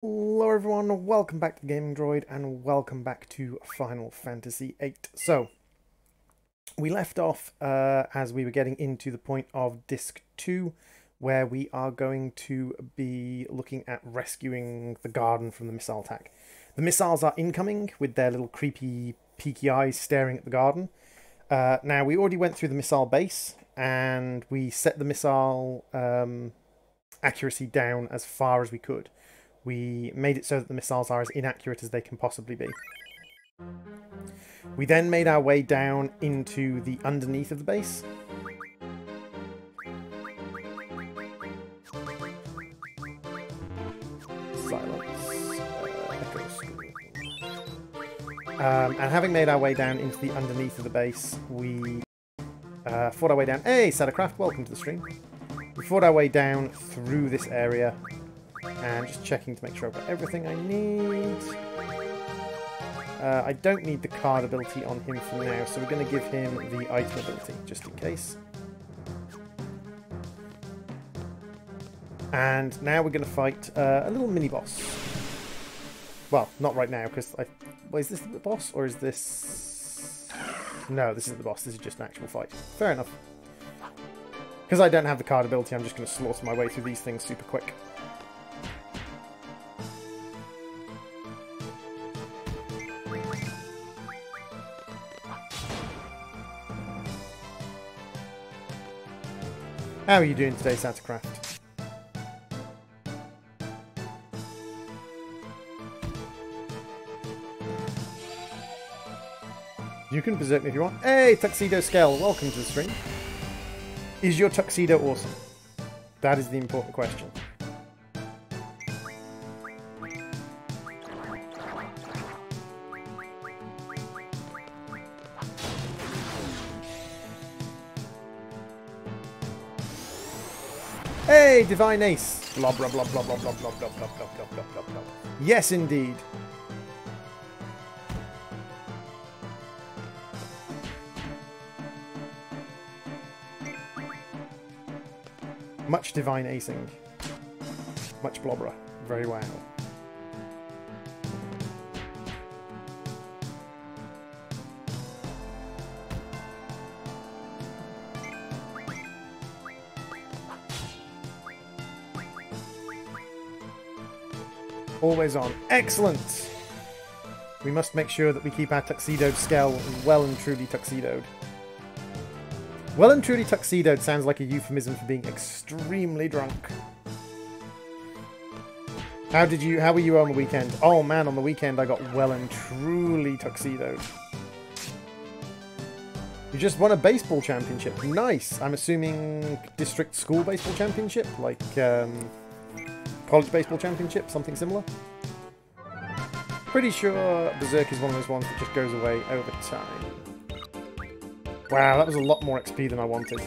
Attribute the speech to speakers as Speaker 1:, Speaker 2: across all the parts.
Speaker 1: Hello everyone, welcome back to GamingDroid and welcome back to Final Fantasy VIII. So, we left off as we were getting into the point of Disc 2, where we are going to be looking at rescuing the garden from the missile attack. The missiles are incoming with their little creepy, peaky eyes staring at the garden. Now, we already went through the missile base and we set the missile accuracy down as far as we could. We made it so that the missiles are as inaccurate as they can possibly be. We then made our way down into the underneath of the base. Silence. Echo screen. And having made our way down into the underneath of the base, we fought our way down. Hey, Sadacraft, welcome to the stream. We fought our way down through this area. And just checking to make sure I've got everything I need. I don't need the card ability on him for now, so we're going to give him the item ability, just in case. And now we're going to fight a little mini-boss. Well, not right now, because is this the boss, or is this... No, this isn't the boss, this is just an actual fight. Fair enough. Because I don't have the card ability, I'm just going to slaughter my way through these things super quick. How are you doing today, Satacraft? You can berserk me if you want. Hey, Tuxedo Scale, welcome to the stream. Is your tuxedo awesome? That is the important question. Hey, Divine Ace! Blah blah blah blah blah blah blah blah blah blah blah blah blah blah. Yes, indeed. Much divine acing. Much blobbera. Very well. Always on. Excellent! We must make sure that we keep our tuxedoed scale well and truly tuxedoed. Well and truly tuxedoed sounds like a euphemism for being extremely drunk. How were you on the weekend? Oh man, on the weekend I got well and truly tuxedoed. You just won a baseball championship. Nice! I'm assuming district school baseball championship? Like, college baseball championship, something similar. Pretty sure Berserk is one of those ones that just goes away over time. Wow, that was a lot more XP than I wanted.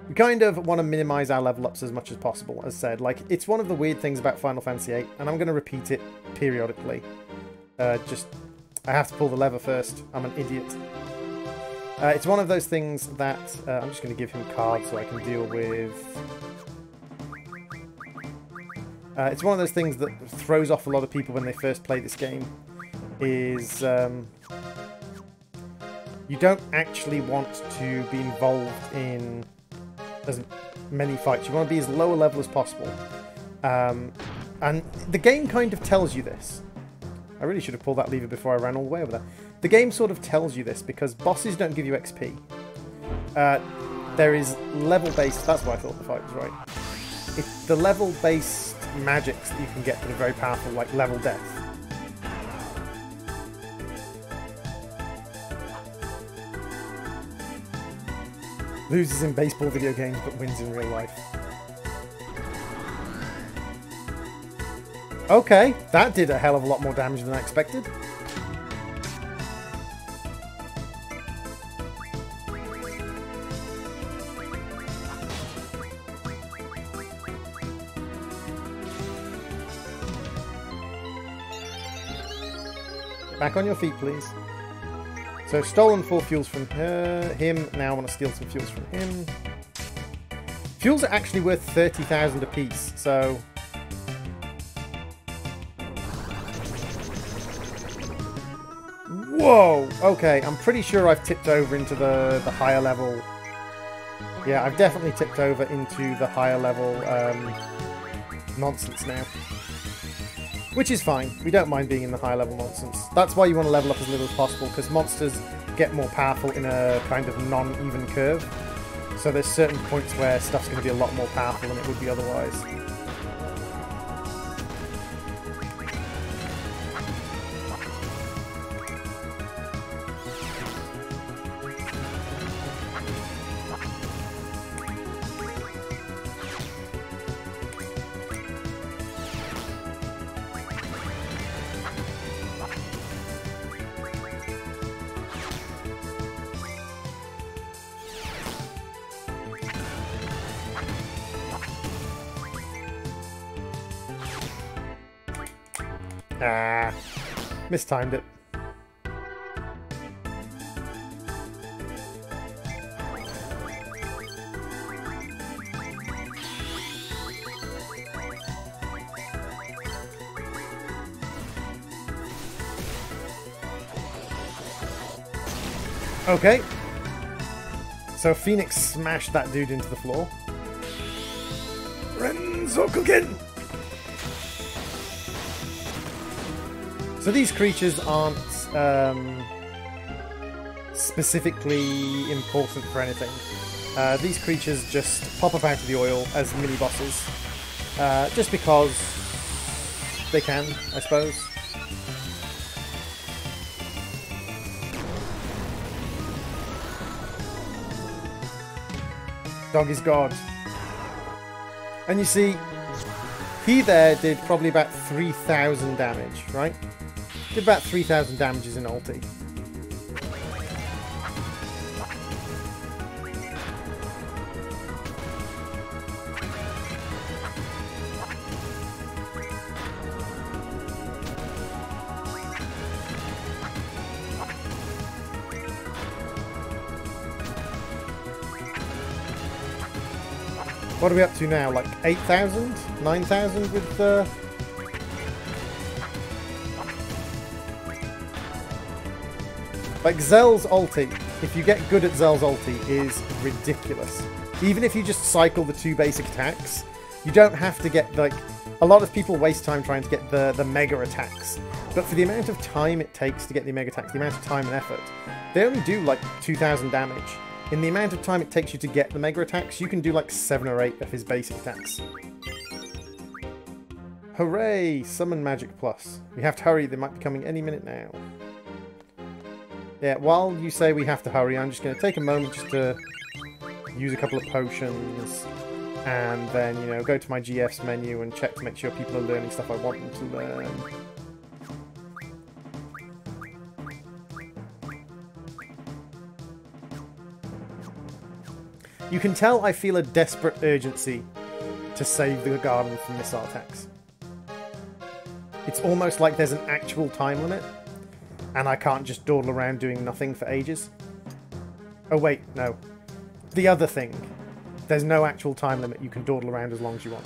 Speaker 1: We kind of want to minimize our level ups as much as possible, as said. Like, it's one of the weird things about Final Fantasy VIII, and I'm going to repeat it periodically. I have to pull the lever first. I'm an idiot. It's one of those things that... I'm just going to give him cards so I can deal with... it's one of those things that throws off a lot of people when they first play this game, is you don't actually want to be involved in as many fights. You want to be as low a level as possible. And the game kind of tells you this. I really should have pulled that lever before I ran all the way over there. The game sort of tells you this because bosses don't give you XP. There is level-based... That's why I thought the fight was right. It's the level-based magics that you can get that are very powerful, like level death. Loses in baseball video games but wins in real life. Okay, that did a hell of a lot more damage than I expected. Back on your feet, please. So, stolen 4 fuels from him. Now I want to steal some fuels from him. Fuels are actually worth 30,000 apiece, so Whoa! Okay, I'm pretty sure I've tipped over into the higher level. Yeah, I've definitely tipped over into the higher level nonsense now. Which is fine. We don't mind being in the higher level nonsense. That's why you want to level up as little as possible, because monsters get more powerful in a kind of non-even curve. So there's certain points where stuff's going to be a lot more powerful than it would be otherwise. Ah, mistimed it. Okay. So Phoenix smashed that dude into the floor. Renzokugen! So these creatures aren't specifically important for anything. These creatures just pop up out of the oil as mini-bosses. Just because they can, I suppose. Dog is God. And you see, he there did probably about 3,000 damage, right? Did about 3,000 damages in ulti. What are we up to now? Like 8,000? 9,000 with the... Like, Zell's ulti, if you get good at Zell's ulti, is ridiculous. Even if you just cycle the 2 basic attacks, you don't have to get, like... A lot of people waste time trying to get the mega attacks. But for the amount of time it takes to get the mega attacks, the amount of time and effort, they only do, like, 2,000 damage. In the amount of time it takes you to get the mega attacks, you can do, like, 7 or 8 of his basic attacks. Hooray! Summon Magic Plus. We have to hurry, they might be coming any minute now. Yeah, while you say we have to hurry, I'm just going to take a moment just to use a couple of potions and then, you know, go to my GF's menu and check to make sure people are learning stuff I want them to learn. You can tell I feel a desperate urgency to save the garden from missile attacks. It's almost like there's an actual time limit. And I can't just dawdle around doing nothing for ages. Oh wait, no. The other thing. There's no actual time limit. You can dawdle around as long as you want.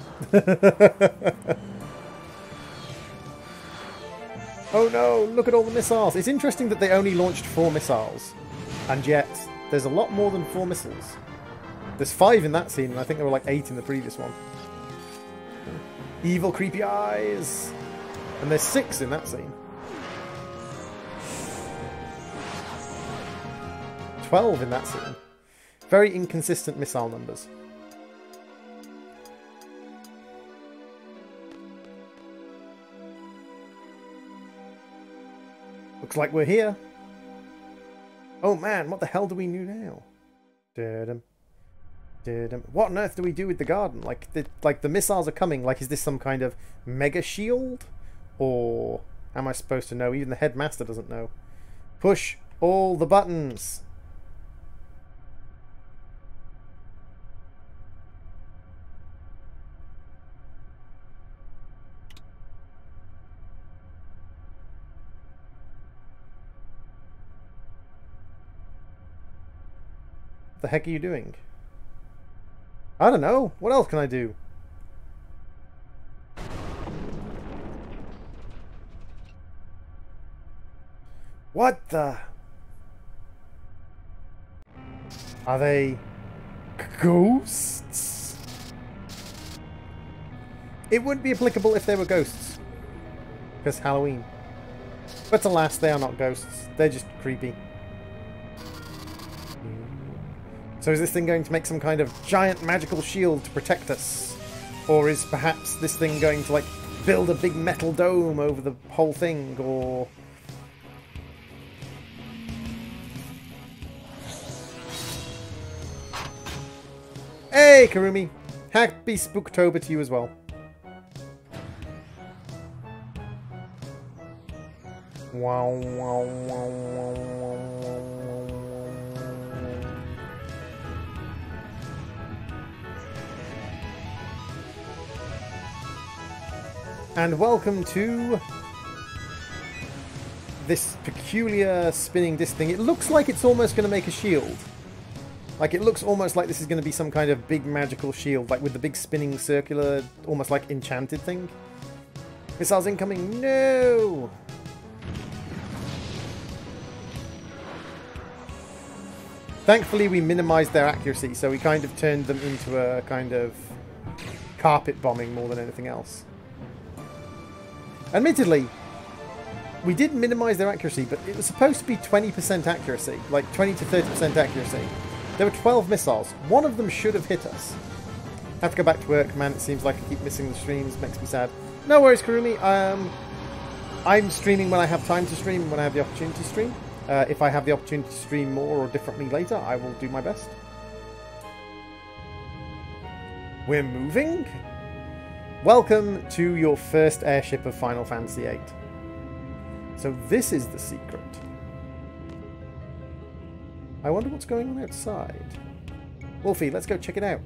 Speaker 1: Oh no, look at all the missiles. It's interesting that they only launched 4 missiles. And yet, there's a lot more than 4 missiles. There's 5 in that scene, and I think there were like 8 in the previous one. Evil creepy eyes! And there's 6 in that scene. 12 in that scene. Very inconsistent missile numbers. Looks like we're here. Oh man, what the hell do we do now? What on earth do we do with the garden? Like the missiles are coming. Like, is this some kind of mega shield? Or am I supposed to know? Even the headmaster doesn't know. Push all the buttons. What the heck are you doing? I don't know. What else can I do? What the? Are they ghosts? It wouldn't be applicable if they were ghosts. Because Halloween. But alas, they are not ghosts. They're just creepy. So is this thing going to make some kind of giant magical shield to protect us? Or is perhaps this thing going to, like, build a big metal dome over the whole thing? Or... Hey, Karumi! Happy Spooktober to you as well. Wow, wow, wow, wow, wow. And welcome to this peculiar spinning disc thing. It looks like it's almost going to make a shield. Like, it looks almost like this is going to be some kind of big magical shield, like with the big spinning circular, almost like enchanted thing. Missiles incoming! No! Thankfully, we minimized their accuracy, so we kind of turned them into a kind of carpet bombing more than anything else. Admittedly, we did minimize their accuracy, but it was supposed to be 20% accuracy, like 20 to 30% accuracy. There were 12 missiles. One of them should have hit us. Have to go back to work, man. It seems like I keep missing the streams. Makes me sad. No worries, Karumi. I'm streaming when I have time to stream, when I have the opportunity to stream. If I have the opportunity to stream more or differently later, I will do my best. We're moving? Welcome to your first airship of Final Fantasy VIII. So this is the secret. I wonder what's going on outside. Wolfie, let's go check it out.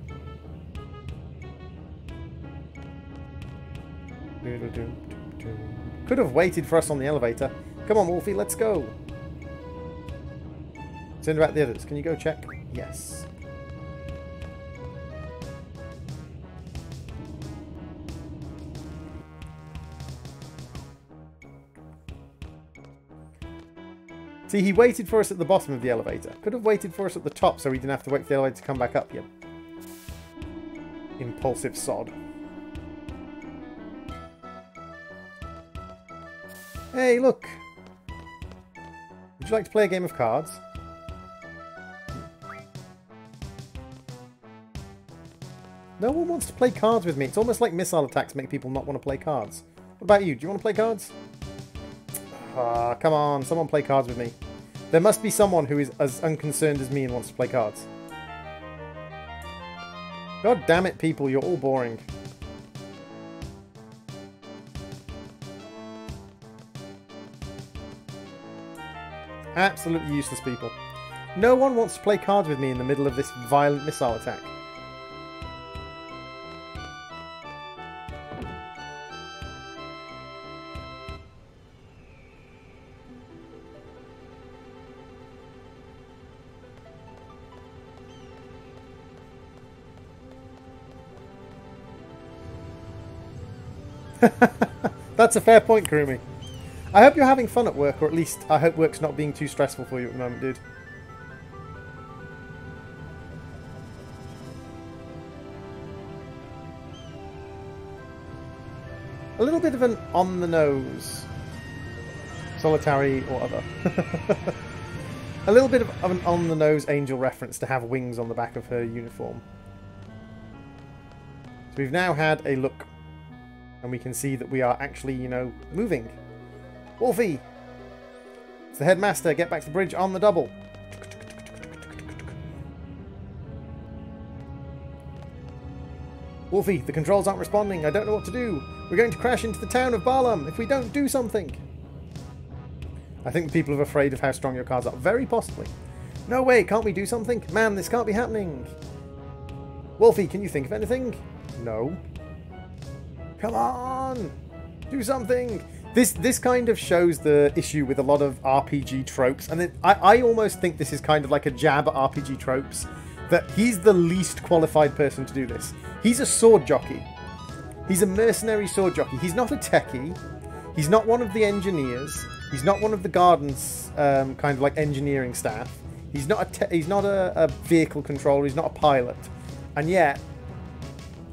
Speaker 1: Could have waited for us on the elevator. Come on, Wolfie, let's go. Send about the others. Can you go check? Yes. See, he waited for us at the bottom of the elevator. Could have waited for us at the top so we didn't have to wait for the elevator to come back up yet. Impulsive sod. Hey, look! Would you like to play a game of cards? No one wants to play cards with me. It's almost like missile attacks make people not want to play cards. What about you? Do you want to play cards? Ah, come on. Someone play cards with me. There must be someone who is as unconcerned as me and wants to play cards. God damn it, people. You're all boring. Absolutely useless people. No one wants to play cards with me in the middle of this violent missile attack. That's a fair point, Karumi. I hope you're having fun at work, or at least I hope work's not being too stressful for you at the moment, dude. A little bit of an on-the-nose. Solitary or other. A little bit of an on-the-nose Angel reference to have wings on the back of her uniform. So we've now had a look. And we can see that we are actually, you know, moving. Wolfie! It's the headmaster. Get back to the bridge on the double. Wolfie, the controls aren't responding. I don't know what to do. We're going to crash into the town of Barlam if we don't do something. I think the people are afraid of how strong your cards are. Very possibly. No way, can't we do something? Man, this can't be happening. Wolfie, can you think of anything? No. Come on! Do something! This kind of shows the issue with a lot of RPG tropes, and I almost think this is kind of like a jab at RPG tropes, that he's the least qualified person to do this. He's a sword jockey. He's a mercenary sword jockey. He's not a techie. He's not one of the engineers. He's not one of the garden's kind of like engineering staff. He's not a vehicle controller. He's not a pilot. And yet,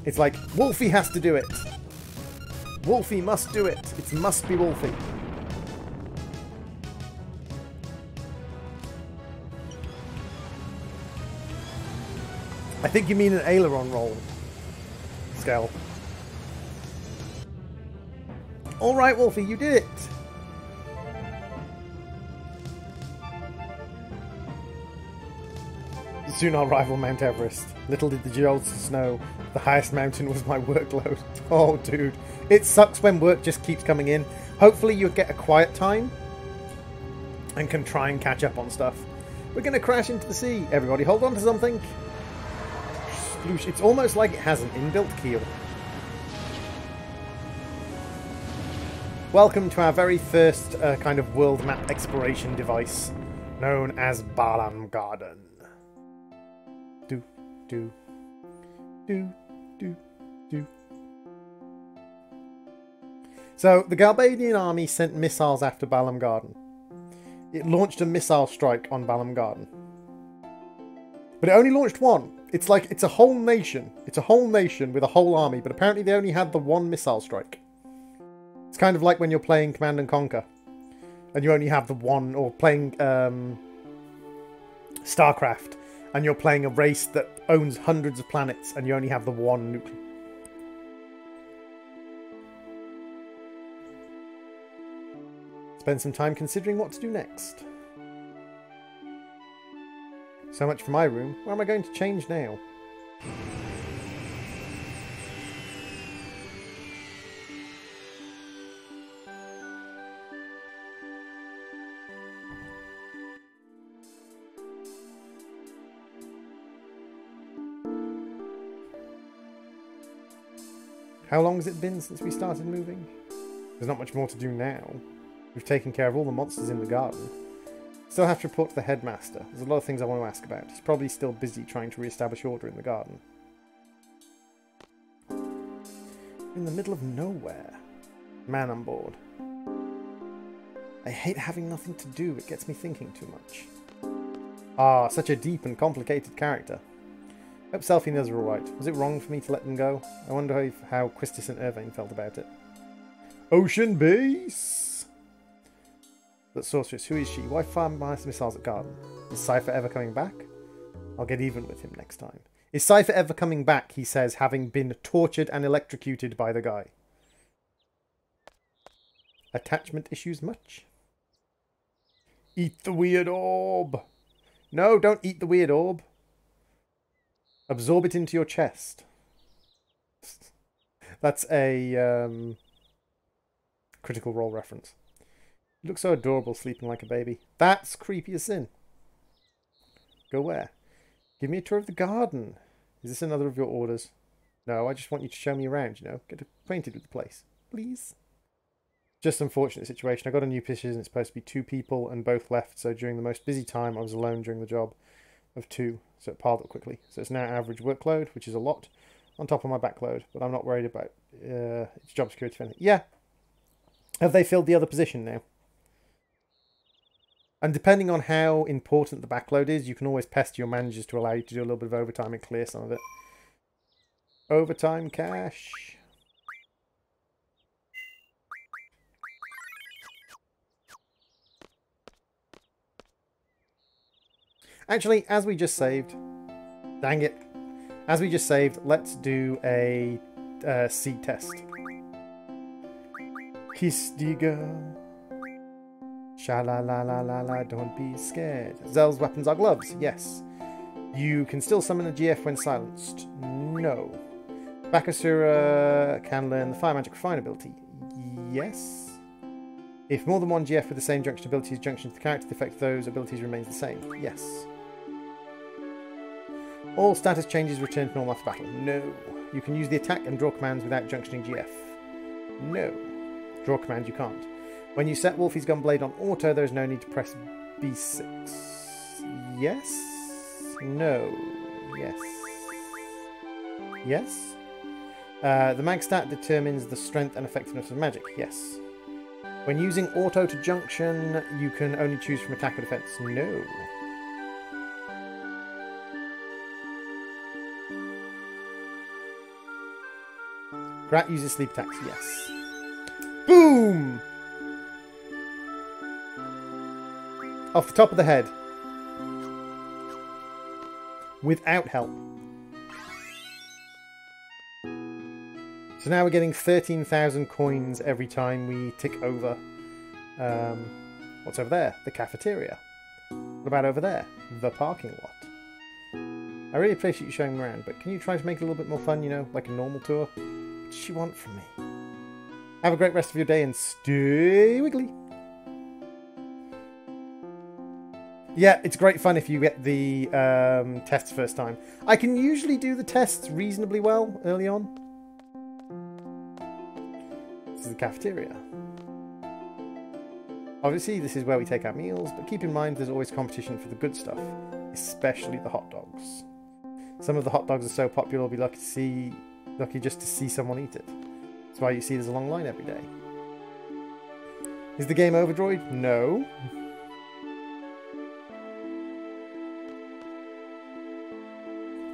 Speaker 1: it's like, Wolfie has to do it. Wolfie must do it. It must be Wolfie. I think you mean an aileron roll, Skell. Alright, Wolfie, you did it! Soon I'll rival Mount Everest. Little did the geologists know the highest mountain was my workload. Oh, dude. It sucks when work just keeps coming in. Hopefully you'll get a quiet time and can try and catch up on stuff. We're going to crash into the sea. Everybody hold on to something. It's almost like it has an inbuilt keel. Welcome to our very first kind of world map exploration device, known as Balam Garden. Do, do, do, do, do. So, the Galbadian army sent missiles after Balam Garden. It launched a missile strike on Balam Garden. But it only launched one. It's like, it's a whole nation. It's a whole nation with a whole army, but apparently they only had the one missile strike. It's kind of like when you're playing Command and Conquer, and you only have the one, or playing StarCraft, and you're playing a race that owns hundreds of planets, and you only have the one nuclear. Spend some time considering what to do next. So much for my room. Where am I going to change now? How long has it been since we started moving? There's not much more to do now. We've taken care of all the monsters in the garden. Still have to report to the headmaster. There's a lot of things I want to ask about. He's probably still busy trying to re-establish order in the garden. In the middle of nowhere. Man on board. I hate having nothing to do. It gets me thinking too much. Ah, such a deep and complicated character. Hope Selfie and others are alright. Was it wrong for me to let them go? I wonder how Christus and Irvine felt about it. Ocean Base! But Sorceress, who is she? Why fire missiles at Garden? Is Cypher ever coming back? I'll get even with him next time. Is Cypher ever coming back, he says, having been tortured and electrocuted by the guy. Attachment issues much? Eat the weird orb! No, don't eat the weird orb. Absorb it into your chest. That's a Critical Role reference. You look so adorable sleeping like a baby. That's creepy as sin. Go where? Give me a tour of the garden. Is this another of your orders? No, I just want you to show me around, you know. Get acquainted with the place. Please. Just an unfortunate situation. I got a new position. It's supposed to be 2 people and both left. So during the most busy time, I was alone during the job of 2. So it piled up quickly. So it's now average workload, which is a lot, on top of my backload. But I'm not worried about it's job security for anything. Yeah. Have they filled the other position now? And depending on how important the backload is, you can always pester your managers to allow you to do a little bit of overtime and clear some of it. Overtime cash. Actually, as we just saved, dang it, as we just saved, let's do a seed test. Kiss the girl. Sha-la-la-la-la-la, don't be scared. Zell's weapons are gloves, yes. You can still summon a GF when silenced. No. Bakasura can learn the Fire Magic Refine ability. Yes. If more than one GF with the same junction ability is junctioned to the character, the effect of those abilities remains the same. Yes. All status changes return to normal after battle. No. You can use the attack and draw commands without junctioning GF. No. Draw command you can't. When you set Wolfie's Gunblade on auto, there is no need to press B6. Yes? No. Yes. Yes? The mag stat determines the strength and effectiveness of magic. Yes. When using auto to junction, you can only choose from attack or defense. No. Grat uses sleep attacks. Yes. Boom! Off the top of the head. Without help. So now we're getting 13,000 coins every time we tick over. What's over there? The cafeteria. What about over there? The parking lot. I really appreciate you showing me around, but can you try to make it a little bit more fun, you know, like a normal tour? What does she want from me? Have a great rest of your day and stay wiggly. Yeah, it's great fun if you get the tests first time. I can usually do the tests reasonably well early on. This is the cafeteria. Obviously, this is where we take our meals, but keep in mind there's always competition for the good stuff, especially the hot dogs. Some of the hot dogs are so popular, we'll be lucky just to see someone eat it. That's why you see there's a long line every day. Is the game over, Droid? No.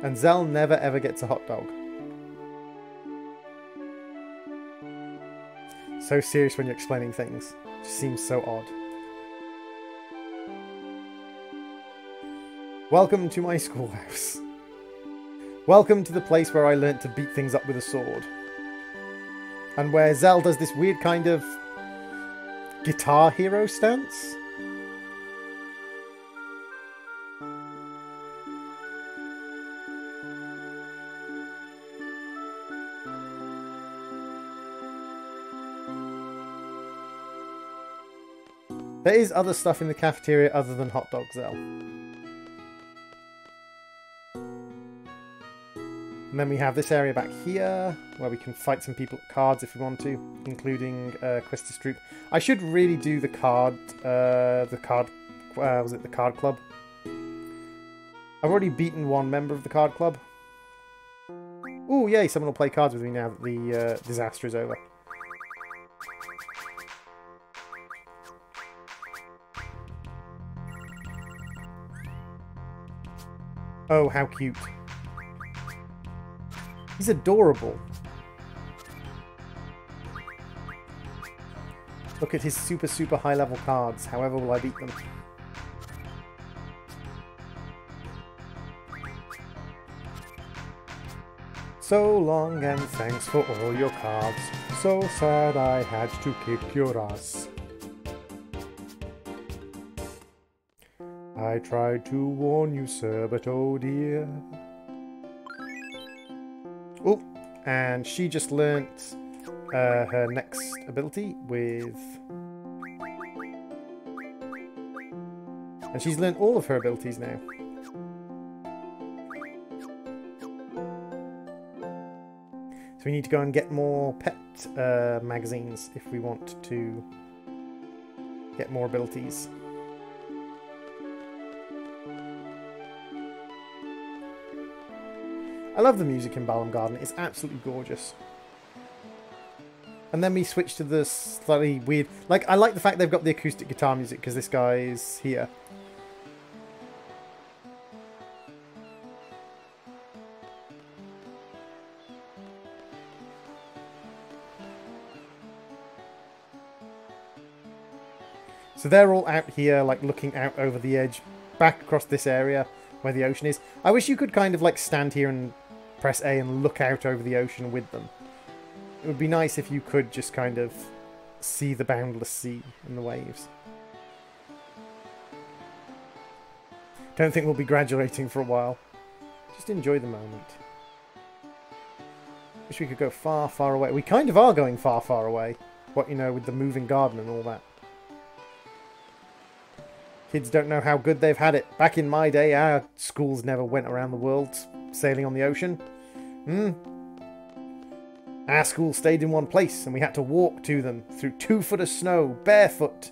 Speaker 1: And Zell never ever gets a hot dog. So serious when you're explaining things. It just seems so odd. Welcome to my schoolhouse. Welcome to the place where I learnt to beat things up with a sword. And where Zell does this weird kind of guitar hero stance. There is other stuff in the cafeteria other than hot dogs, Zell. And then we have this area back here, where we can fight some people at cards if we want to, including Questis Troop. I should really do the card was it the card club? I've already beaten one member of the card club. Ooh, yay, someone will play cards with me now that the disaster is over. Oh, how cute. He's adorable. Look at his super, super high level cards. However will I beat them? So long and thanks for all your cards. So sad I had to kick your ass. I tried to warn you, sir, but oh dear. Oh, and she just learnt her next ability with... And she's learnt all of her abilities now. So we need to go and get more pet magazines if we want to get more abilities. I love the music in Balam Garden, it's absolutely gorgeous. And then we switch to the slightly weird... Like, I like the fact they've got the acoustic guitar music because this guy is here. So they're all out here, like, looking out over the edge, back across this area where the ocean is. I wish you could kind of, like, stand here and press A and look out over the ocean with them. It would be nice if you could just kind of see the boundless sea and the waves. Don't think we'll be graduating for a while. Just enjoy the moment. Wish we could go far, far away. We kind of are going far, far away. What, you know, with the moving garden and all that. Kids don't know how good they've had it. Back in my day, our schools never went around the world sailing on the ocean. Our school stayed in one place and we had to walk to them through 2 foot of snow, barefoot.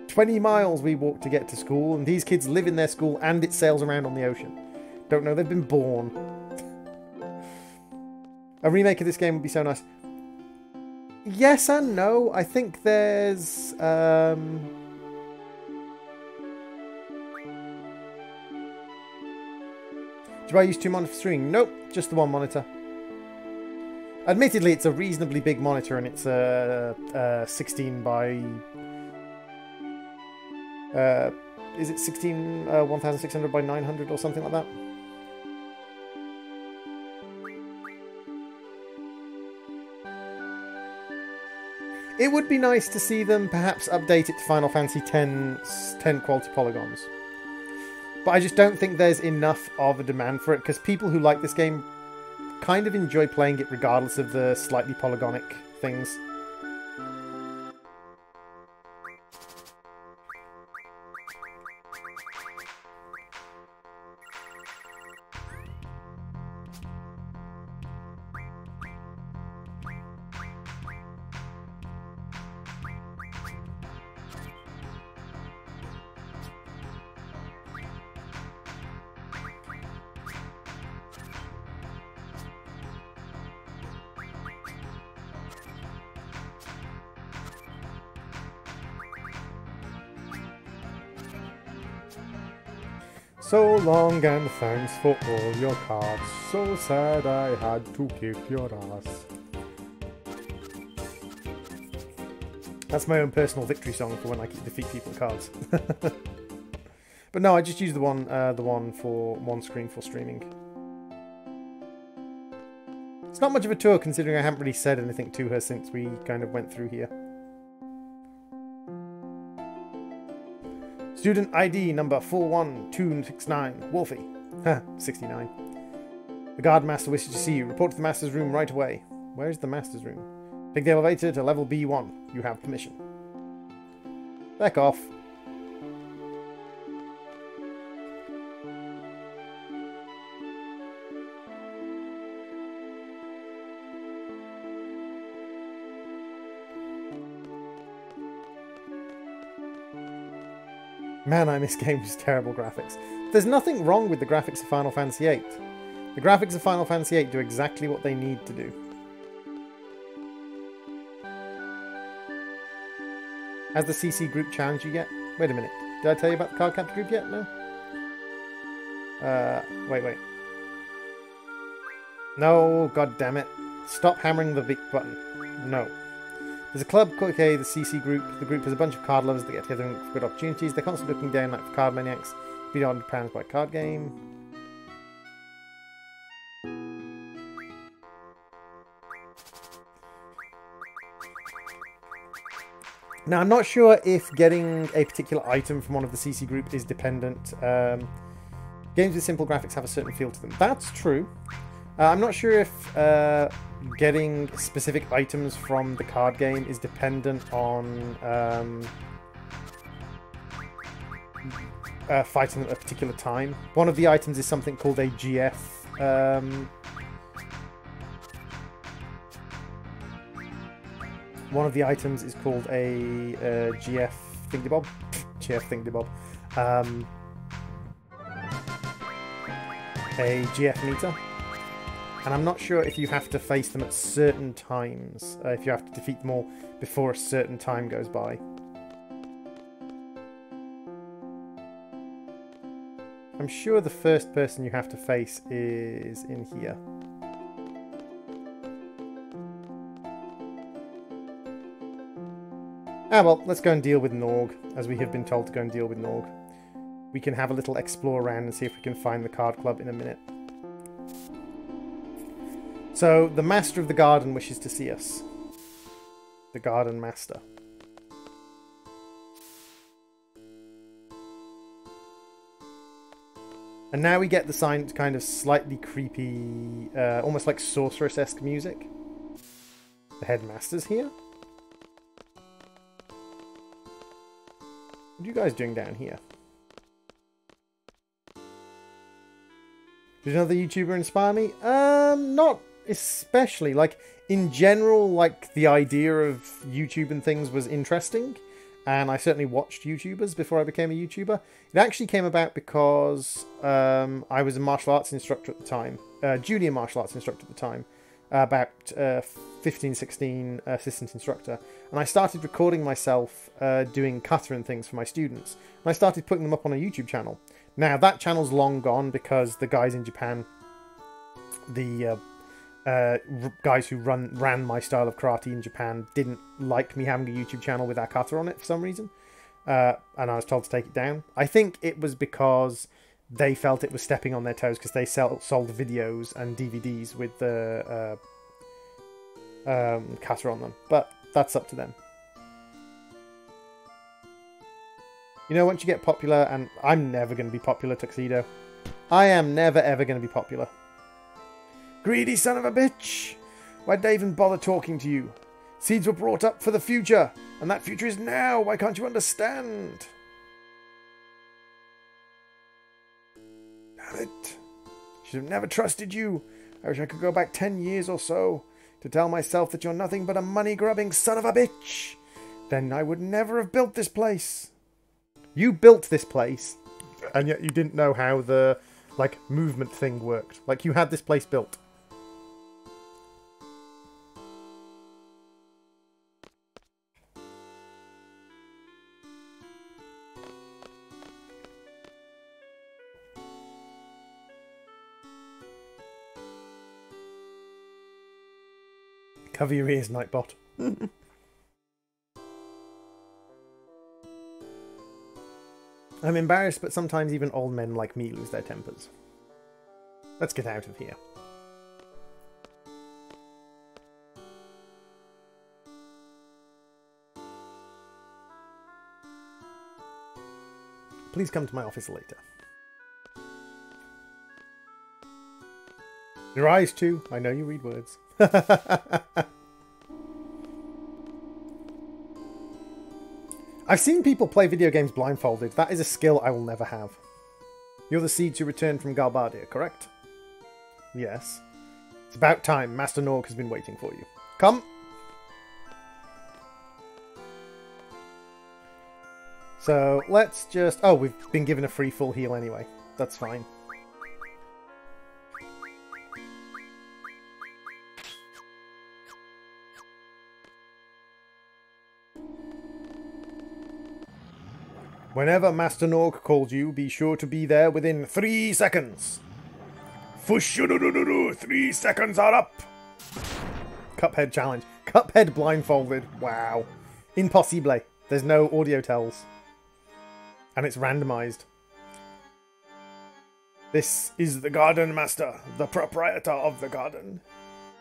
Speaker 1: 20 miles we walked to get to school, and these kids live in their school and it sails around on the ocean. Don't know they've been born. A remake of this game would be so nice. Yes and no. I think there's... Do I use 2 monitors for streaming? Nope, just the 1 monitor. Admittedly, it's a reasonably big monitor, and it's a 16 by... is it 16, 1600 by 900 or something like that? It would be nice to see them perhaps update it to Final Fantasy X's 10 quality polygons. But I just don't think there's enough of a demand for it, because people who like this game kind of enjoy playing it regardless of the slightly polygonic things. So long and thanks for all your cards. So sad I had to kick your ass. That's my own personal victory song for when I defeat people with cards. But no, I just use the one for one screen for streaming. It's not much of a tour considering I haven't really said anything to her since we kind of went through here. Student ID number 41269, Wolfie. 69. The guard master wishes to see you. Report to the master's room right away. Where is the master's room? Take the elevator to level B1. You have permission. Back off. Man, I miss games with terrible graphics. There's nothing wrong with the graphics of Final Fantasy VIII. The graphics of Final Fantasy VIII do exactly what they need to do. Has the CC group challenged you yet? Wait a minute. Did I tell you about the card capture group yet? No? Wait. No, god damn it. Stop hammering the big button. No. There's a club called the CC group. The group has a bunch of card lovers that get together and for good opportunities. They're constantly looking down like for card maniacs. Beyond £100 by card game. Now, I'm not sure if getting a particular item from one of the CC group is dependent. Games with simple graphics have a certain feel to them. That's true. I'm not sure if getting specific items from the card game is dependent on fighting at a particular time. One of the items is something called a GF. One of the items is called a GF Thingybob. GF Thingybob. A GF meter. And I'm not sure if you have to face them at certain times, if you have to defeat them all before a certain time goes by. I'm sure the first person you have to face is in here. Ah well, let's go and deal with Norg, as we have been told to go and deal with Norg. We can have a little explore around and see if we can find the card club in a minute. So, the Master of the Garden wishes to see us. The Garden Master. And now we get the kind of slightly creepy, almost like sorceress-esque music. The Headmaster's here. What are you guys doing down here? Did another YouTuber inspire me? Not especially. Like, in general, like, the idea of YouTube and things was interesting. And I certainly watched YouTubers before I became a YouTuber. It actually came about because I was a martial arts instructor at the time. Junior martial arts instructor at the time. about 15, 16 assistant instructor, and I started recording myself doing kata and things for my students, and I started putting them up on a YouTube channel. Now that channel's long gone because the guys in Japan, the guys who ran my style of karate in Japan, didn't like me having a YouTube channel with our kata on it for some reason, and I was told to take it down. I think it was because they felt it was stepping on their toes because they sold videos and DVDs with the kata on them. But that's up to them. You know, once you get popular, and I'm never going to be popular, Tuxedo. I am never ever going to be popular. Greedy son of a bitch! Why'd they even bother talking to you? Seeds were brought up for the future, and that future is now. Why can't you understand? Damn it. Should have never trusted you. I wish I could go back 10 years or so to tell myself that you're nothing but a money-grubbing son of a bitch. Then I would never have built this place. You built this place, and yet you didn't know how the, like, movement thing worked. Like, you had this place built. Cover your ears, Nightbot. I'm embarrassed, but sometimes even old men like me lose their tempers. Let's get out of here. Please come to my office later. Your eyes too. I know you read words. I've seen people play video games blindfolded. That is a skill I will never have. You're the seeds who returned from Galbadia, correct? Yes. It's about time. Master Norg has been waiting for you. Come! So, let's just... Oh, we've been given a free full heal anyway. That's fine. Whenever Master Norg calls you, be sure to be there within 3 seconds. 3 seconds are up. Cuphead challenge. Cuphead blindfolded. Wow. Impossible. There's no audio tells. And it's randomized. This is the Garden Master, the proprietor of the garden.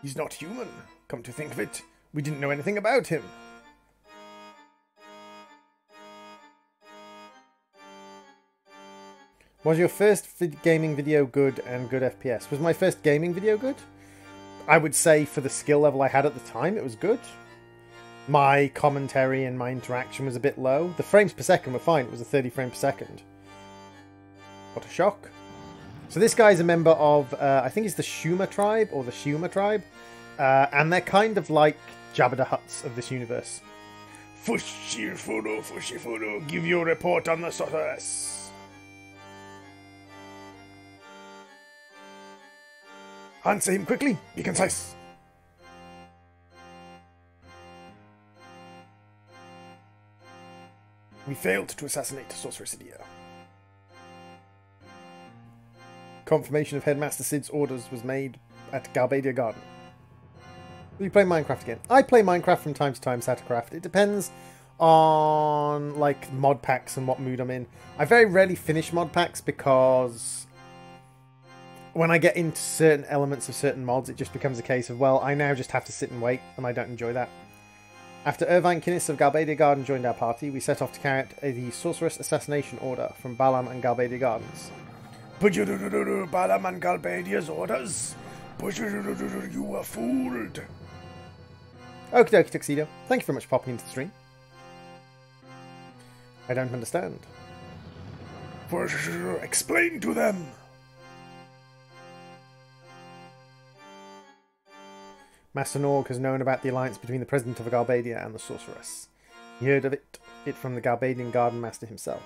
Speaker 1: He's not human. Come to think of it, we didn't know anything about him. Was your first gaming video good and good FPS? Was my first gaming video good? I would say for the skill level I had at the time, it was good. My commentary and my interaction was a bit low. The frames per second were fine. It was a 30 frame per second. What a shock. So this guy's a member of, I think it's the Shuma tribe, or the Shuma tribe. And they're kind of like Jabba the Hutts of this universe. Fushifuru, give your report on the sorceress. Answer him quickly. Be concise. We failed to assassinate Sorceress Idia. Confirmation of Headmaster Sid's orders was made at Galbadia Garden. Will you play Minecraft again? I play Minecraft from time to time, Satacraft. It depends on, like, mod packs and what mood I'm in. I very rarely finish mod packs because when I get into certain elements of certain mods, it just becomes a case of, well, I now just have to sit and wait, and I don't enjoy that. After Irvine Kinnis of Galbadia Garden joined our party, we set off to carry out the Sorceress Assassination Order from Balam and Galbadia Gardens. Balam and Galbadia's orders? You were fooled. Okie dokie, Tuxedo. Thank you very much for popping into the stream. I don't understand. Explain to them. Master Norg has known about the alliance between the President of Galbadia and the Sorceress. He heard of it from the Galbadian Garden Master himself.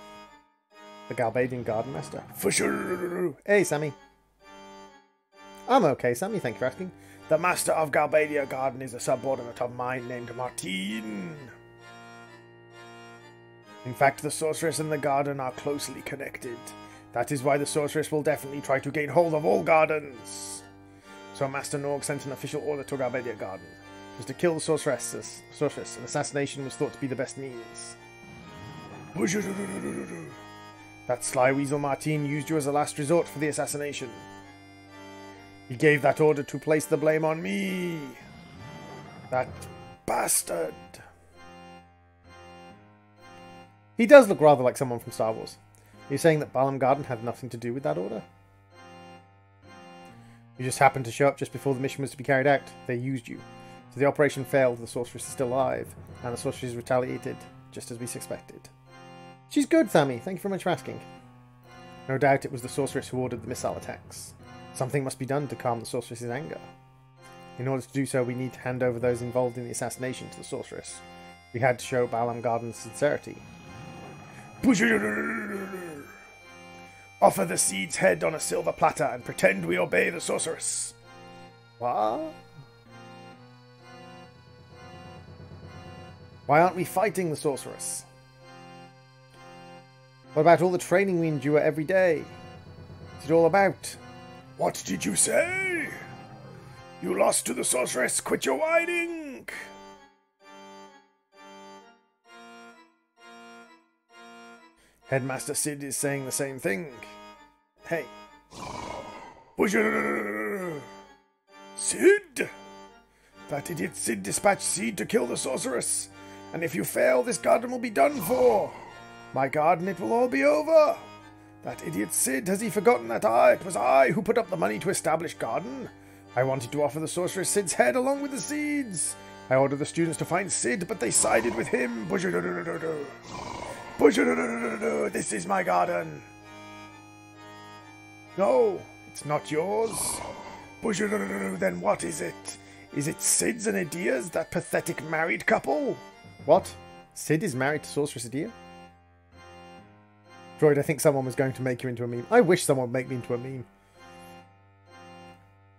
Speaker 1: The Galbadian Garden Master? For sure. Hey, Sammy. I'm okay, Sammy, thank you for asking. The master of Galbadia Garden is a subordinate of mine named Martine. In fact, the sorceress and the garden are closely connected. That is why the sorceress will definitely try to gain hold of all gardens. So Master Norg sent an official order to Galbadia Garden. It was to kill the sorceress. An assassination was thought to be the best means. That sly weasel Martine used you as a last resort for the assassination. He gave that order to place the blame on me. That bastard. He does look rather like someone from Star Wars. Are you saying that Balam Garden had nothing to do with that order? You just happened to show up just before the mission was to be carried out. They used you. So the operation failed, the sorceress is still alive, and the sorceress retaliated, just as we suspected. She's good, Thammy. Thank you very much for asking. No doubt it was the sorceress who ordered the missile attacks. Something must be done to calm the sorceress's anger. In order to do so, we need to hand over those involved in the assassination to the sorceress. We had to show Balam Garden's sincerity. Offer the seed's head on a silver platter and pretend we obey the sorceress. What? Why aren't we fighting the sorceress? What about all the training we endure every day? What's it all about? What did you say? You lost to the sorceress. Quit your whining. Headmaster Sid is saying the same thing. Hey. Sid! That idiot Sid dispatched Sid to kill the sorceress. And if you fail, this garden will be done for. My garden, it will all be over. That idiot Sid, has he forgotten that it was I who put up the money to establish garden? I wanted to offer the sorceress Sid's head along with the seeds. I ordered the students to find Sid, but they sided with him. This is my garden. No, it's not yours. Then what is it? Is it Sid's and Adia's, that pathetic married couple? What? Sid is married to Sorceress Adia? Droid, I think someone was going to make you into a meme. I wish someone would make me into a meme.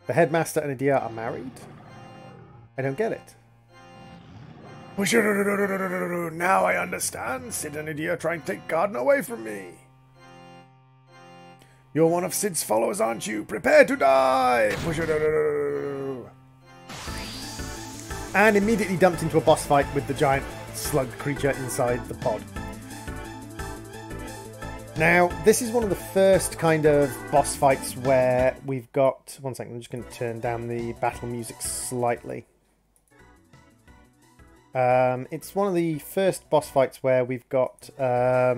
Speaker 1: The headmaster and Adia are married? I don't get it. Now I understand. Sid and Adia are trying to take garden away from me. You're one of Sid's followers, aren't you? Prepare to die! And immediately dumped into a boss fight with the giant slug creature inside the pod. Now, this is one of the first kind of boss fights where we've got... One second, I'm just going to turn down the battle music slightly. It's one of the first boss fights where we've got a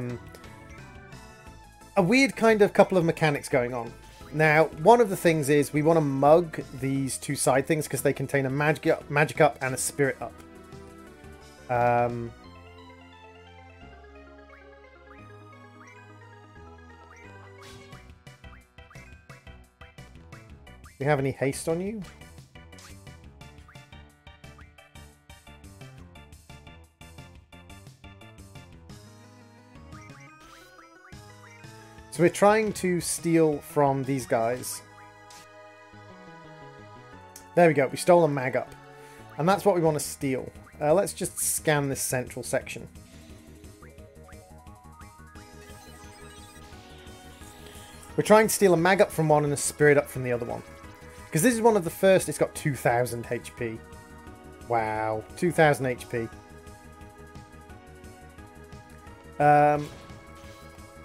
Speaker 1: weird kind of couple of mechanics going on. Now, one of the things is we want to mug these two side things because they contain a magic up and a spirit up. Do you have any haste on you? So we're trying to steal from these guys. There we go, we stole a mag up. And that's what we want to steal. Let's just scan this central section. We're trying to steal a mag up from one and a spirit up from the other one. Because this is one of the first, it's got 2000 HP. Wow, 2000 HP.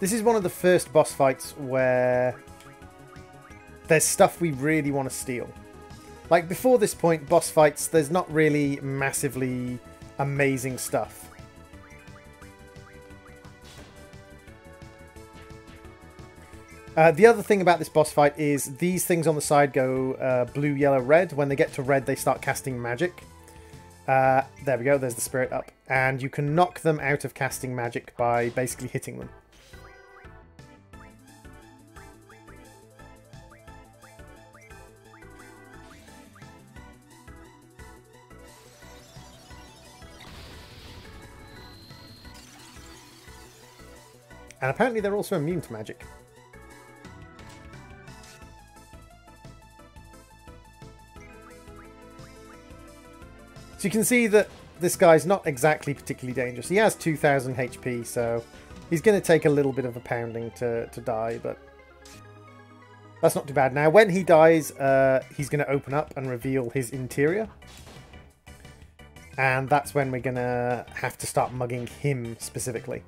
Speaker 1: This is one of the first boss fights where there's stuff we really want to steal. Like, before this point, boss fights, there's not really massively amazing stuff. The other thing about this boss fight is these things on the side go blue, yellow, red. When they get to red, they start casting magic. There we go, there's the spirit up. And you can knock them out of casting magic by basically hitting them. And apparently they're also immune to magic. So you can see that this guy's not exactly particularly dangerous. He has 2000 HP, so he's going to take a little bit of a pounding to die, but that's not too bad. Now, when he dies, he's going to open up and reveal his interior. And that's when we're going to have to start mugging him specifically.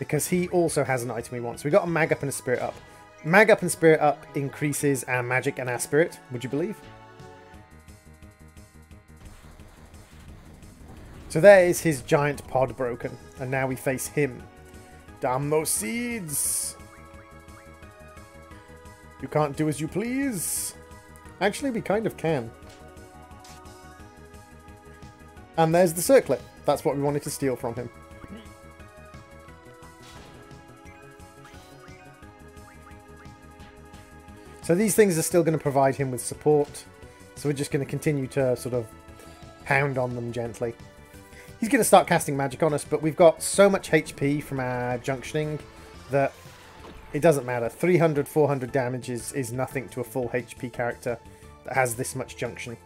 Speaker 1: Because he also has an item we want. So we got a mag up and a spirit up. Mag up and spirit up increases our magic and our spirit, would you believe? So there is his giant pod broken. And now we face him. Damn those seeds! You can't do as you please. Actually, we kind of can. And there's the circlet. That's what we wanted to steal from him. So these things are still going to provide him with support. So we're just going to continue to sort of pound on them gently. He's going to start casting magic on us, but we've got so much HP from our junctioning that it doesn't matter. 300, 400 damage is nothing to a full HP character that has this much junction.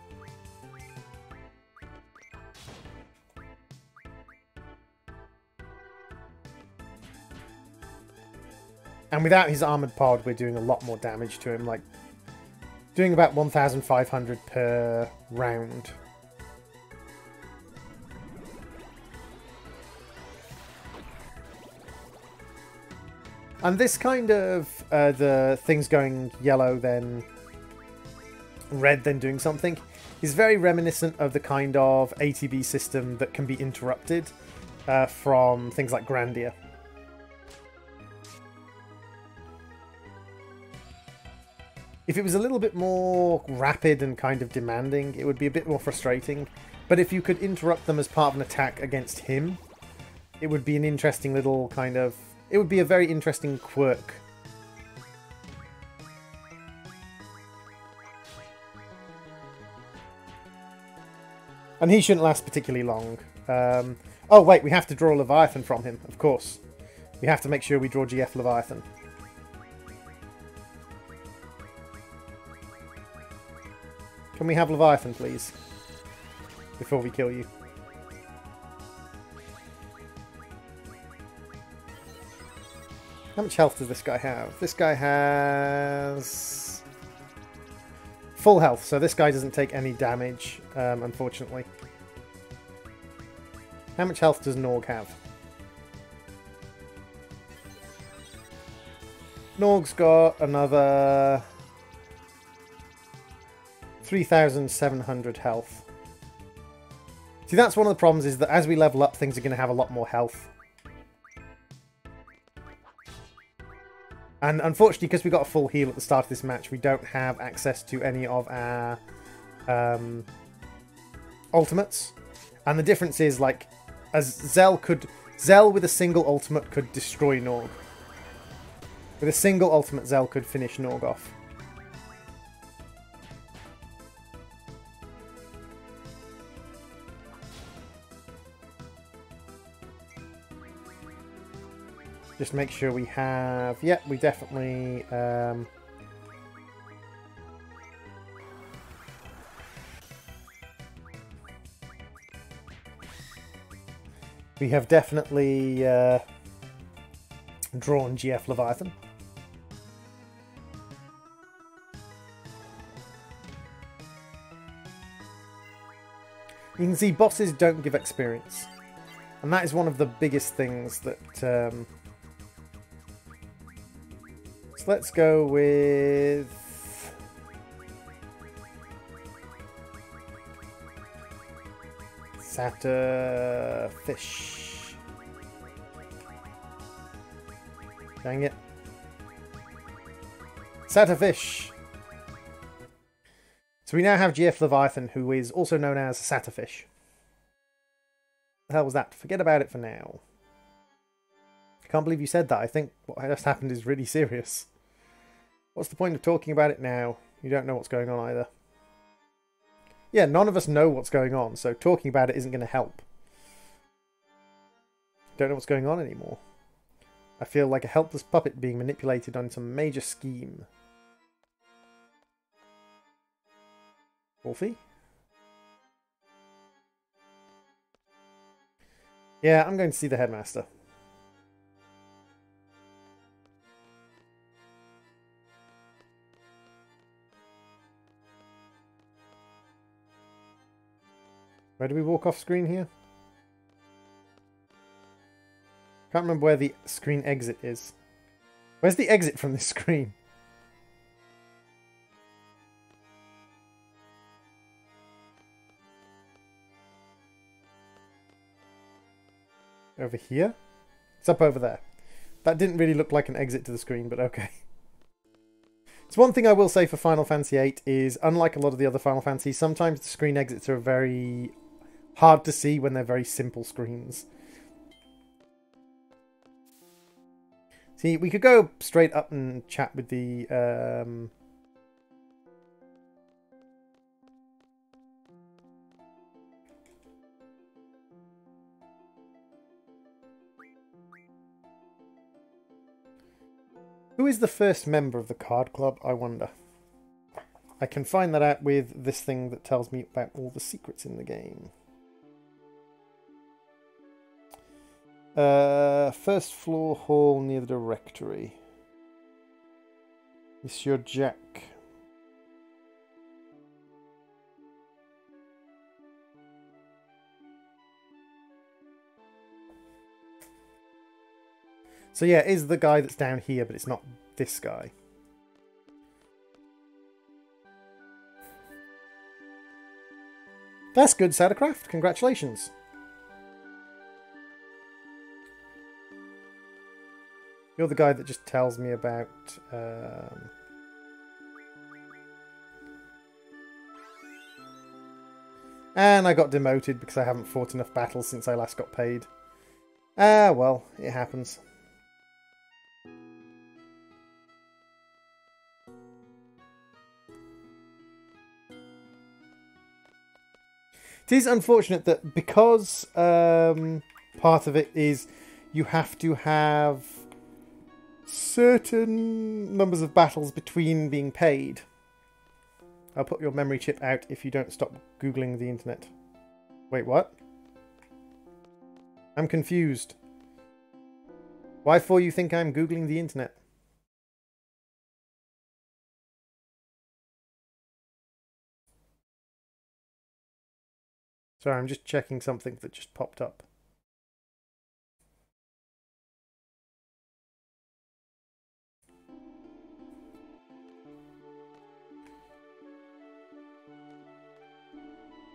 Speaker 1: And without his armoured pod, we're doing a lot more damage to him, like doing about 1,500 per round. And this kind of, the things going yellow, then red, then doing something, is very reminiscent of the kind of ATB system that can be interrupted from things like Grandia. If it was a little bit more rapid and kind of demanding, it would be a bit more frustrating. But if you could interrupt them as part of an attack against him, it would be an interesting little kind of... It would be a very interesting quirk. And he shouldn't last particularly long. Oh wait, we have to draw Leviathan from him, of course. We have to make sure we draw GF Leviathan. Can we have Leviathan, please? Before we kill you. How much health does this guy have? This guy has... full health, so this guy doesn't take any damage, unfortunately. How much health does Norg have? Norg's got another... 3,700 health. See, that's one of the problems, is that as we level up, things are going to have a lot more health. And unfortunately, because we got a full heal at the start of this match, we don't have access to any of our ultimates. And the difference is, like, as Zell with a single ultimate could destroy Norg. With a single ultimate, Zell could finish Norg off. Just make sure we have... Yeah, we definitely... we have definitely drawn GF Leviathan. You can see bosses don't give experience. And that is one of the biggest things that... So let's go with... Fish. Dang it. Fish. So we now have GF Leviathan, who is also known as Fish. The hell was that? Forget about it for now. I can't believe you said that. I think what just happened is really serious. What's the point of talking about it now? You don't know what's going on either. Yeah, none of us know what's going on, so talking about it isn't going to help. Don't know what's going on anymore. I feel like a helpless puppet being manipulated on some major scheme. Wolfie? Yeah, I'm going to see the headmaster. Where do we walk off screen here? Can't remember where the screen exit is. Where's the exit from this screen? Over here? It's up over there. That didn't really look like an exit to the screen, but okay. So one thing I will say for Final Fantasy VIII is, unlike a lot of the other Final Fantasies, sometimes the screen exits are very hard to see when they're very simple screens. See, we could go straight up and chat with the... Who is the first member of the card club, I wonder? I can find that out with this thing that tells me about all the secrets in the game. First floor hall near the directory. Monsieur Jack. So yeah, it is the guy that's down here, but it's not this guy. That's good, Sadacraft. Congratulations. You're the guy that just tells me about... And I got demoted because I haven't fought enough battles since I last got paid. Ah, well, it happens. It is unfortunate that because part of it is you have to have certain numbers of battles between being paid. I'll put your memory chip out if you don't stop Googling the internet. Wait, what? I'm confused. Why for you think I'm Googling the internet? Sorry, I'm just checking something that just popped up.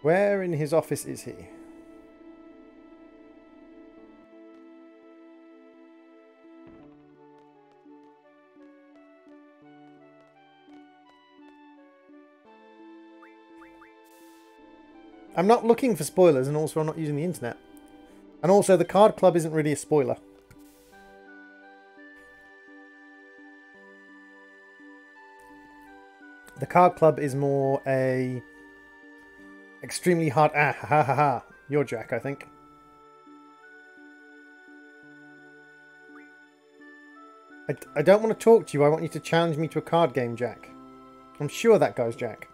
Speaker 1: Where in his office is he? I'm not looking for spoilers, and also I'm not using the internet. And also, the card club isn't really a spoiler. The card club is more a... extremely hard... Ah, ha ha ha. You're Jack, I think. I don't want to talk to you. I want you to challenge me to a card game, Jack. I'm sure that guy's Jack.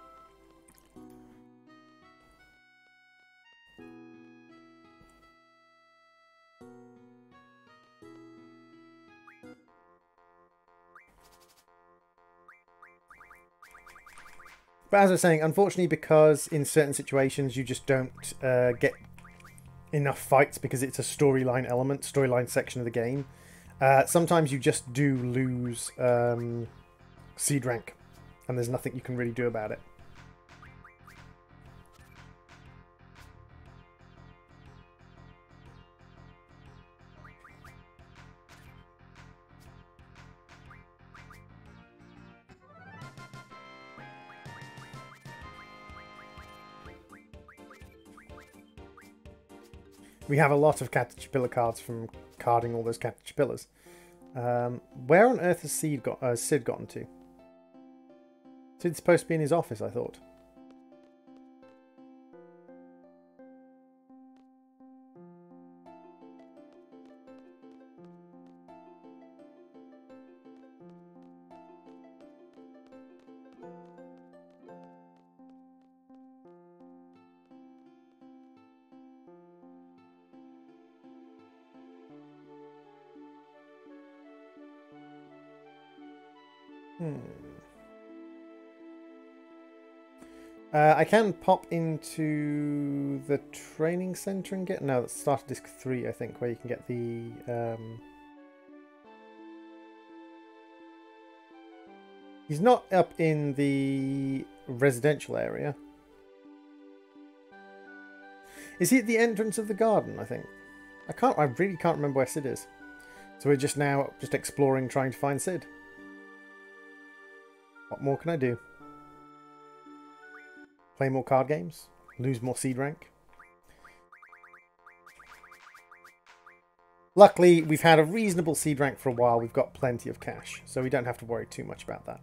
Speaker 1: But as I was saying, unfortunately, because in certain situations you just don't get enough fights because it's a storyline element, storyline section of the game, sometimes you just do lose seed rank, and there's nothing you can really do about it. We have a lot of Caterpillar cards from carding all those Caterpillars. Where on earth has Sid gotten to? Sid's supposed to be in his office, I thought. I can pop into the training center and get... No, that's starter disc 3, I think, where you can get the... He's not up in the residential area. Is he at the entrance of the garden, I think? I really can't remember where Sid is. So we're just now exploring, trying to find Sid. What more can I do? Play more card games? Lose more seed rank? Luckily, we've had a reasonable seed rank for a while. We've got plenty of cash, so we don't have to worry too much about that.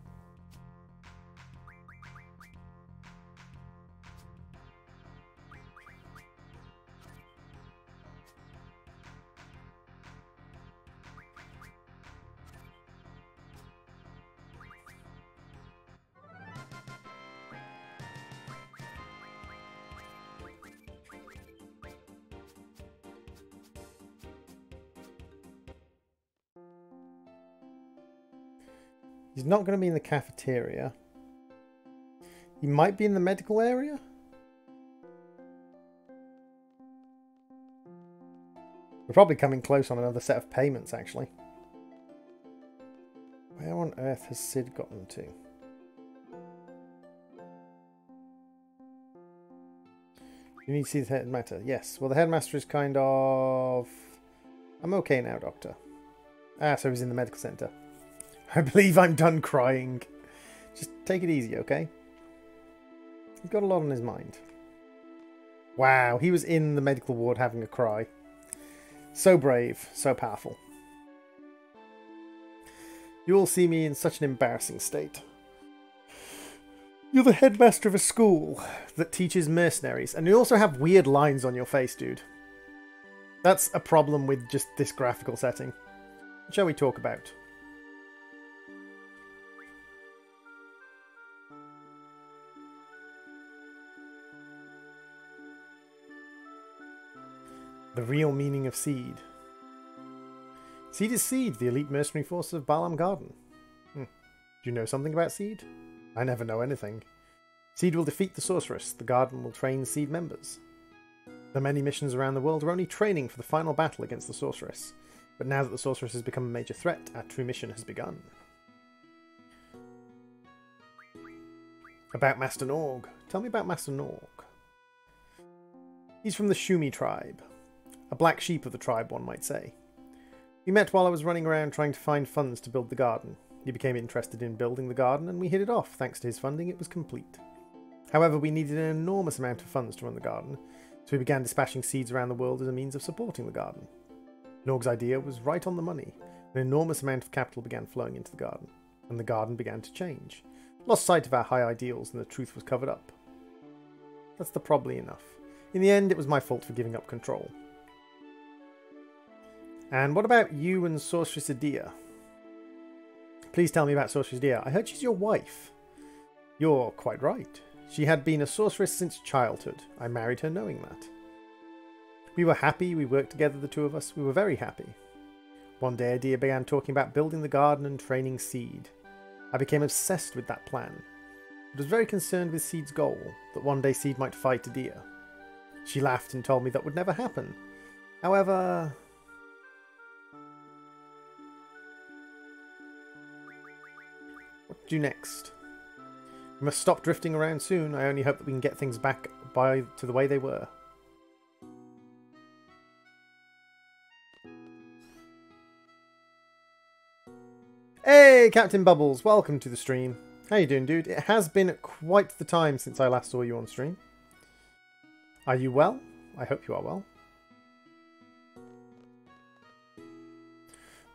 Speaker 1: He's not going to be in the cafeteria. He might be in the medical area? We're probably coming close on another set of payments, actually. Where on earth has Sid gotten to? You need to see the headmaster. Yes. Well, the headmaster is kind of... I'm okay now, doctor. Ah, so he's in the medical centre. I believe I'm done crying. Just take it easy, okay? He's got a lot on his mind. Wow, he was in the medical ward having a cry. So brave, so powerful. You all see me in such an embarrassing state. You're the headmaster of a school that teaches mercenaries, and you also have weird lines on your face, dude. That's a problem with just this graphical setting. What shall we talk about? The real meaning of Seed. Seed is Seed, the elite mercenary force of Balam Garden. Do you know something about Seed? I never know anything. Seed will defeat the sorceress. The Garden will train Seed members. The many missions around the world are only training for the final battle against the sorceress. But now that the sorceress has become a major threat, our true mission has begun. About Master Norg. Tell me about Master Norg. He's from the Shumi tribe. A black sheep of the tribe, one might say. We met while I was running around trying to find funds to build the garden. He became interested in building the garden and we hit it off. Thanks to his funding, it was complete. However, we needed an enormous amount of funds to run the garden, so we began dispatching seeds around the world as a means of supporting the garden. Norg's idea was right on the money. An enormous amount of capital began flowing into the garden, and the garden began to change. Lost sight of our high ideals and the truth was covered up. That's the probably enough. In the end, it was my fault for giving up control. And what about you and Sorceress Adia? Please tell me about Sorceress Adia. I heard she's your wife. You're quite right. She had been a sorceress since childhood. I married her knowing that. We were happy, we worked together, the two of us. We were very happy. One day Adia began talking about building the garden and training Seed. I became obsessed with that plan. I was very concerned with Seed's goal, that one day Seed might fight Adia. She laughed and told me that would never happen. However... What to do next? We must stop drifting around soon. I only hope that we can get things back to the way they were. Hey, Captain Bubbles, welcome to the stream. How you doing, dude? It has been quite the time since I last saw you on stream. Are you well? I hope you are well.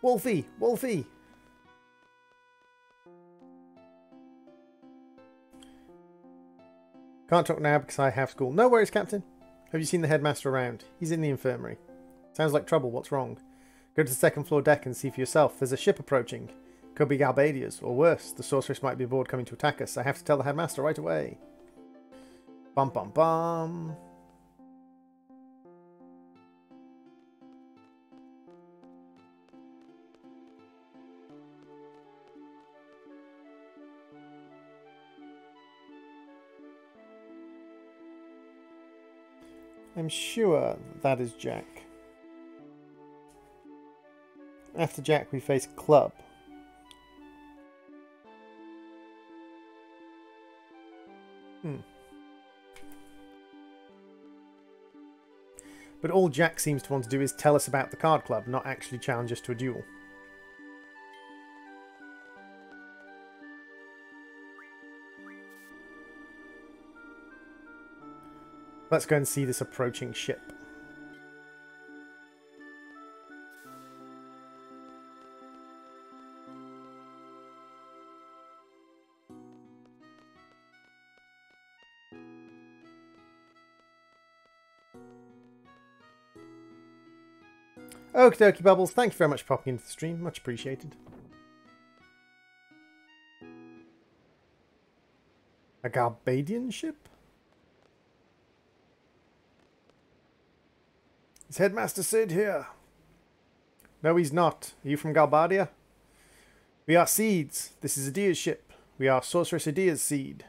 Speaker 1: Wolfie! Wolfie! Can't talk now because I have school. No worries, Captain. Have you seen the headmaster around? He's in the infirmary. Sounds like trouble. What's wrong? Go to the second floor deck and see for yourself. There's a ship approaching. Could be Galbadia's, or worse, the sorceress might be aboard coming to attack us. I have to tell the headmaster right away. Bum bum bum. I'm sure that is Jack. After Jack, we face Club. But all Jack seems to want to do is tell us about the card club, not actually challenge us to a duel. Let's go and see this approaching ship. Okie dokie, Bubbles. Thank you very much for popping into the stream. Much appreciated. A Garbadian ship? Is Headmaster Sid here? No, he's not. Are you from Galbadia? We are Seeds. This is Adia's ship. We are Sorceress Adia's seed.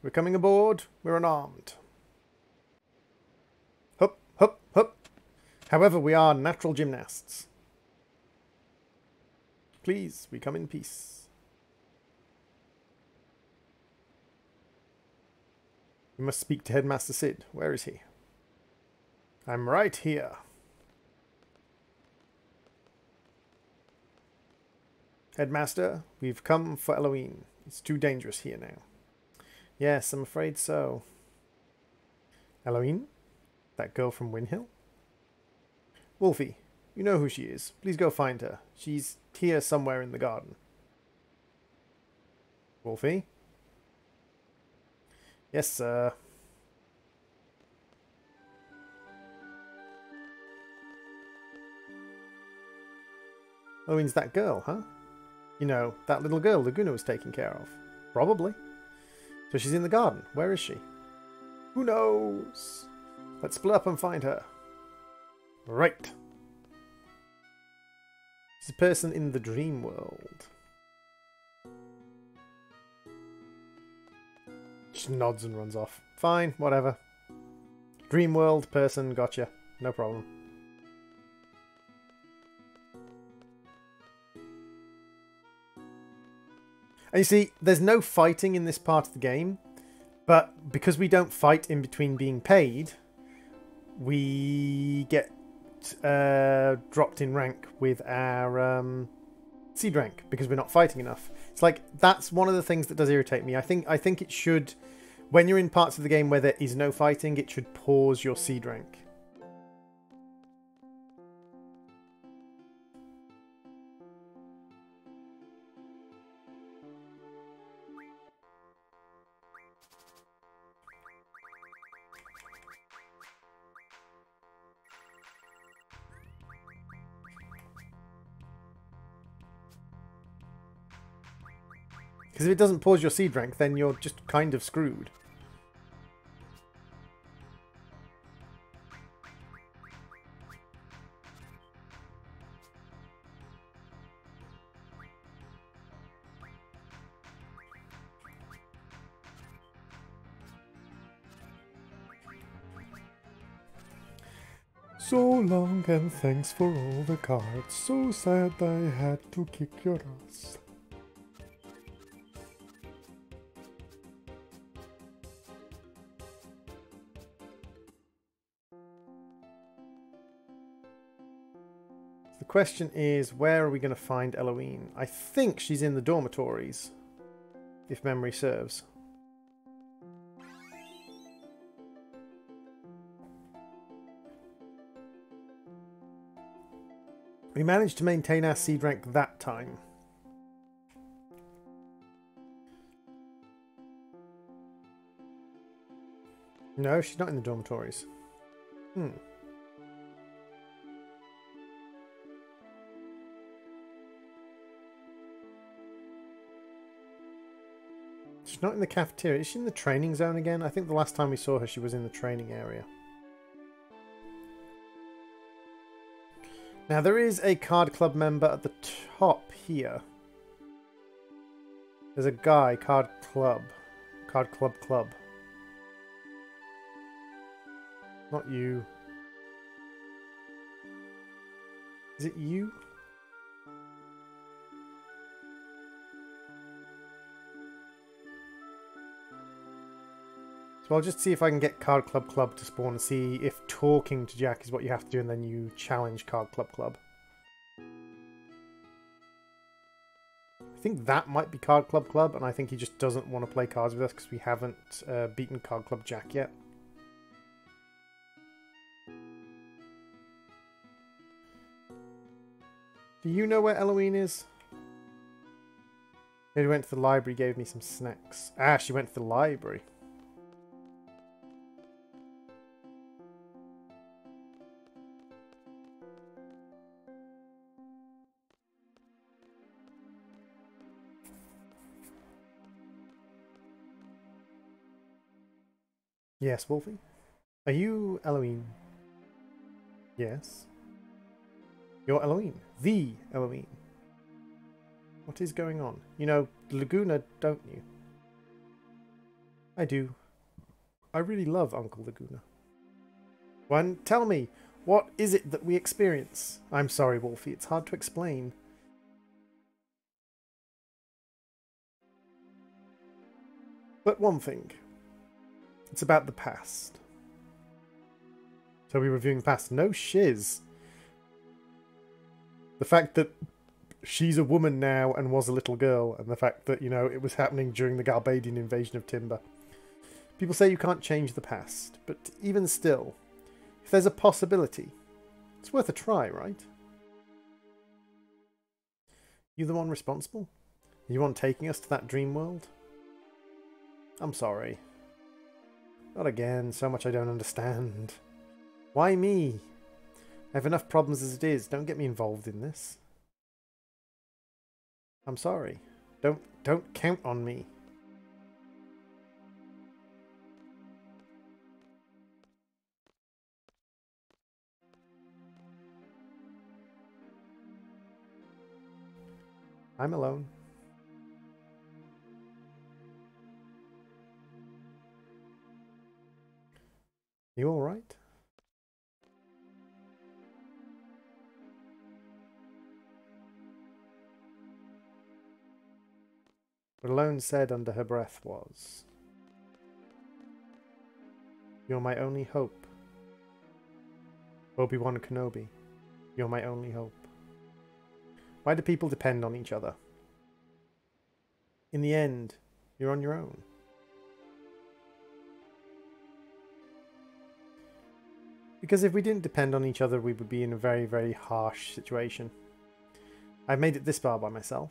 Speaker 1: We're coming aboard. We're unarmed. Hup, hup, hup. However, we are natural gymnasts. Please, we come in peace. We must speak to Headmaster Sid. Where is he? I'm right here. Headmaster, we've come for Elohim. It's too dangerous here now. Yes, I'm afraid so. Elohim? That girl from Windhill? Wolfie, you know who she is. Please go find her. She's here somewhere in the garden. Wolfie? Yes, sir. Elohim's that girl, huh? You know, that little girl Laguna was taking care of. Probably. So she's in the garden. Where is she? Who knows? Let's split up and find her. Right. She's a person in the dream world. She nods and runs off. Fine, whatever. Dream world person, gotcha. No problem. And you see, there's no fighting in this part of the game, but because we don't fight in between being paid, we get dropped in rank with our seed rank because we're not fighting enough. It's like, that's one of the things that does irritate me. I think it should, when you're in parts of the game where there is no fighting, it should pause your seed rank. Because if it doesn't pause your seed rank, then you're just kind of screwed. So long and thanks for all the cards. So sad I had to kick your ass. The question is, where are we going to find Elohim? I think she's in the dormitories, if memory serves. We managed to maintain our seed rank that time. No, she's not in the dormitories. She's not in the cafeteria. Is she in the training zone again? I think the last time we saw her, she was in the training area. Now, there is a card club member at the top here. There's a guy, card club. Card club club. Not you. Is it you? So I'll just see if I can get Card Club Club to spawn and see if talking to Jack is what you have to do and then you challenge Card Club Club. I think that might be Card Club Club, and I think he just doesn't want to play cards with us because we haven't beaten Card Club Jack yet. Do you know where Eloine is? Maybe went to the library, gave me some snacks. Ah, she went to the library. Yes, Wolfie? Are you Eloine? Yes. You're Eloine. The Eloine. What is going on? You know Laguna, don't you? I do. I really love Uncle Laguna. One, tell me, what is it that we experience? I'm sorry, Wolfie, it's hard to explain. But one thing. It's about the past. So we're reviewing the past. No shiz. The fact that she's a woman now and was a little girl, and the fact that, you know, it was happening during the Garbadian invasion of Timber. People say you can't change the past, but even still, if there's a possibility, it's worth a try, right? You the one responsible? You the one taking us to that dream world? I'm sorry. Not again, so much I don't understand. Why me? I have enough problems as it is, don't get me involved in this. I'm sorry. Don't count on me. I'm alone. You all right? What Alone said under her breath was, "You're my only hope. Obi-Wan Kenobi, you're my only hope." Why do people depend on each other? In the end, you're on your own. Because if we didn't depend on each other, we would be in a very, very harsh situation. I've made it this far by myself.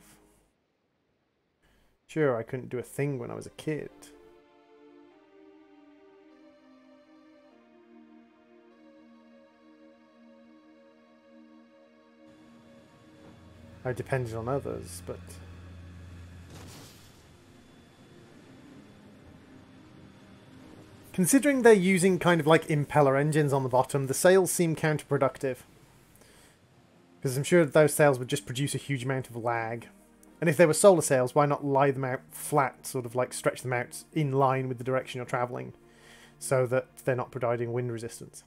Speaker 1: Sure, I couldn't do a thing when I was a kid. I depended on others, but... Considering they're using kind of like impeller engines on the bottom, the sails seem counterproductive. Because I'm sure those sails would just produce a huge amount of lag. And if they were solar sails, why not lie them out flat, sort of like stretch them out in line with the direction you're travelling, so that they're not providing wind resistance.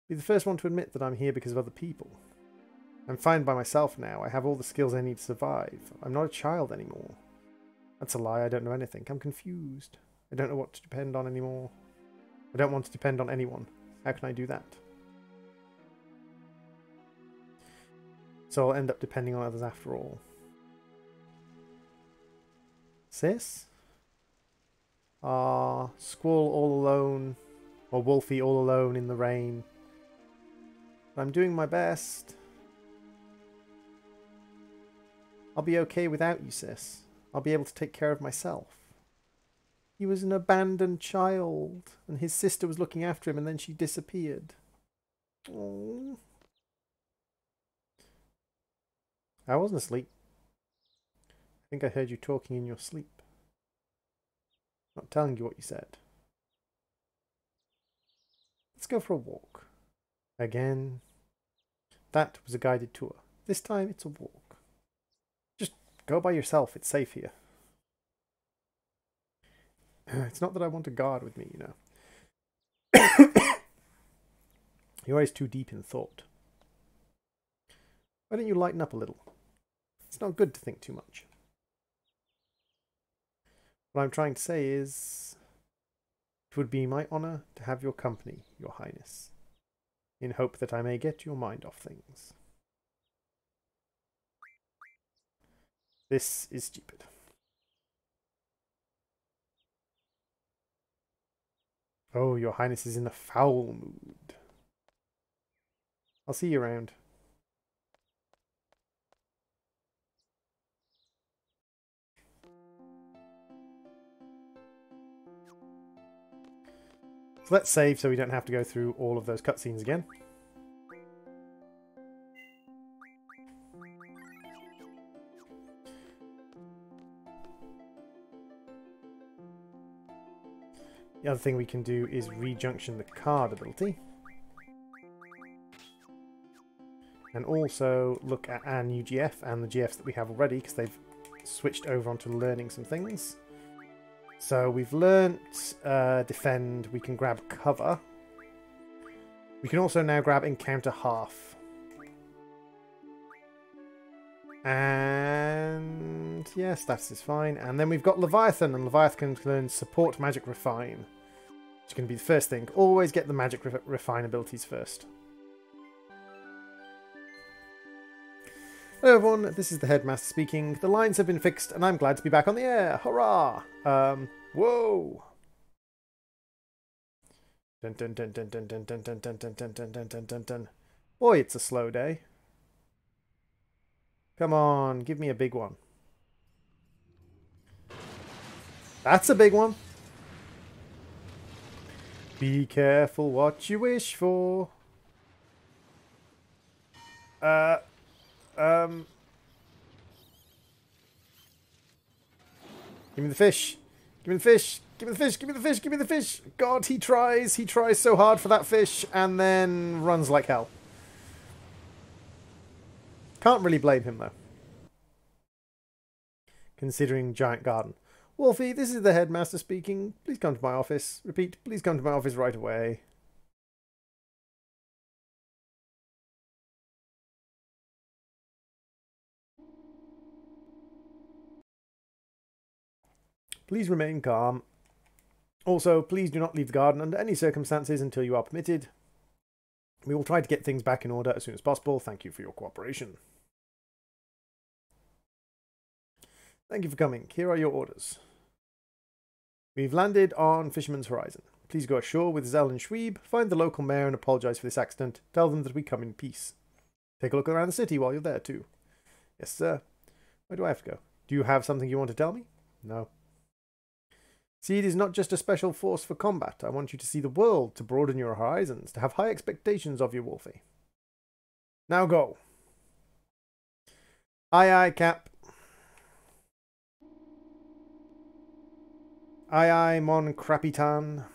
Speaker 1: Be the first one to admit that I'm here because of other people. I'm fine by myself now. I have all the skills I need to survive. I'm not a child anymore. That's a lie. I don't know anything. I'm confused. I don't know what to depend on anymore. I don't want to depend on anyone. How can I do that? So I'll end up depending on others after all. Sis? Ah, Squall all alone, or Wolfie all alone in the rain. I'm doing my best. I'll be okay without you, sis. I'll be able to take care of myself. He was an abandoned child, and his sister was looking after him, and then she disappeared. Oh. I wasn't asleep. I think I heard you talking in your sleep. Not telling you what you said. Let's go for a walk. Again. That was a guided tour. This time it's a walk. Just go by yourself, it's safe here. It's not that I want a guard with me, you know. You're always too deep in thought. Why don't you lighten up a little? It's not good to think too much. What I'm trying to say is, it would be my honour to have your company, Your Highness, in hope that I may get your mind off things. This is stupid. Oh, Your Highness is in a foul mood. I'll see you around. So let's save so we don't have to go through all of those cutscenes again. The other thing we can do is rejunction the card ability. And also look at our new GF and the GFs that we have already, because they've switched over onto learning some things. So we've learnt defend, we can grab cover. We can also now grab encounter half. And yeah, status is fine. And then we've got Leviathan, and Leviathan can learn support magic refine, which can be the first thing. Always get the magic refine abilities first. Hello everyone, this is the Headmaster speaking. The lines have been fixed and I'm glad to be back on the air. Hurrah! Whoa! Dun dun dun dun dun dun dun dun dun dun dun dun dun dun dun dun. Boy, it's a slow day. Come on, give me a big one. That's a big one. Be careful what you wish for. Give me the fish. Give me the fish. Give me the fish. Give me the fish. Give me the fish. God, he tries. He tries so hard for that fish and then runs like hell. Can't really blame him, though. Considering giant garden. Wolfie, this is the Headmaster speaking. Please come to my office. Repeat, please come to my office right away. Please remain calm. Also, please do not leave the garden under any circumstances until you are permitted. We will try to get things back in order as soon as possible. Thank you for your cooperation. Thank you for coming. Here are your orders. We've landed on Fisherman's Horizon. Please go ashore with Zell and Schweeb, find the local mayor and apologise for this accident. Tell them that we come in peace. Take a look around the city while you're there too. Yes, sir. Where do I have to go? Do you have something you want to tell me? No. Seed is not just a special force for combat. I want you to see the world, to broaden your horizons, to have high expectations of you, Wolfie. Now go. Aye, aye, Cap. Aye, aye, Mon Crapitan.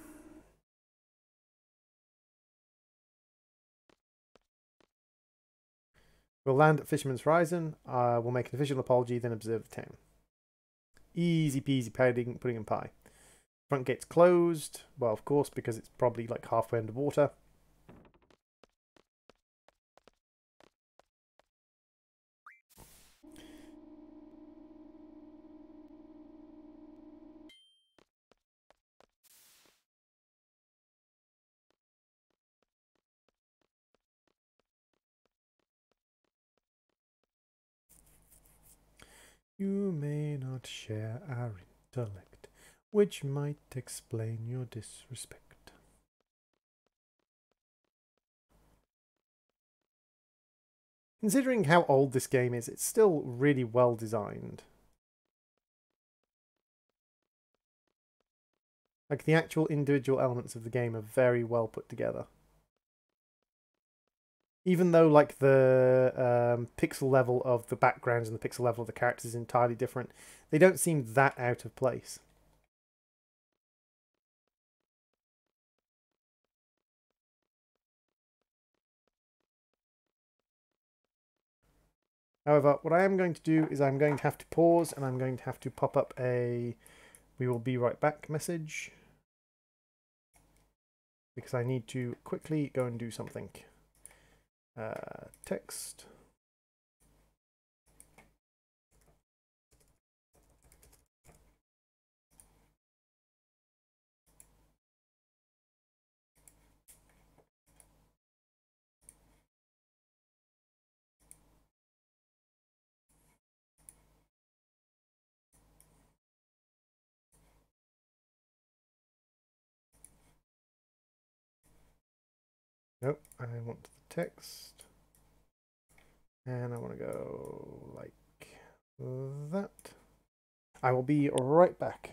Speaker 1: We'll land at Fisherman's Horizon. We'll make an official apology, then observe the town. Easy peasy pudding and pie. Front gate's closed. Well, of course, because it's probably like halfway underwater. You may not share our intellect, which might explain your disrespect. Considering how old this game is, it's still really well designed. Like, the actual individual elements of the game are very well put together. Even though, like, the pixel level of the backgrounds and the pixel level of the characters is entirely different, they don't seem that out of place. However, what I am going to do is I'm going to have to pause and I'm going to have to pop up a "we will be right back" message. because I need to quickly go and do something. Text. Nope, I want the text. And I want to go like that. I will be right back.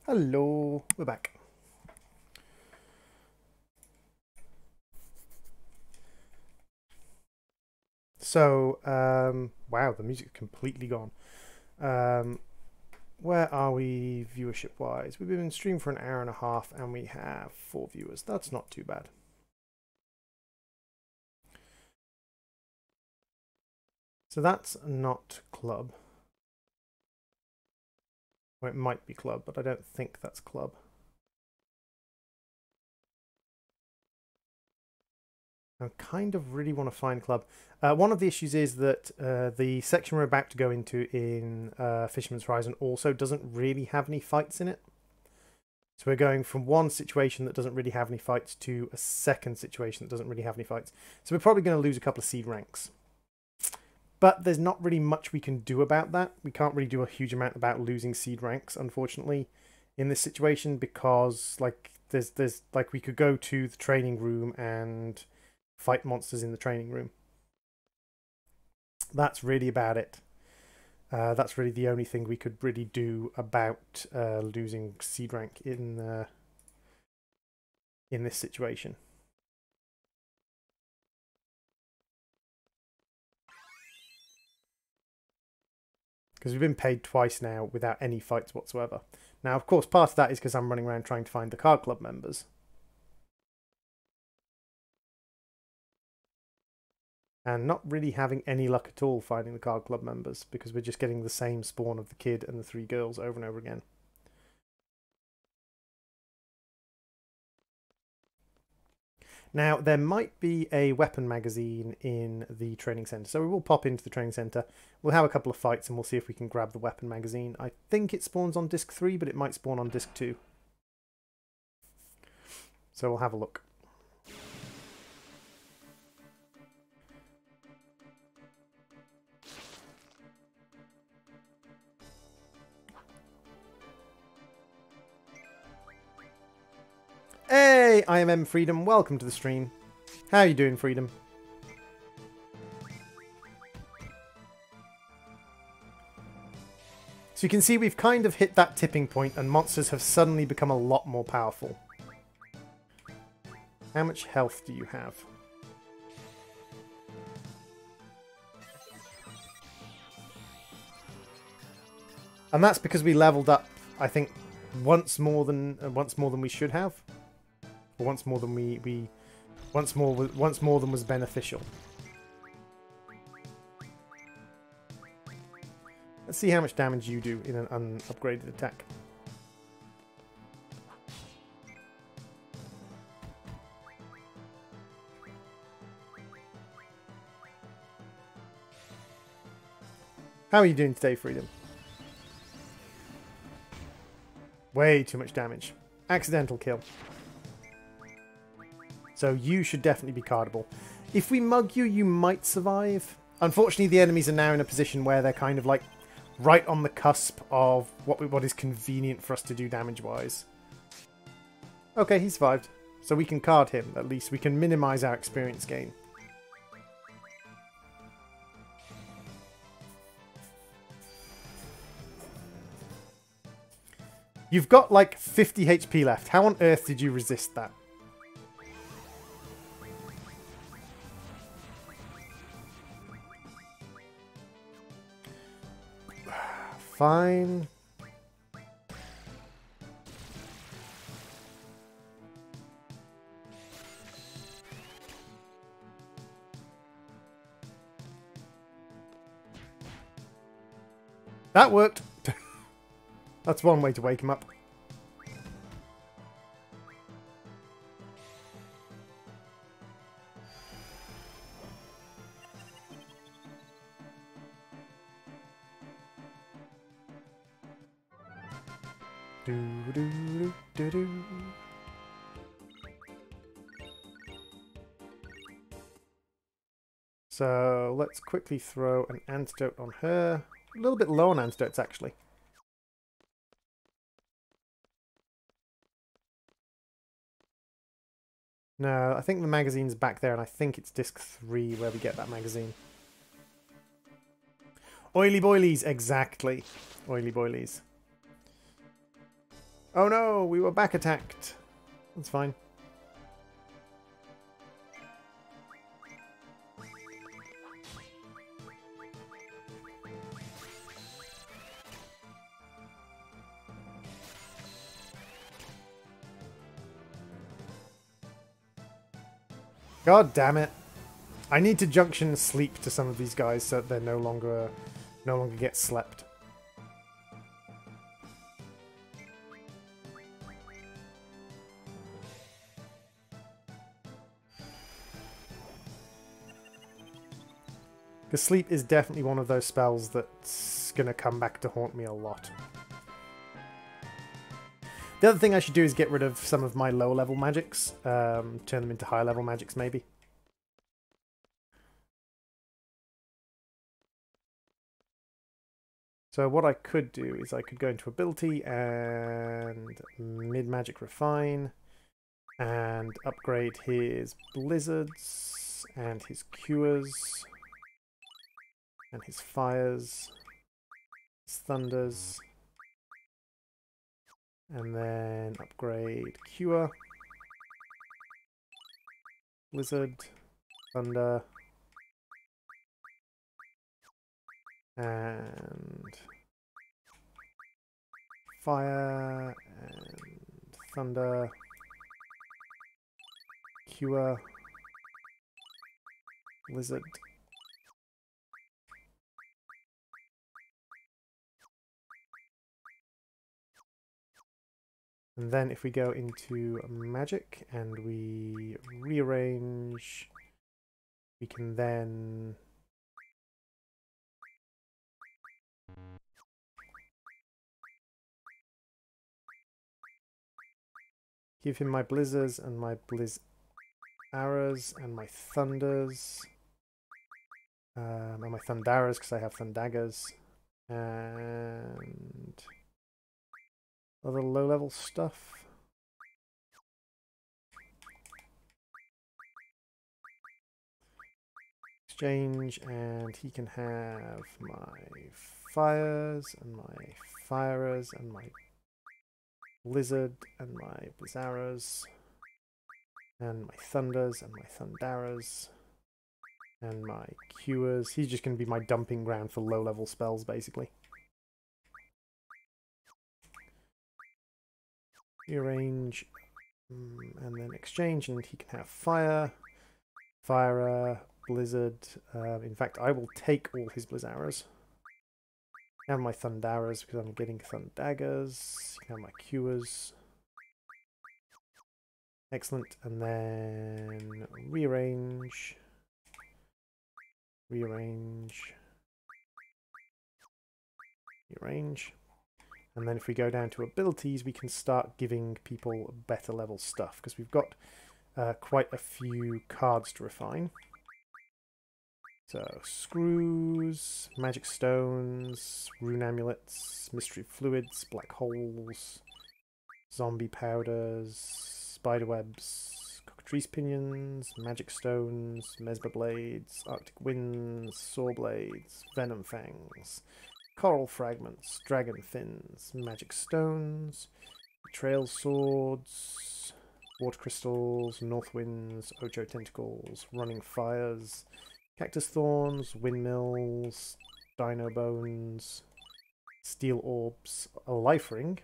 Speaker 1: Hello, we're back. So, wow, the music's completely gone. Where are we viewership-wise? We've been in stream for an hour and a half, and we have 4 viewers. That's not too bad. So that's not club. Well, it might be club, but I don't think that's club. I kind of really want to find club. One of the issues is that the section we're about to go into in Fisherman's Horizon also doesn't really have any fights in it. So we're going from one situation that doesn't really have any fights to a second situation that doesn't really have any fights. So we're probably going to lose a couple of seed ranks. But there's not really much we can do about that. We can't really do a huge amount about losing seed ranks, unfortunately, in this situation, because like there's like we could go to the training room and fight monsters in the training room. That's really about it. That's really the only thing we could really do about losing seed rank in this situation. Because we've been paid twice now without any fights whatsoever. Now, of course, part of that is because I'm running around trying to find the card club members. And not really having any luck at all finding the card club members, because we're just getting the same spawn of the kid and the 3 girls over and over again. Now, there might be a weapon magazine in the training centre, so we will pop into the training centre. We'll have a couple of fights and we'll see if we can grab the weapon magazine. I think it spawns on disc 3, but it might spawn on disc 2. So we'll have a look. Hey, I am Freedom. Welcome to the stream. How are you doing, Freedom? So you can see we've kind of hit that tipping point and monsters have suddenly become a lot more powerful. How much health do you have? And that's because we leveled up, I think, once more than we should have. Or once more than once more than was beneficial. Let's see how much damage you do in an unupgraded attack. How are you doing today, Freedom? Way too much damage. Accidental kill. So you should definitely be cardable. If we mug you, you might survive. Unfortunately, the enemies are now in a position where they're kind of like right on the cusp of what is convenient for us to do damage-wise. Okay, he survived. So we can card him, at least. We can minimize our experience gain. You've got like 50 HP left. How on earth did you resist that? Fine. That worked. That's one way to wake him up. So let's quickly throw an antidote on her. A little bit low on antidotes, actually. No, I think the magazine's back there, and I think it's disc 3 where we get that magazine. Oily boilies, exactly. Oily boilies. Oh no, we were back attacked. That's fine. God damn it. I need to junction sleep to some of these guys so that they're no longer get slept. Because sleep is definitely one of those spells that's going to come back to haunt me a lot. The other thing I should do is get rid of some of my lower level magics. Turn them into higher level magics, maybe. So what I could do is I could go into ability and mid-magic refine and upgrade his blizzards and his cures and his fires. thunders, and then upgrade cure, blizzard, thunder, and fire, and thunder, cure, blizzard, and then if we go into magic and we rearrange, we can then give him my blizzards and my blizzaras and my thunders, and my thundaras because I have thundaggers, and other low-level stuff. Exchange, and he can have my fires and my firers and my blizzard and my blizzaras and my thunders and my thundaras and my cures. He's just going to be my dumping ground for low-level spells, basically. Rearrange, and then exchange, and he can have fire, fire, blizzard. In fact, I will take all his blizzaras. Have my thundaras because I'm getting thundaggers. Have my cures. Excellent, and then rearrange, rearrange, rearrange. And then if we go down to abilities, we can start giving people better level stuff because we've got quite a few cards to refine. So screws, magic stones, rune amulets, mystery fluids, black holes, zombie powders, spiderwebs, cockatrice pinions, magic stones, mesmer blades, arctic winds, saw blades, venom fangs, coral fragments, dragon fins, magic stones, betrayal swords, water crystals, north winds, ocho tentacles, running fires, cactus thorns, windmills, dino bones, steel orbs, a life ring,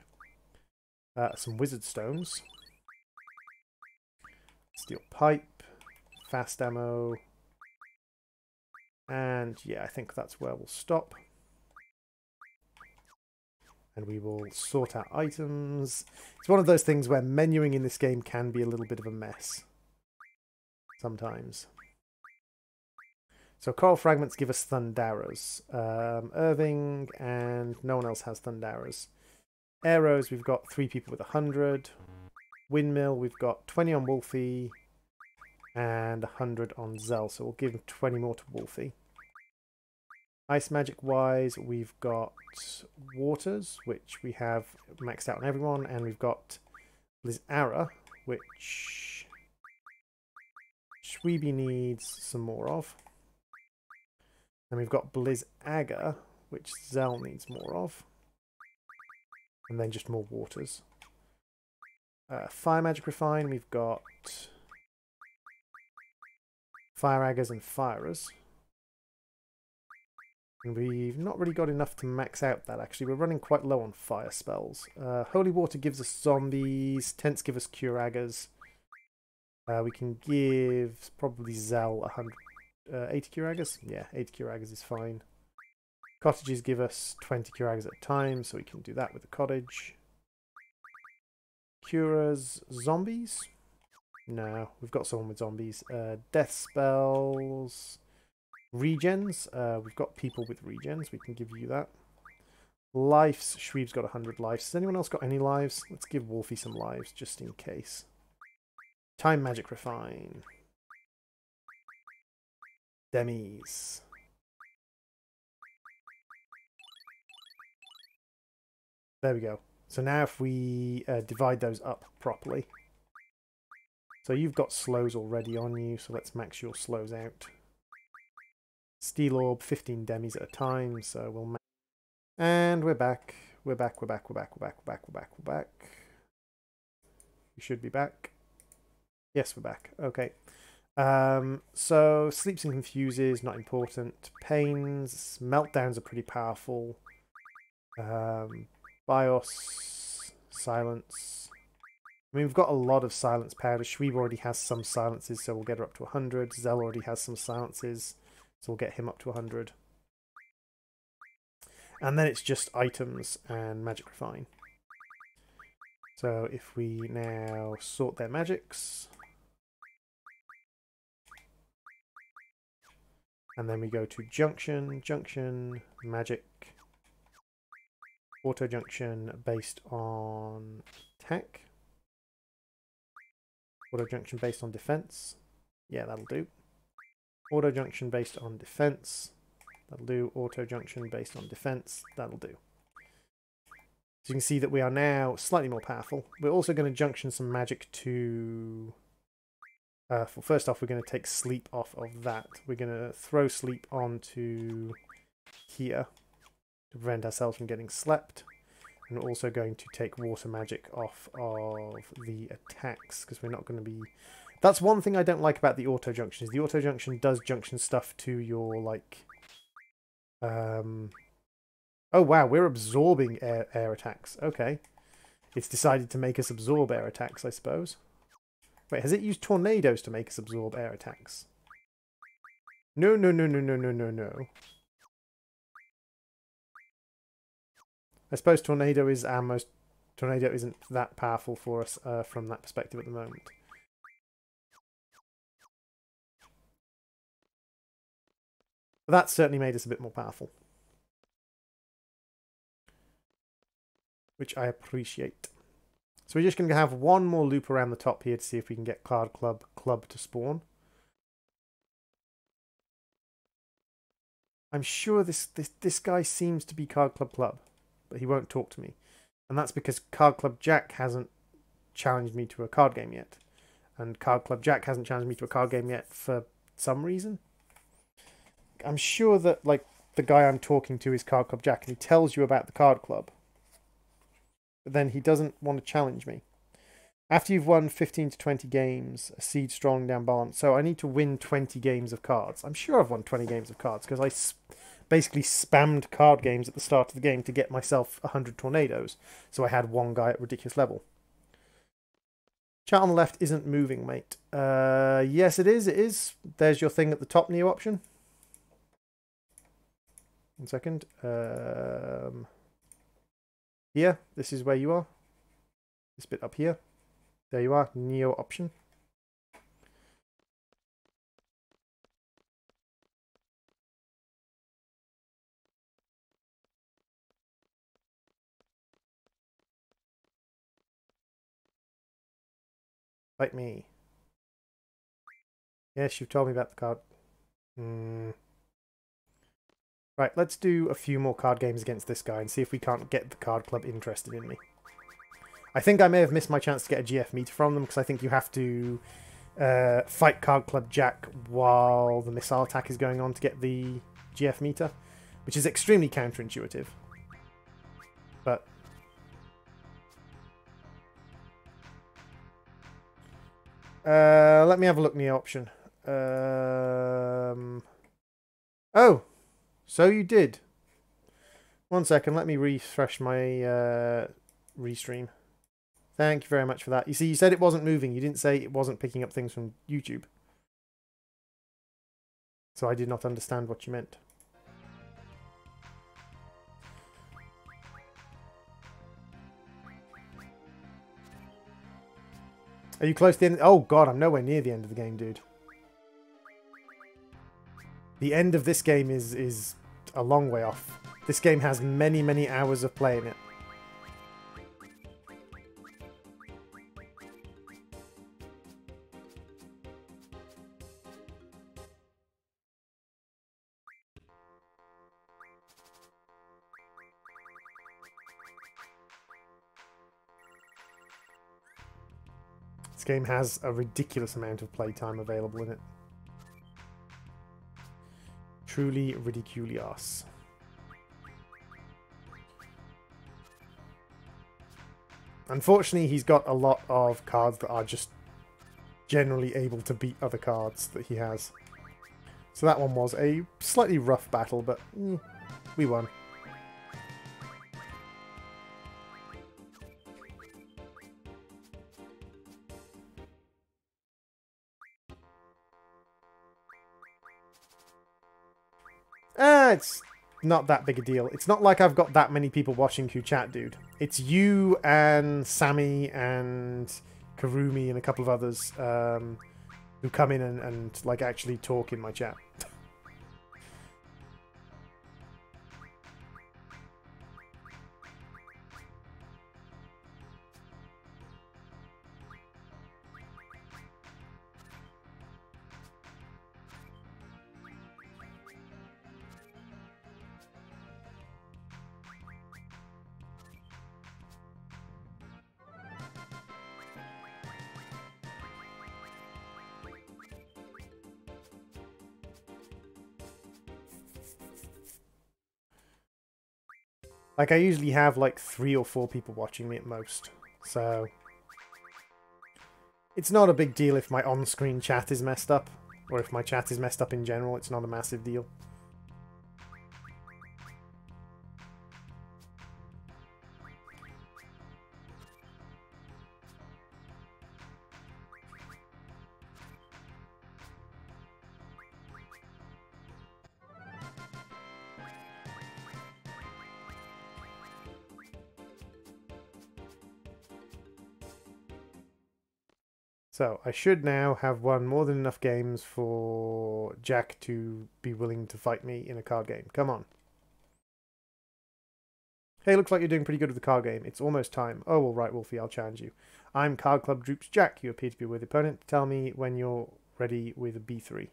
Speaker 1: some wizard stones, steel pipe, fast ammo, and yeah, I think that's where we'll stop. And we will sort out items. It's one of those things where menuing in this game can be a little bit of a mess sometimes. So coral fragments give us thundaras. Irving and no one else has thundaras. Arrows, we've got 3 people with 100. Windmill, we've got 20 on Wolfie and 100 on Zell. So we'll give 20 more to Wolfie. Ice magic wise, we've got waters, which we have maxed out on everyone, and we've got Blizzara, which Shweeby needs some more of. And we've got Blizzaga, which Zell needs more of. And then just more waters. Fire magic refine, we've got Fire Aggers and Firers. And we've not really got enough to max out that, actually. We're running quite low on fire spells. Holy Water gives us zombies. Tents give us cure aggers. We can give probably Zell 80 cure aggers. Yeah, 80 cure aggers is fine. Cottages give us 20 cure aggers at a time, so we can do that with the cottage. Cures zombies? No, we've got someone with zombies. Death spells... Regens, we've got people with regens, we can give you that. Lives, Shweeb's got 100 lives. Has anyone else got any lives? Let's give Wolfie some lives, just in case. Time magic refine. Demis. There we go. So now if we divide those up properly. So you've got slows already on you, so let's max your slows out. Steel Orb, 15 demis at a time, so we'll max. And we're back. We're back. We're back. We're back. We're back. We're back. We're back. We're back. We should be back. Yes, we're back. Okay. So sleeps and confuses, not important. Pains, meltdowns are pretty powerful. BIOS, silence. I mean, we've got a lot of silence powder. Shweeb already has some silences, so we'll get her up to 100. Zell already has some silences, so we'll get him up to 100. And then it's just items and magic refine. So if we now sort their magics, and then we go to junction, junction, magic, auto junction based on attack, auto junction based on defense. Yeah, that'll do. Auto junction based on defense. That'll do. Auto junction based on defense. That'll do. So you can see that we are now slightly more powerful. We're also going to junction some magic to... first off, we're going to take sleep off of that. We're going to throw sleep onto here to prevent ourselves from getting slept. And we're also going to take water magic off of the attacks, because we're not going to be... That's one thing I don't like about the auto junction, is the auto junction does junction stuff to your, like... Oh wow, we're absorbing air attacks. Okay. It's decided to make us absorb air attacks, I suppose. Wait, has it used tornadoes to make us absorb air attacks? No, no, no, no, no, no, no, no. I suppose tornado is our most... Tornado isn't that powerful for us from that perspective at the moment. But that certainly made us a bit more powerful. Which I appreciate. So we're just going to have one more loop around the top here to see if we can get Card Club to spawn. I'm sure this guy seems to be Card Club, but he won't talk to me. And that's because Card Club Jack hasn't challenged me to a card game yet. And Card Club Jack hasn't challenged me to a card game yet for some reason. I'm sure that, like, the guy I'm talking to is Card Club Jack, and he tells you about the Card Club. But then he doesn't want to challenge me. After you've won 15 to 20 games, a seed strong down balance. So I need to win 20 games of cards. I'm sure I've won 20 games of cards, because I basically spammed card games at the start of the game to get myself 100 tornadoes. So I had one guy at ridiculous level. Chat on the left isn't moving, mate. Yes, it is. It is. There's your thing at the top, new option. 1 second. Here, this is where you are. This bit up here. There you are, Neo option. Fight me. Yes, you've told me about the card. Right, let's do a few more card games against this guy and see if we can't get the card club interested in me. I think I may have missed my chance to get a GF meter from them, because I think you have to fight Card Club Jack while the missile attack is going on to get the GF meter, which is extremely counterintuitive. But let me have a look in the option. Oh, so you did. 1 second, let me refresh my restream. Thank you very much for that. You see, you said it wasn't moving. You didn't say it wasn't picking up things from YouTube. So I did not understand what you meant. Are you close to the end? Oh god, I'm nowhere near the end of the game, dude. The end of this game is a long way off. This game has many, many hours of play in it. This game has a ridiculous amount of playtime available in it. Truly ridiculous. Unfortunately, he's got a lot of cards that are just generally able to beat other cards that he has. So that one was a slightly rough battle, but we won. It's not that big a deal. It's not like I've got that many people watching who chat, dude. It's you and Sammy and Karumi and a couple of others who come in and like actually talk in my chat. Like, I usually have like 3 or 4 people watching me at most, so it's not a big deal if my on-screen chat is messed up, or if my chat is messed up in general. It's not a massive deal. So, I should now have won more than enough games for Jack to be willing to fight me in a card game. Come on. Hey, looks like you're doing pretty good with the card game. It's almost time. Oh, all right, Wolfie, I'll challenge you. I'm Card Club Droops Jack. You appear to be a worthy opponent. Tell me when you're ready with a B3.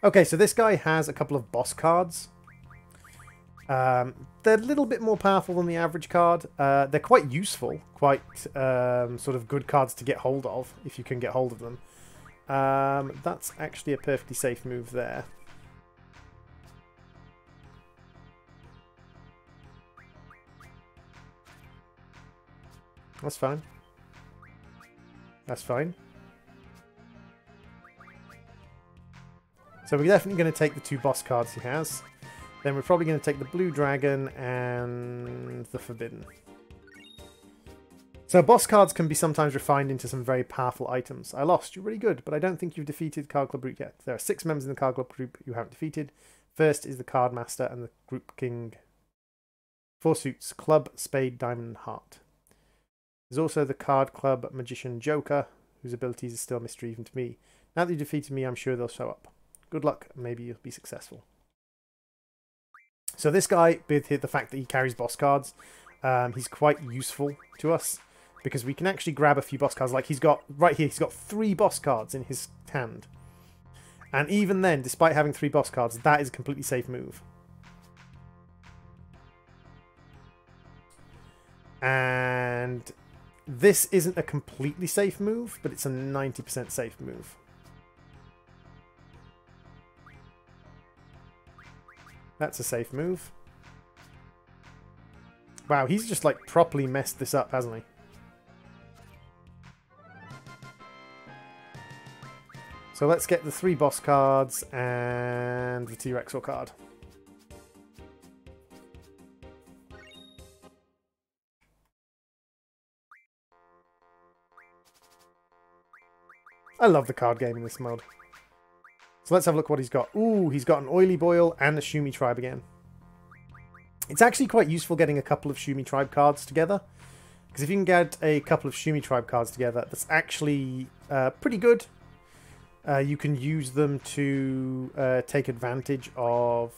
Speaker 1: Okay, so this guy has a couple of boss cards. They're a little bit more powerful than the average card. They're quite useful, quite sort of good cards to get hold of, if you can get hold of them. That's actually a perfectly safe move there. That's fine. That's fine. So we're definitely going to take the 2 boss cards he has. Then we're probably going to take the Blue Dragon and the Forbidden. So boss cards can be sometimes refined into some very powerful items. I lost. You're really good, but I don't think you've defeated Card Club Group yet. There are 6 members in the Card Club Group you haven't defeated. First is the Card Master and the Group King. 4 suits: Club, Spade, Diamond, and Heart. There's also the Card Club Magician Joker, whose abilities are still a mystery even to me. Now that you've defeated me, I'm sure they'll show up. Good luck, maybe you'll be successful. So this guy, with the fact that he carries boss cards, he's quite useful to us, because we can actually grab a few boss cards. Like he's got, right here, he's got 3 boss cards in his hand. And even then, despite having 3 boss cards, that is a completely safe move. And this isn't a completely safe move, but it's a 90% safe move. That's a safe move. Wow, he's just like properly messed this up, hasn't he? So let's get the 3 boss cards and the T-Rexor card. I love the card game in this mode. So let's have a look what he's got. Ooh, he's got an Oily Boyle and a Shumi Tribe again. It's actually quite useful getting a couple of Shumi Tribe cards together. Because if you can get a couple of Shumi Tribe cards together, that's actually pretty good. You can use them to take advantage of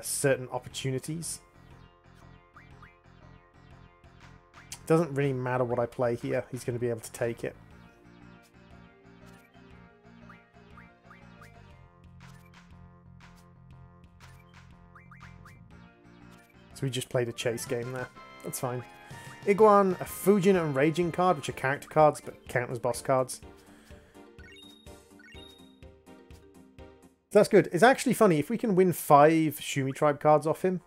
Speaker 1: certain opportunities. It doesn't really matter what I play here. He's going to be able to take it. So we just played a chase game there. That's fine. Iguan, a Fujin and Raging card, which are character cards, but count as boss cards. That's good. It's actually funny. If we can win 5 Shumi Tribe cards off him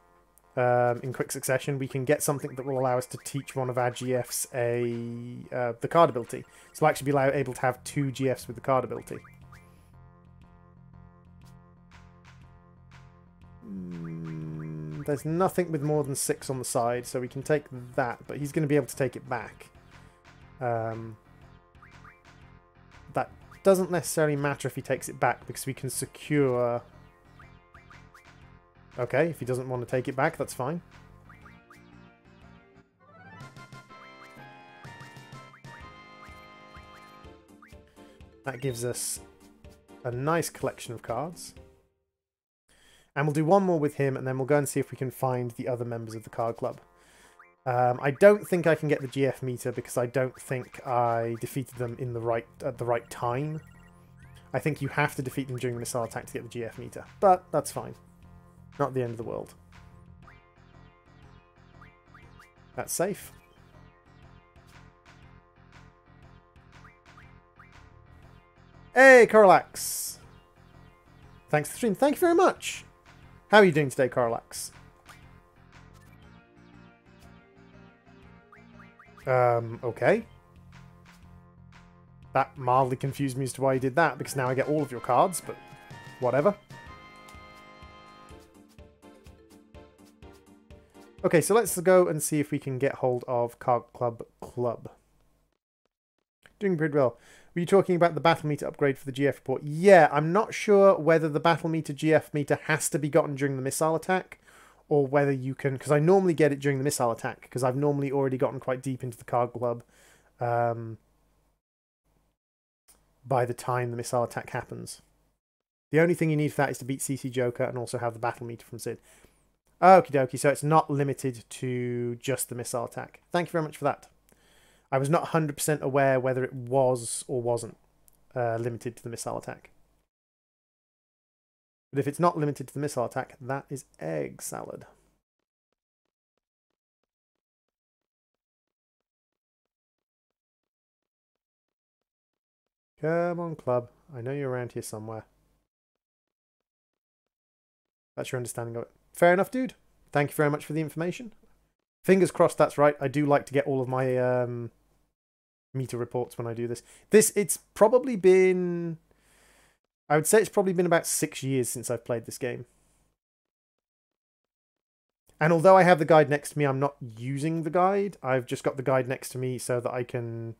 Speaker 1: in quick succession, we can get something that will allow us to teach one of our GFs the card ability. So we'll actually be able to have 2 GFs with the card ability. There's nothing with more than 6 on the side, so we can take that, but he's going to be able to take it back. That doesn't necessarily matter if he takes it back, because we can secure... Okay, if he doesn't want to take it back, that's fine. That gives us a nice collection of cards. And we'll do one more with him, and then we'll go and see if we can find the other members of the card club. I don't think I can get the GF meter because I don't think I defeated them in at the right time. I think you have to defeat them during the missile attack to get the GF meter, but that's fine. Not the end of the world. That's safe. Hey, Coralax! Thanks for the stream. Thank you very much! How are you doing today, Coralax? Okay. That mildly confused me as to why you did that, because now I get all of your cards, but whatever. Okay, so let's go and see if we can get hold of Card Club. Doing pretty well. Were you talking about the battle meter upgrade for the GF report? Yeah, I'm not sure whether the battle meter GF meter has to be gotten during the missile attack, or whether you can, because I normally get it during the missile attack, because I've normally already gotten quite deep into the Card Club by the time the missile attack happens. The only thing you need for that is to beat CC Joker and also have the battle meter from Sid. Okie dokie, so it's not limited to just the missile attack. Thank you very much for that. I was not 100% aware whether it was or wasn't limited to the missile attack. But if it's not limited to the missile attack, that is egg salad. Come on, club. I know you're around here somewhere. That's your understanding of it. Fair enough, dude. Thank you very much for the information. Fingers crossed that's right. I do like to get all of my meter reports when I do this. It's probably been... I would say it's probably been about 6 years since I've played this game. And although I have the guide next to me, I'm not using the guide. I've just got the guide next to me so that I can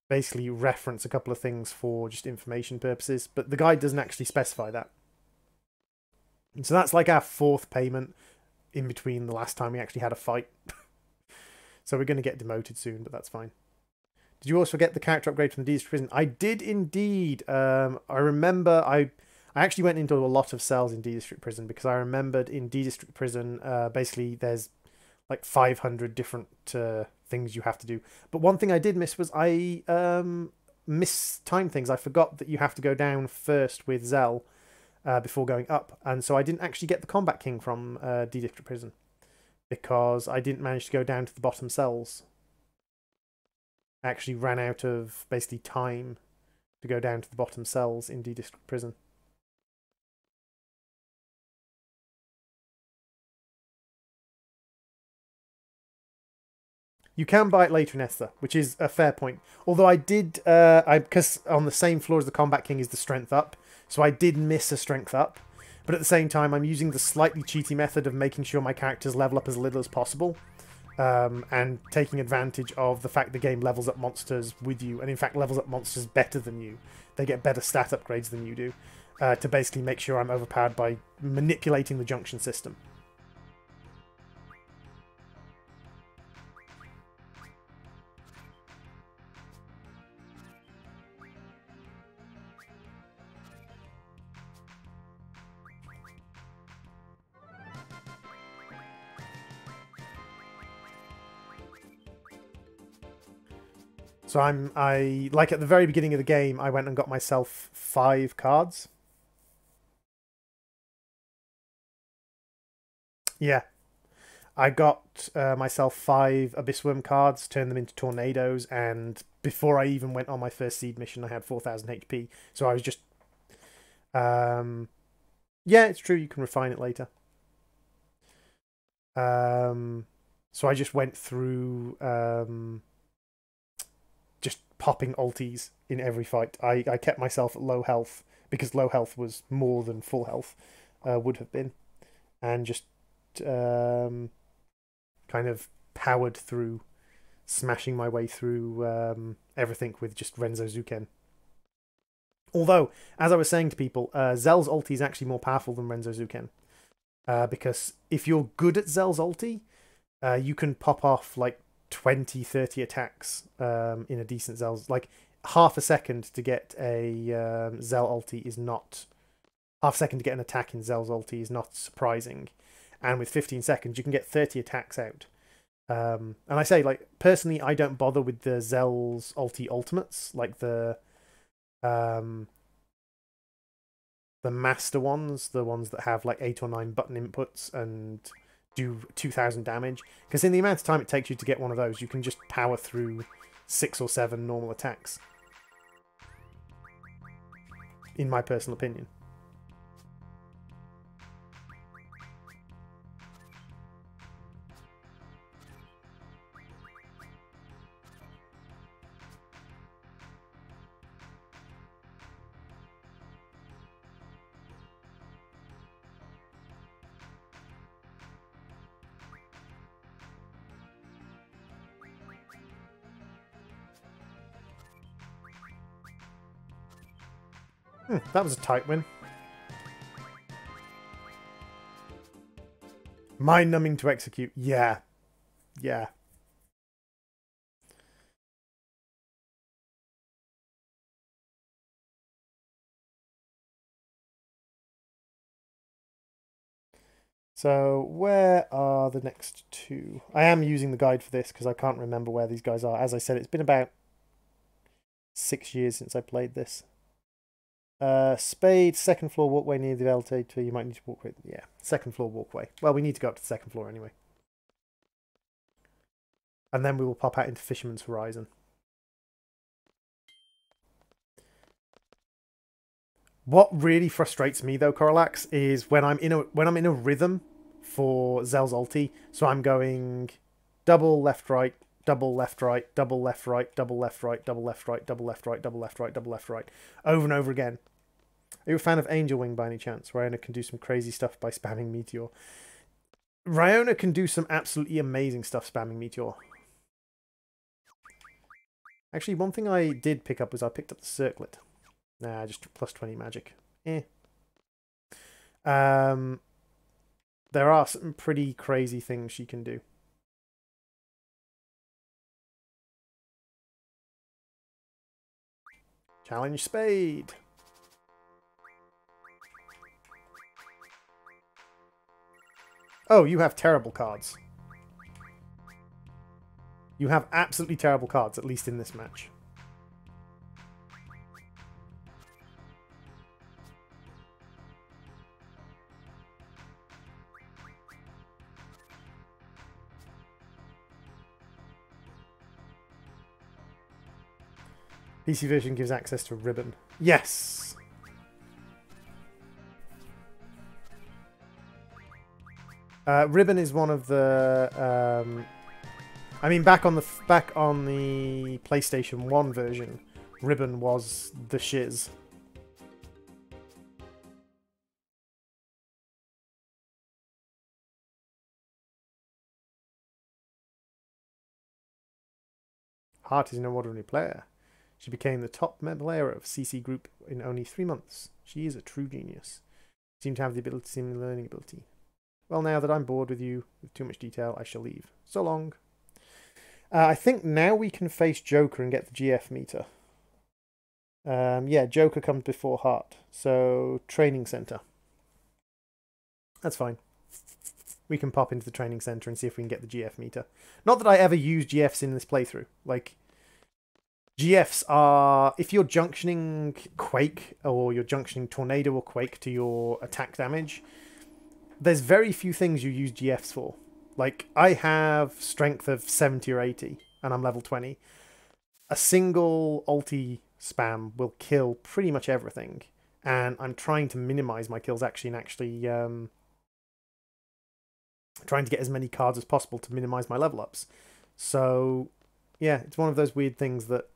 Speaker 1: basically reference a couple of things for just information purposes. But the guide doesn't actually specify that. And so that's like our 4th payment in between the last time we actually had a fight. So we're going to get demoted soon, but that's fine. Did you also get the character upgrade from the D District Prison? I did indeed. I remember I actually went into a lot of cells in D District Prison because I remembered in D District Prison, basically there's like 500 different things you have to do. But one thing I did miss was I mistimed things. I forgot that you have to go down first with Zell before going up. And so I didn't actually get the Combat King from D District Prison because I didn't manage to go down to the bottom cells. I actually ran out of basically time to go down to the bottom cells in D District Prison. You can buy it later in Esther, which is a fair point. Although I did, because on the same floor as the Combat King is the Strength Up, so I did miss a Strength Up. But at the same time, I'm using the slightly cheaty method of making sure my characters level up as little as possible. And taking advantage of the fact the game levels up monsters with you, and in fact levels up monsters better than you. They get better stat upgrades than you do, to basically make sure I'm overpowered by manipulating the junction system. So I like at the very beginning of the game, I went and got myself 5 cards. Yeah. I got myself 5 Abyss Worm cards, turned them into tornadoes, and before I even went on my first seed mission, I had 4,000 HP. So I was just Yeah, it's true. You can refine it later. So I just went through just popping ulties in every fight. I kept myself at low health because low health was more than full health would have been, and just kind of powered through, smashing my way through everything with just Renzo Zuken. Although, as I was saying to people, Zell's ulti is actually more powerful than Renzo Zuken. Because if you're good at Zell's ulti, you can pop off like 20, 30 attacks in a decent Zell's. Like, half a second to get a Zell ulti is not... Half a second to get an attack in Zell's ulti is not surprising. And with 15 seconds, you can get 30 attacks out. And I say, like, personally, I don't bother with the Zell's ulti ultimates, like the master ones, the ones that have like 8 or 9 button inputs and do 2000 damage. Because in the amount of time it takes you to get one of those, you can just power through 6 or 7 normal attacks. In my personal opinion. That was a tight win. Mind-numbing to execute. Yeah. Yeah. So, where are the next two? I am using the guide for this because I can't remember where these guys are. As I said, it's been about 6 years since I played this. Spade, second floor walkway near the elevator. You might need to walk with. Yeah, second floor walkway. Well, we need to go up to the second floor anyway. And then we will pop out into Fisherman's Horizon. What really frustrates me though, Coralax, is when I'm in a rhythm for Zell's ulti. So I'm going double left right, double left right, double left right, double left right, double left right, double left right, double left right, double left right, over and over again. Are you a fan of Angel Wing by any chance? Ryona can do some crazy stuff by spamming Meteor. Ryona can do some absolutely amazing stuff spamming Meteor. Actually, one thing I did pick up was I picked up the Circlet. Nah, just plus 20 magic. There are some pretty crazy things she can do. Challenge Spade. Oh, you have terrible cards. You have absolutely terrible cards, at least in this match. PC version gives access to Ribbon. Yes! Ribbon is one of the... I mean, back on the PlayStation 1 version, Ribbon was the shiz. Hart is an ordinary player. She became the top player of CC Group in only 3 months. She is a true genius. Seemed to have the ability, seeming learning ability. Well, now that I'm bored with you with too much detail, I shall leave. So long. I think now we can face Joker and get the GF meter. Yeah, Joker comes before Hart. So, training center. That's fine. We can pop into the training center and see if we can get the GF meter. Not that I ever use GFs in this playthrough. Like, GFs are... If you're junctioning Quake, or you're junctioning Tornado or Quake to your attack damage, there's very few things you use GFs for. Like, I have strength of 70 or 80, and I'm level 20. A single ulti spam will kill pretty much everything. and I'm trying to minimize my kills actually, and actually trying to get as many cards as possible to minimize my level ups. So yeah, it's one of those weird things that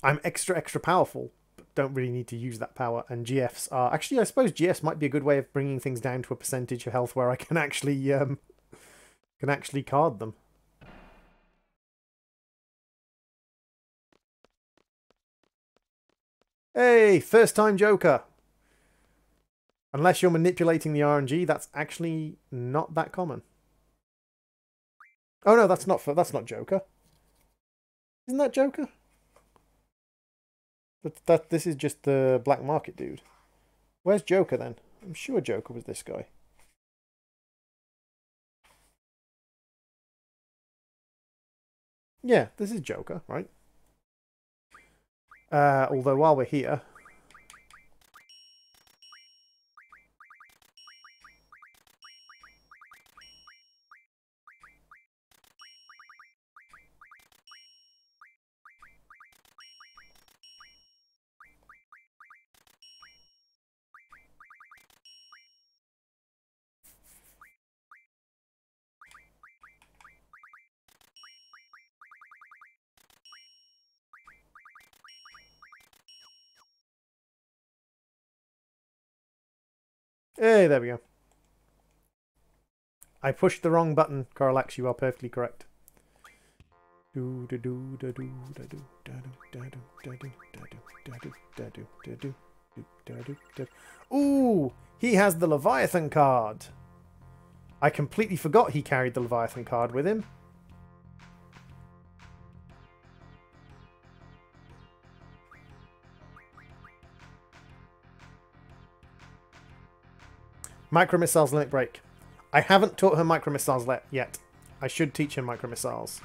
Speaker 1: I'm extra powerful, but don't really need to use that power. And GFs are actually, I suppose GFs might be a good way of bringing things down to a percentage of health where I can actually card them. Hey, first time Joker. Unless you're manipulating the RNG, that's actually not that common. Oh no, that's not Joker. Isn't that Joker? This is just the black market dude. Where's Joker then? I'm sure Joker was this guy. Yeah, this is Joker, right? Although while we're here, hey, there we go. I pushed the wrong button, Carlax. You are perfectly correct. Ooh, he has the Leviathan card. I completely forgot he carried the Leviathan card with him. Micro missiles limit break. I haven't taught her micro missiles yet. I should teach her micro missiles.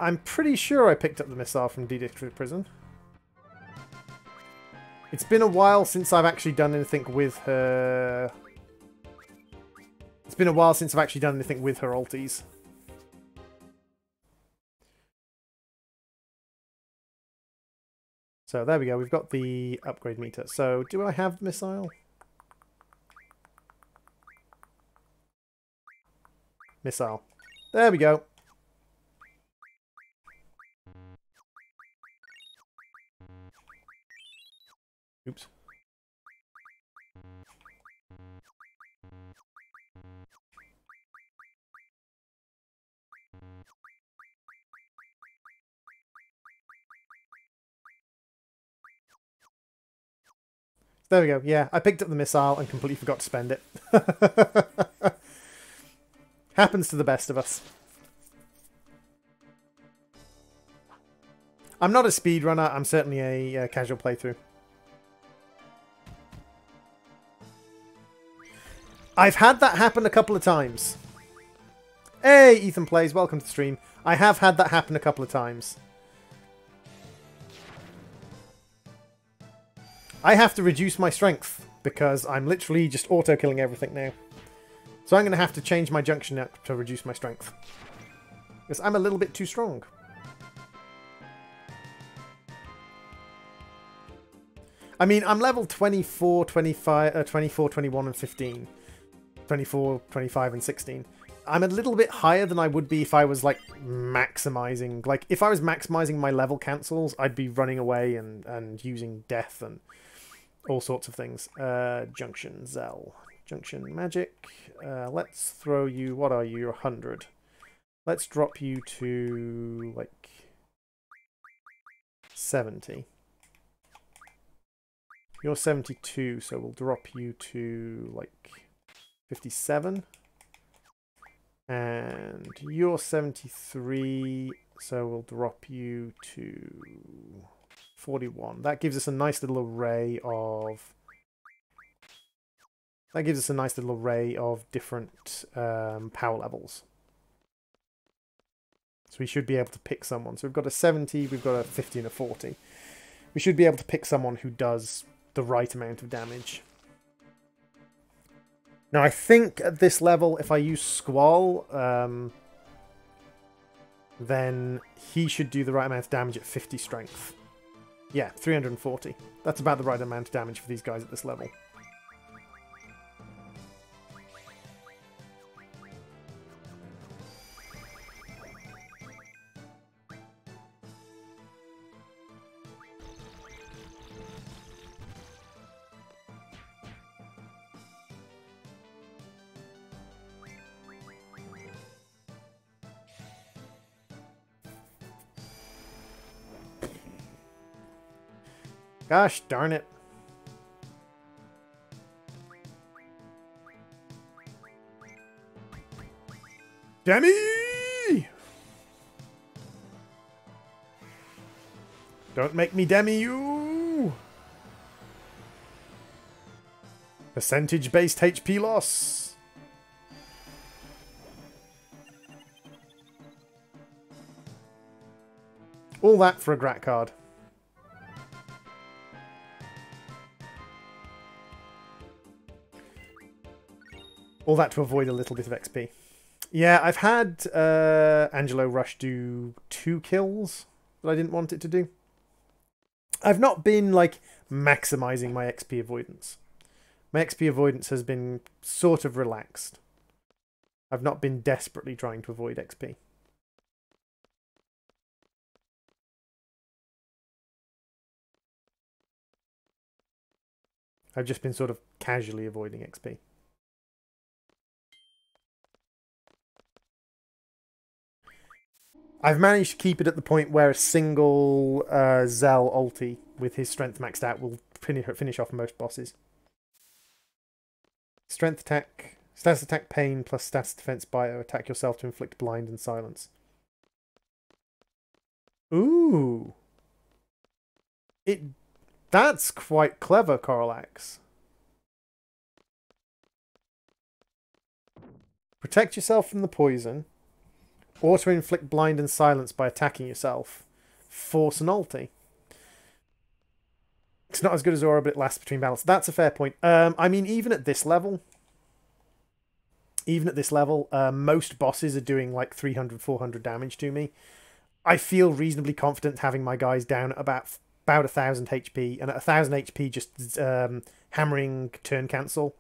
Speaker 1: I'm pretty sure I picked up the missile from D-District Prison. It's been a while since I've actually done anything with her... It's been a while since I've actually done anything with her ulties. So there we go, we've got the upgrade meter. So do I have the missile? Missile. There we go. Oops. There we go. Yeah, I picked up the missile and completely forgot to spend it. Happens to the best of us. I'm not a speedrunner. I'm certainly a casual playthrough. I've had that happen a couple of times. Hey, Ethan Plays. Welcome to the stream. I have had that happen a couple of times. I have to reduce my strength because I'm literally just auto-killing everything now. So I'm going to have to change my junction up to reduce my strength. Because I'm a little bit too strong. I mean, I'm level 24, 25, 24, 21 and 15. 24, 25 and 16. I'm a little bit higher than I would be if I was, like, maximizing. Like, if I was maximizing my level cancels, I'd be running away and using death and all sorts of things. Junction Zell. Junction Magic. Let's throw you... What are you? You're 100. Let's drop you to, like, 70. You're 72, so we'll drop you to, like, 57. And you're 73, so we'll drop you to 41. That gives us a nice little array of That gives us a nice little array of different power levels. So we should be able to pick someone. So we've got a 70, we've got a 50 and a 40. We should be able to pick someone who does the right amount of damage. Now I think at this level, if I use Squall, then he should do the right amount of damage at 50 strength. Yeah, 340. That's about the right amount of damage for these guys at this level. Gosh darn it. Demi! Don't make me demi you! Percentage-based HP loss. All that for a Grat card. All that to avoid a little bit of XP. Yeah, I've had Angelo Rush do 2 kills that I didn't want it to do. I've not been, like, maximizing my XP avoidance. My XP avoidance has been sort of relaxed. I've not been desperately trying to avoid XP. I've just been sort of casually avoiding XP. I've managed to keep it at the point where a single Zell ulti with his strength maxed out will finish off most bosses. Strength attack, status attack pain plus status defense bio. Attack yourself to inflict blind and silence. Ooh. That's quite clever, Coralax. Protect yourself from the poison. Auto-inflict blind and silence by attacking yourself. Force an ulti. It's not as good as Aura, but it lasts between battles. That's a fair point. I mean, even at this level, most bosses are doing like 300, 400 damage to me. I feel reasonably confident having my guys down at about 1,000 HP, and at 1,000 HP, just hammering turn cancel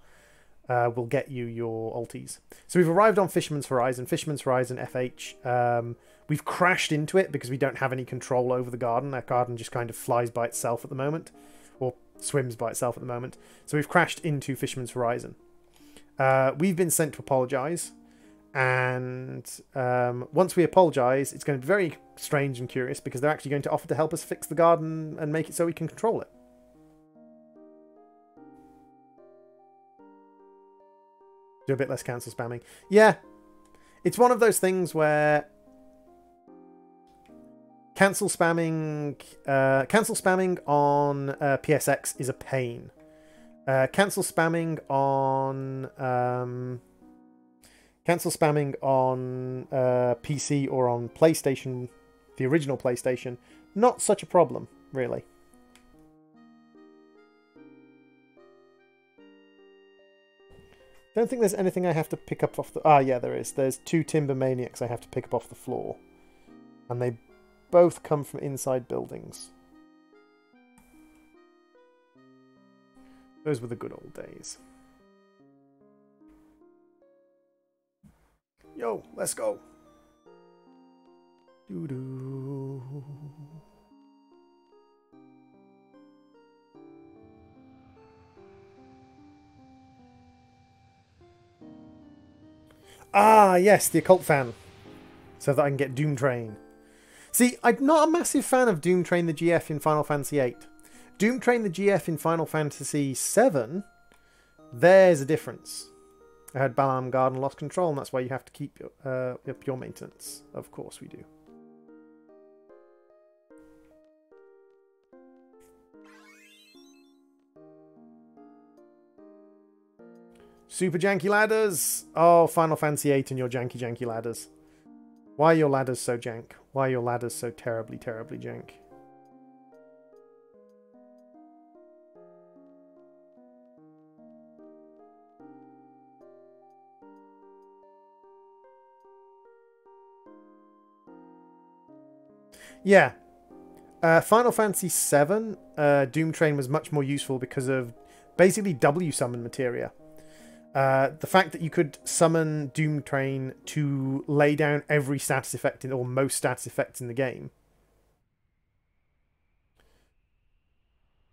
Speaker 1: will get you your ultis. So we've arrived on Fisherman's Horizon, FH. We've crashed into it because we don't have any control over the garden. Our garden just kind of flies by itself at the moment, or swims by itself at the moment. So we've crashed into Fisherman's Horizon. We've been sent to apologise, and once we apologise, it's going to be very strange and curious because they're actually going to offer to help us fix the garden and make it so we can control it. Do a bit less cancel spamming. Yeah, it's one of those things where cancel spamming on PSX is a pain. Cancel spamming on PC or on PlayStation, the original PlayStation, not such a problem, really. Don't think there's anything I have to pick up off the... Ah, yeah, there is. There's 2 Timber Maniacs I have to pick up off the floor. And they both come from inside buildings. Those were the good old days. Yo, let's go. Doo-doo. Ah, yes, the Occult Fan. So that I can get Doom Train. See, I'm not a massive fan of Doom Train the GF in Final Fantasy VIII. Doom Train the GF in Final Fantasy VII, there's a difference. I had Balam Garden lost control, and that's why you have to keep up your maintenance. Of course we do. Super janky ladders! Oh, Final Fantasy VIII and your janky ladders. Why are your ladders so jank? Why are your ladders so terribly jank? Yeah. Final Fantasy VII, Doom Train was much more useful because of basically W summon materia. The fact that you could summon Doom Train to lay down every status effect or most status effects in the game.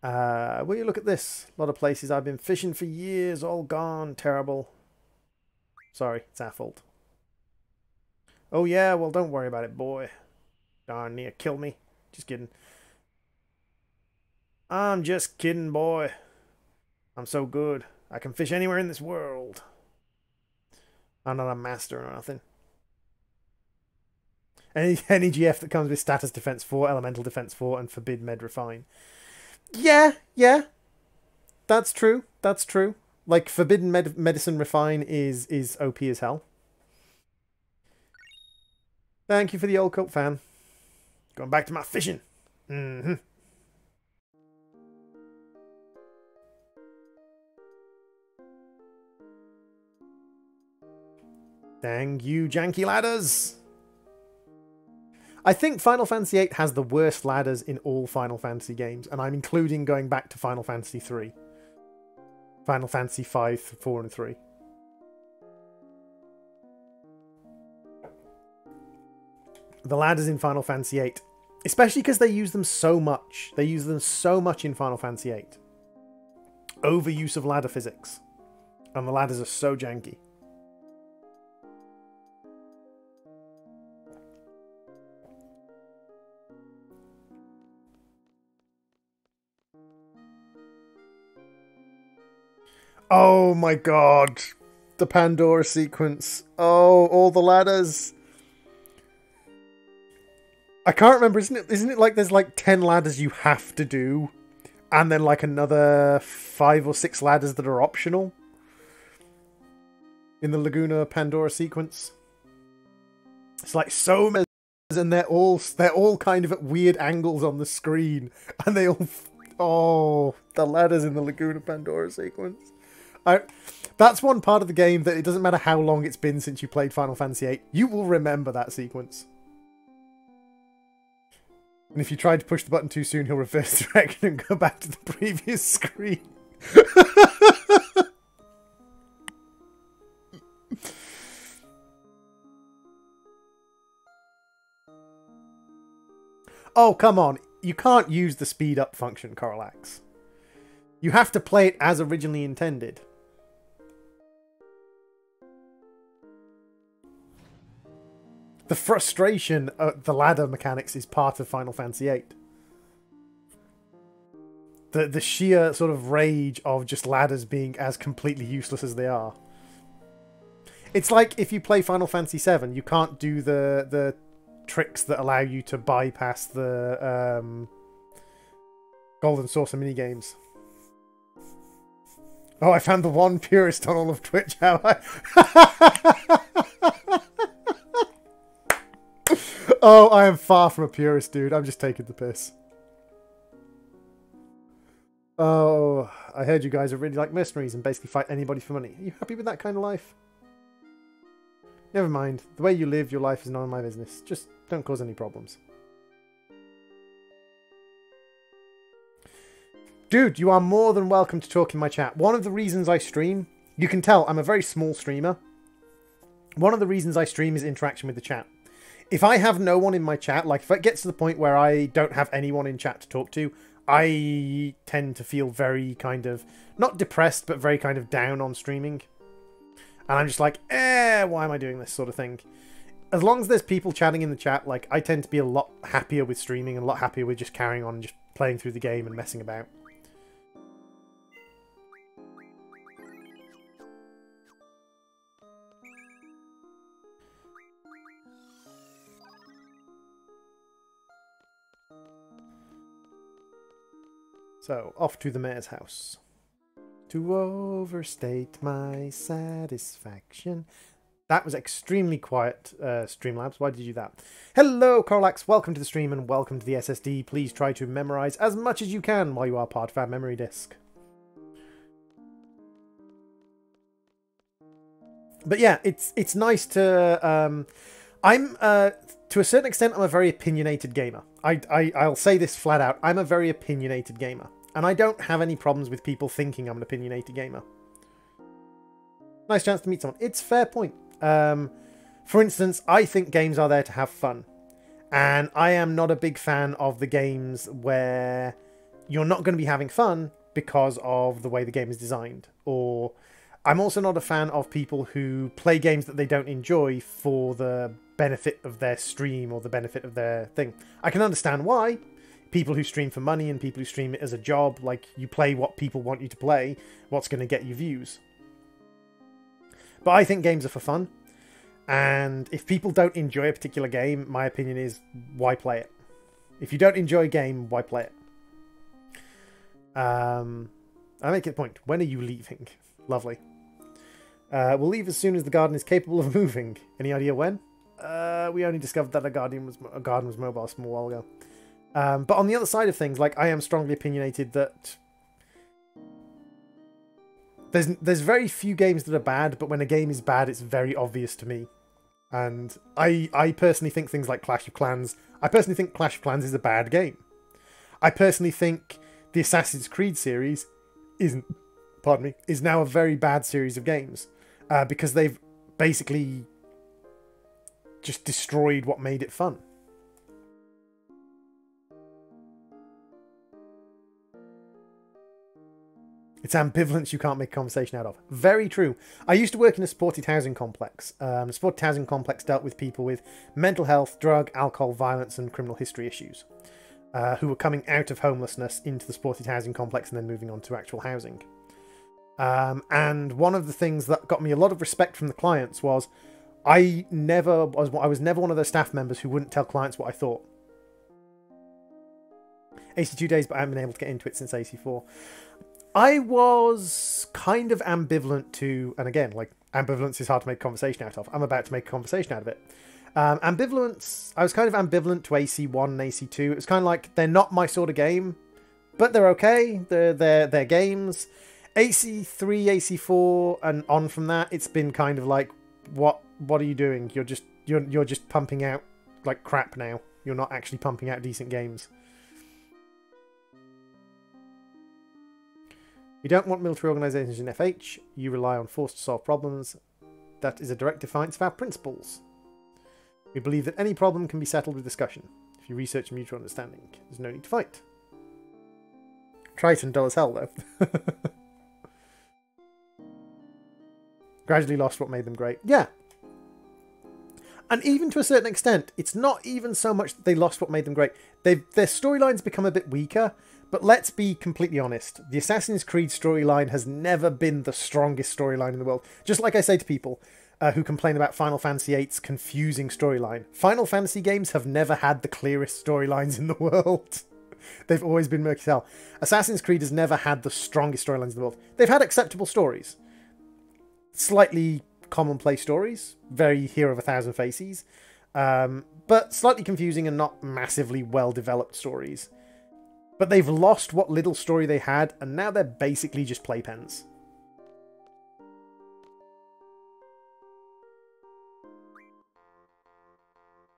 Speaker 1: Will you look at this? A lot of places I've been fishing for years, all gone. Terrible. Sorry, it's our fault. Oh yeah, well don't worry about it, boy. Darn near killed me. Just kidding. I'm just kidding, boy. I'm so good. I can fish anywhere in this world. I'm not a master or nothing. Any GF that comes with status defense 4, elemental defense 4, and forbid med refine. Yeah. That's true. That's true. Like, forbidden medicine refine is OP as hell. Thank you for the old cult fan. Going back to my fishing. Mm-hmm. Thank you, janky ladders. I think Final Fantasy VIII has the worst ladders in all Final Fantasy games, and I'm including going back to Final Fantasy III. Final Fantasy V, 4, and 3. The ladders in Final Fantasy VIII. Especially because they use them so much. They use them so much in Final Fantasy VIII. Overuse of ladder physics. And the ladders are so janky. Oh my god. The Pandora sequence. Oh, all the ladders. I can't remember, isn't it like there's like 10 ladders you have to do? And then like another 5 or 6 ladders that are optional? In the Laguna Pandora sequence. It's like so many, and they're all kind of at weird angles on the screen. And they all... Oh, the ladders in the Laguna Pandora sequence. That's one part of the game that it doesn't matter how long it's been since you played Final Fantasy VIII, you will remember that sequence. And if you try to push the button too soon, he'll reverse direction and go back to the previous screen. Oh, come on. You can't use the speed up function, Coralax. You have to play it as originally intended. The frustration of the ladder mechanics is part of Final Fantasy VIII. The sheer sort of rage of just ladders being as completely useless as they are. It's like if you play Final Fantasy VII, you can't do the tricks that allow you to bypass the Golden Saucer minigames. Oh, I found the one purist on all of Twitch, have I? Oh, I am far from a purist, dude. I'm just taking the piss. Oh, I heard you guys are really like mercenaries and basically fight anybody for money. Are you happy with that kind of life? Never mind. The way you live your life is none of my business. Just don't cause any problems. Dude, you are more than welcome to talk in my chat. One of the reasons I stream, you can tell I'm a very small streamer. One of the reasons I stream is interaction with the chat. If I have no one in my chat, like if it gets to the point where I don't have anyone in chat to talk to, I tend to feel very kind of, not depressed, but very kind of down on streaming. And I'm just like, why am I doing this sort of thing? As long as there's people chatting in the chat, like I tend to be a lot happier with streaming and a lot happier with just carrying on and just playing through the game and messing about. So, off to the mayor's house. to overstate my satisfaction. That was extremely quiet, Streamlabs. Why did you do that? Hello, Corlax. Welcome to the stream and welcome to the SSD. Please try to memorize as much as you can while you are part of our memory disk. But yeah, it's nice to... to a certain extent, I'm a very opinionated gamer. I'll say this flat out. I'm a very opinionated gamer. And I don't have any problems with people thinking I'm an opinionated gamer. Nice chance to meet someone. It's a fair point. For instance, I think games are there to have fun. And I am not a big fan of the games where you're not going to be having fun because of the way the game is designed. Or I'm also not a fan of people who play games that they don't enjoy for the benefit of their stream or the benefit of their thing. I can understand why. People who stream for money and people who stream it as a job, like you play what people want you to play, what's going to get you views. But I think games are for fun. And if people don't enjoy a particular game, my opinion is, why play it? If you don't enjoy a game, why play it? I make it a point. When are you leaving? Lovely. We'll leave as soon as the garden is capable of moving. Any idea when? We only discovered that a garden was mobile a small while ago. But on the other side of things, like, I am strongly opinionated that there's very few games that are bad, but when a game is bad, it's very obvious to me. And I personally think things like Clash of Clans, I personally think Clash of Clans is a bad game. I personally think the Assassin's Creed series is now a very bad series of games. Because they've basically just destroyed what made it fun. It's ambivalence you can't make conversation out of. Very true. I used to work in a supported housing complex. The supported housing complex dealt with people with mental health, drug, alcohol, violence and criminal history issues. Who were coming out of homelessness into the supported housing complex and then moving on to actual housing. And one of the things that got me a lot of respect from the clients was I was never one of those staff members who wouldn't tell clients what I thought. 82 days, but I haven't been able to get into it since 84. I was kind of ambivalent to, and again, like, ambivalence is hard to make conversation out of. I'm about to make a conversation out of it. Ambivalence, I was kind of ambivalent to AC1 and AC2. It was kind of like, they're not my sort of game, but they're okay. They're games. AC3, AC4, and on from that, it's been kind of like, what are you doing? You're just pumping out like crap now. You're not actually pumping out decent games. You don't want military organisations in FH. You rely on force to solve problems. That is a direct defiance of our principles. We believe that any problem can be settled with discussion. If you research mutual understanding, there's no need to fight. Triton, dull as hell, though. Gradually lost what made them great. Yeah. And even to a certain extent, it's not even so much that they lost what made them great. Their storylines become a bit weaker, but let's be completely honest. The Assassin's Creed storyline has never been the strongest storyline in the world. Just like I say to people who complain about Final Fantasy VIII's confusing storyline. Final Fantasy games have never had the clearest storylines in the world. They've always been murky as hell. Assassin's Creed has never had the strongest storylines in the world. They've had acceptable stories. Slightly commonplace stories. Very Hero of a Thousand Faces. But slightly confusing and not massively well-developed stories. But they've lost what little story they had, and now they're basically just playpens.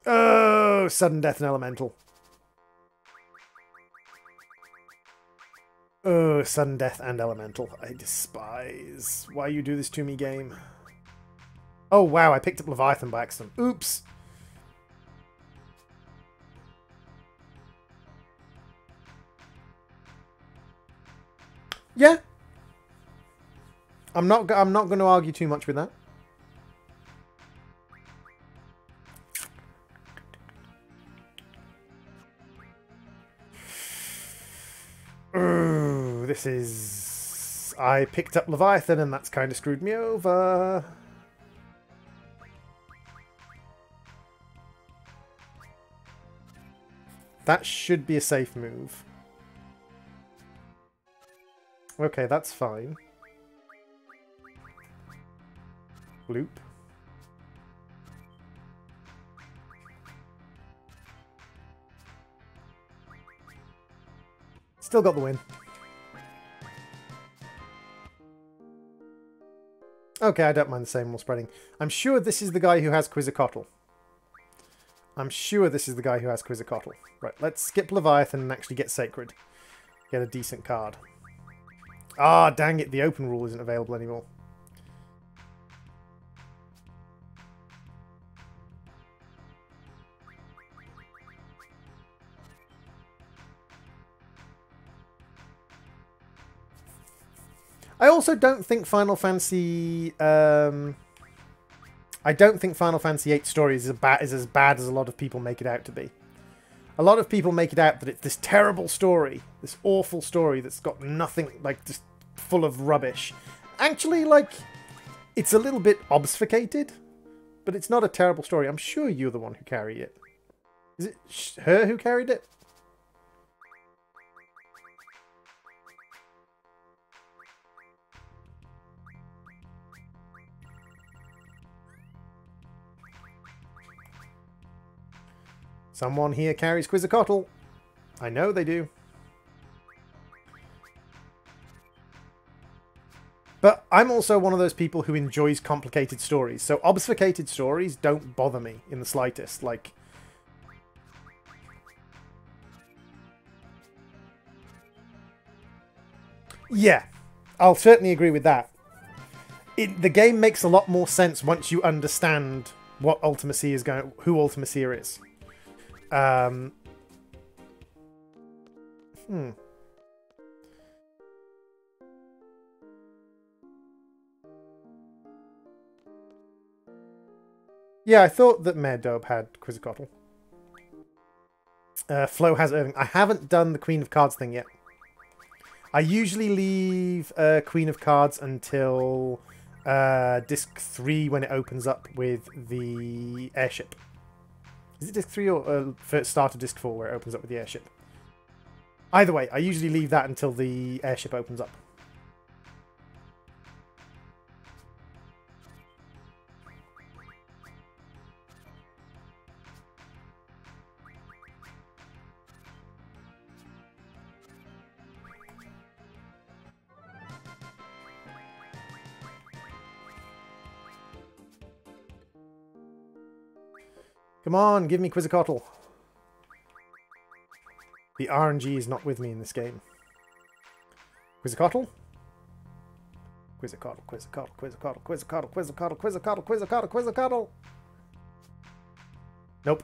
Speaker 1: Oh, sudden death and elemental. Oh, sudden death and elemental. I despise. Why you do this to me, game? Oh, wow, I picked up Leviathan by accident. Oops. Yeah. I'm not going to argue too much with that. Ooh, this is... I picked up Leviathan and that's kind of screwed me over. That should be a safe move. Okay, that's fine. Bloop. Still got the win. Okay, I don't mind the same wall spreading. I'm sure this is the guy who has Quizzicoatl. I'm sure this is the guy who has Quizzicoatl. Right, let's skip Leviathan and actually get Sacred. Get a decent card. Ah, dang it, the open rule isn't available anymore. I also don't think Final Fantasy... I don't think Final Fantasy VIII story is as bad as a lot of people make it out to be. A lot of people make it out that it's this terrible story, this awful story that's got nothing, like, just full of rubbish. Actually, like, it's a little bit obfuscated, but it's not a terrible story. I'm sure you're the one who carried it. Is it her who carried it? Someone here carries Quizzicoatl. I know they do. But I'm also one of those people who enjoys complicated stories. So obfuscated stories don't bother me in the slightest. Like, yeah, I'll certainly agree with that. The game makes a lot more sense once you understand what Ultimacy is going, who Ultimacia is. Yeah, I thought that Merdob had Quizzicoatl. Flo has Irving. I haven't done the Queen of Cards thing yet. I usually leave Queen of Cards until Disc 3 when it opens up with the airship. Is it Disc 3 or first start of Disc 4 where it opens up with the airship? Either way, I usually leave that until the airship opens up. Come on, give me Quizzicoatl. The RNG is not with me in this game. Quizzicoatl? Quizzicoatl, Quizzicoatl, Quizzicoatl, Quizzicoatl, Quizzicoatl, Quizzicoatl, Quizzicoatl, Quizzicoatl. Nope.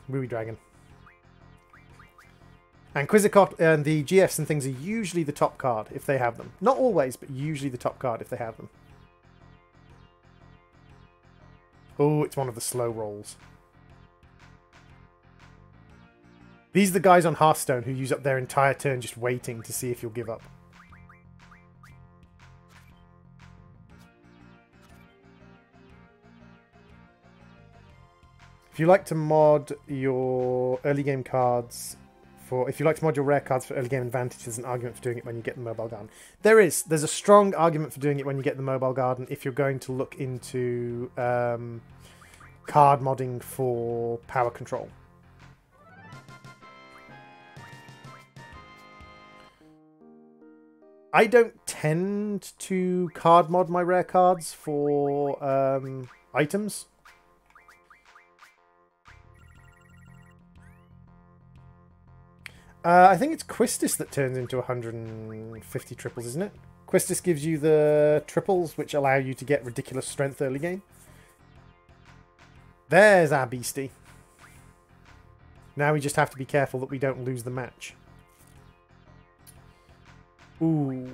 Speaker 1: Ruby Dragon. And Quizzicoatl and the GFs and things are usually the top card if they have them. Not always, but usually the top card if they have them. Oh, it's one of the slow rolls. These are the guys on Hearthstone who use up their entire turn just waiting to see if you'll give up. If you like to mod your early game cards if you like to mod your rare cards for early game advantage, there's an argument for doing it when you get the mobile garden. There's a strong argument for doing it when you get the mobile garden if you're going to look into card modding for power control. I don't tend to card mod my rare cards for items. I think it's Quistis that turns into 150 triples, isn't it? Quistis gives you the triples, which allow you to get ridiculous strength early game. There's our beastie. Now we just have to be careful that we don't lose the match. Ooh.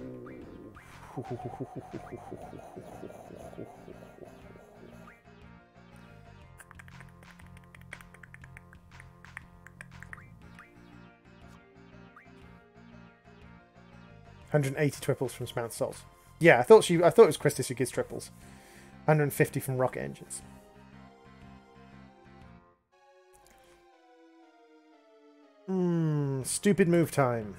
Speaker 1: 180 triples from Samantha Souls. Yeah, I thought it was Christis who gives triples. 150 from Rocket Engines. Stupid move time.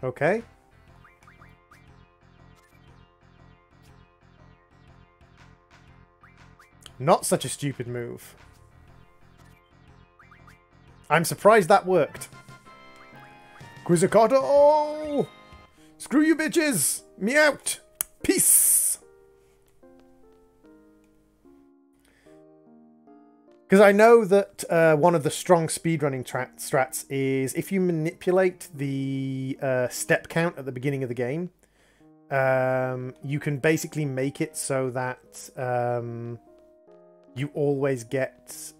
Speaker 1: Okay. Not such a stupid move. I'm surprised that worked. Quizzicato! Oh! Screw you bitches! Me out! Peace! Because I know that one of the strong speedrunning strats is if you manipulate the step count at the beginning of the game, you can basically make it so that you always get...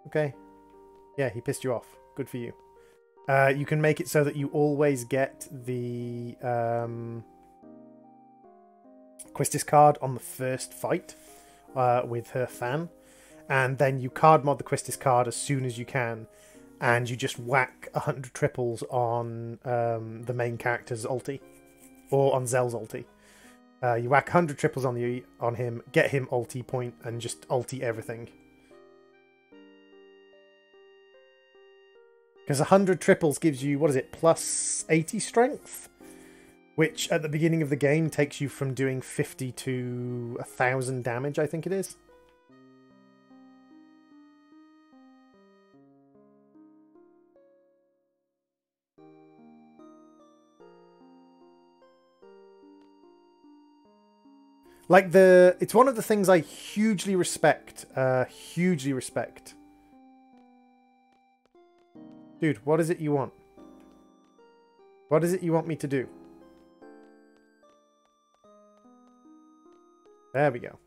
Speaker 1: Okay. Yeah, he pissed you off. Good for you. You can make it so that you always get the Quistis card on the first fight with her fan. And then you card mod the Quistis card as soon as you can. And you just whack 100 triples on the main character's ulti. Or on Zell's ulti. You whack 100 triples on him, get him ulti point, and just ulti everything. Because 100 triples gives you, what is it, plus 80 strength? Which, at the beginning of the game, takes you from doing 50 to 1,000 damage, I think it is. Like, it's one of the things I hugely respect. Hugely respect. Dude, what is it you want? What is it you want me to do? There we go.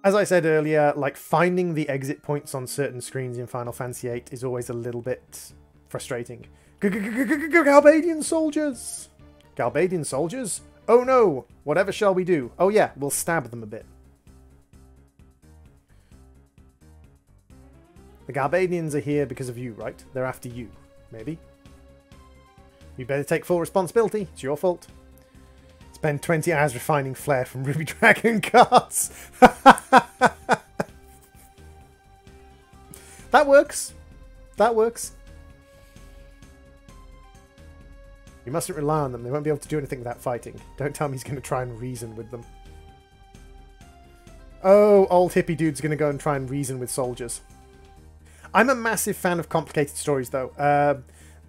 Speaker 1: As I said earlier, like, finding the exit points on certain screens in Final Fantasy VIII is always a little bit frustrating. Galbadian soldiers! Galbadian soldiers? Oh no! Whatever shall we do? Oh yeah, we'll stab them a bit. The Galbadians are here because of you, right? They're after you. Maybe. You better take full responsibility. It's your fault. Spend 20 hours refining flair from Ruby Dragon cards. That works. That works. You mustn't rely on them. They won't be able to do anything without fighting. Don't tell me he's going to try and reason with them. Oh, old hippie dude's going to go and try and reason with soldiers. I'm a massive fan of complicated stories, though.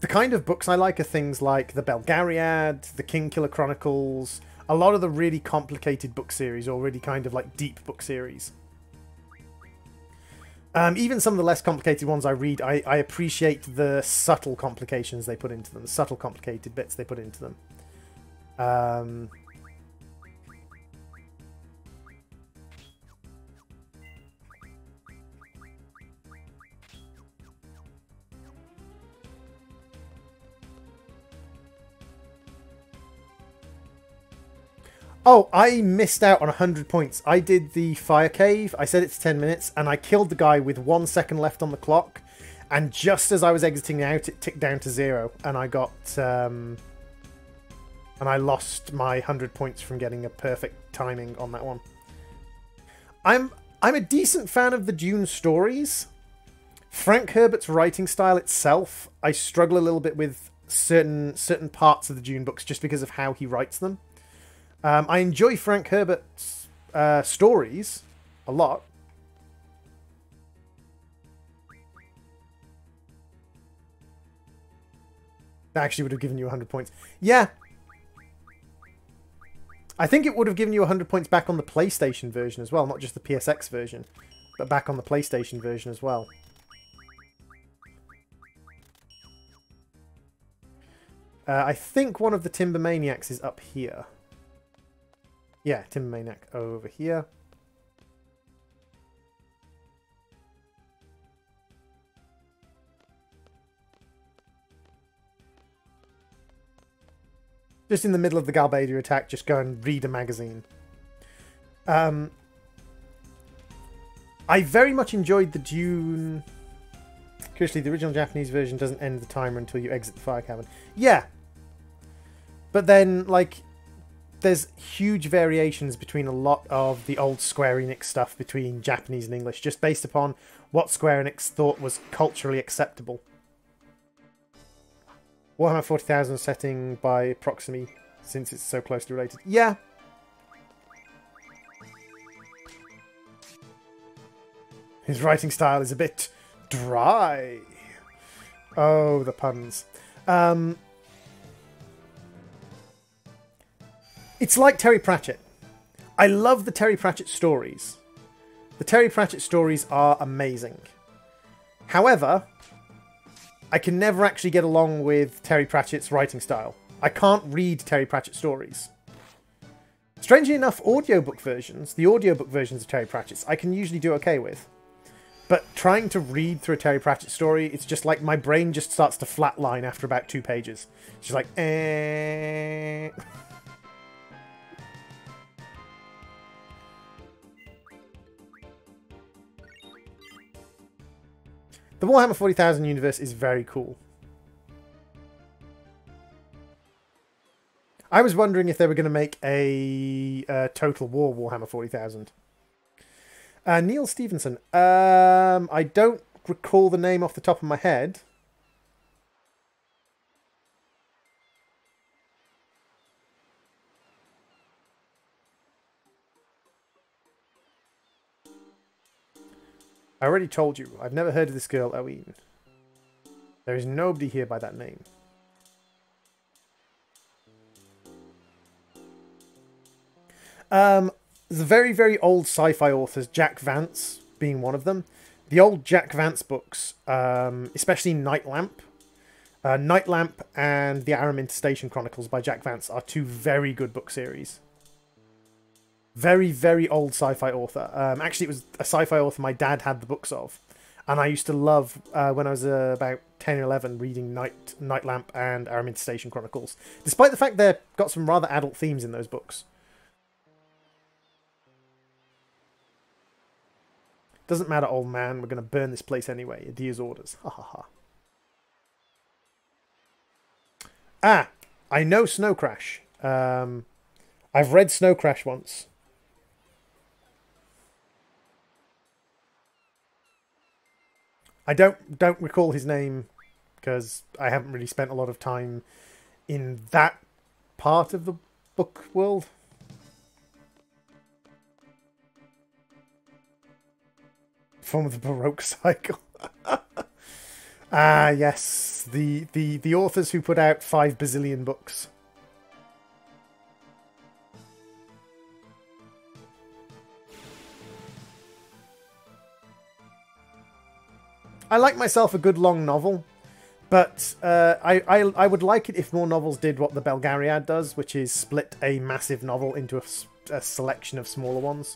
Speaker 1: The kind of books I like are things like the Belgariad, the Kingkiller Chronicles, a lot of the really complicated book series, or really kind of like deep book series. Even some of the less complicated ones I read, I appreciate the subtle complications they put into them, the subtle complicated bits they put into them. Oh, I missed out on 100 points. I did the fire cave. I said it's 10 minutes, and I killed the guy with 1 second left on the clock. And just as I was exiting out, it ticked down to 0, and I got and I lost my 100 points from getting a perfect timing on that one. I'm a decent fan of the Dune stories. Frank Herbert's writing style itself, I struggle a little bit with certain parts of the Dune books just because of how he writes them. I enjoy Frank Herbert's stories a lot. That actually would have given you 100 points. Yeah. I think it would have given you 100 points back on the PlayStation version as well, not just the PSX version, but back on the PlayStation version as well. I think one of the Timber Maniacs is up here. Yeah, Timber Maniac over here. Just in the middle of the Galbadia attack, just go and read a magazine. I very much enjoyed the Dune... Curiously, the original Japanese version doesn't end the timer until you exit the fire cavern. Yeah! But then, like... There's huge variations between a lot of the old Square Enix stuff between Japanese and English, just based upon what Square Enix thought was culturally acceptable. Warhammer 40,000 setting by proximity, since it's so closely related. Yeah. His writing style is a bit dry. Oh, the puns. It's like Terry Pratchett. I love the Terry Pratchett stories. The Terry Pratchett stories are amazing. However, I can never actually get along with Terry Pratchett's writing style. I can't read Terry Pratchett stories. Strangely enough, the audiobook versions of Terry Pratchett's, I can usually do okay with. But trying to read through a Terry Pratchett story, it's just like my brain just starts to flatline after about 2 pages. It's just like, eh. The Warhammer 40,000 universe is very cool. I was wondering if they were going to make a Total War Warhammer 40,000. Neil Stevenson. I don't recall the name off the top of my head. I already told you, I've never heard of this girl, Owen. There is nobody here by that name. The very, very old sci-fi authors, Jack Vance being one of them. The old Jack Vance books, especially Night Lamp. Night Lamp and the Aram Interstation Chronicles by Jack Vance are 2 very good book series. Very, very old sci-fi author. Actually, it was a sci-fi author my dad had the books of. And I used to love, when I was about 10 or 11, reading Night Lamp and Aram Interstation Chronicles. Despite the fact they've got some rather adult themes in those books. Doesn't matter, old man. We're going to burn this place anyway. Adia's orders. Ha ha ha. Ah, I know Snow Crash. I've read Snow Crash once. I don't recall his name because I haven't really spent a lot of time in that part of the book world. Form of the Baroque cycle. Ah, yes, the authors who put out 5 bazillion books. I like myself a good long novel, but I would like it if more novels did what the Belgariad does, which is split a massive novel into a selection of smaller ones.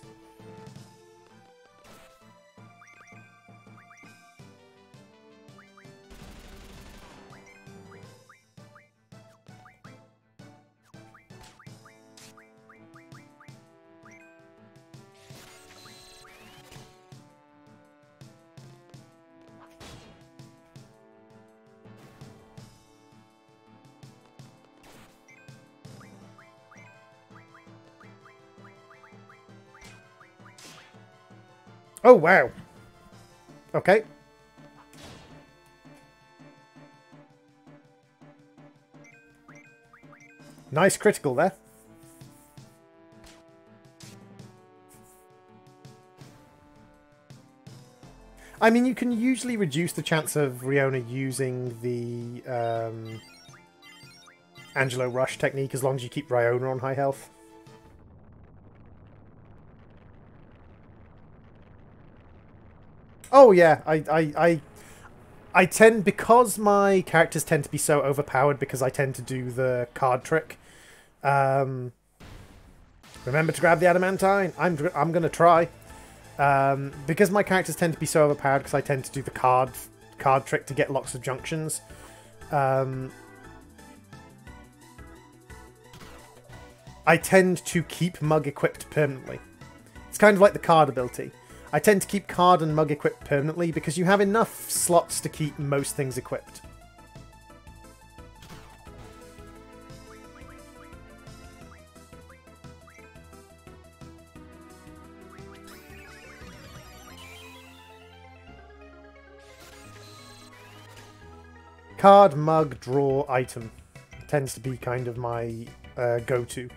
Speaker 1: Oh, wow. Okay. Nice critical there. I mean, you can usually reduce the chance of Riona using the Angelo Rush technique as long as you keep Riona on high health. Oh yeah, I tend, because my characters tend to be so overpowered because I tend to do the card trick. Remember to grab the adamantine. I'm gonna try. Because my characters tend to be so overpowered because I tend to do the card trick to get lots of junctions. I tend to keep Mug equipped permanently. It's kind of like the card ability. I tend to keep card and Mug equipped permanently because you have enough slots to keep most things equipped. Card, mug, draw, item tends to be kind of my go-to.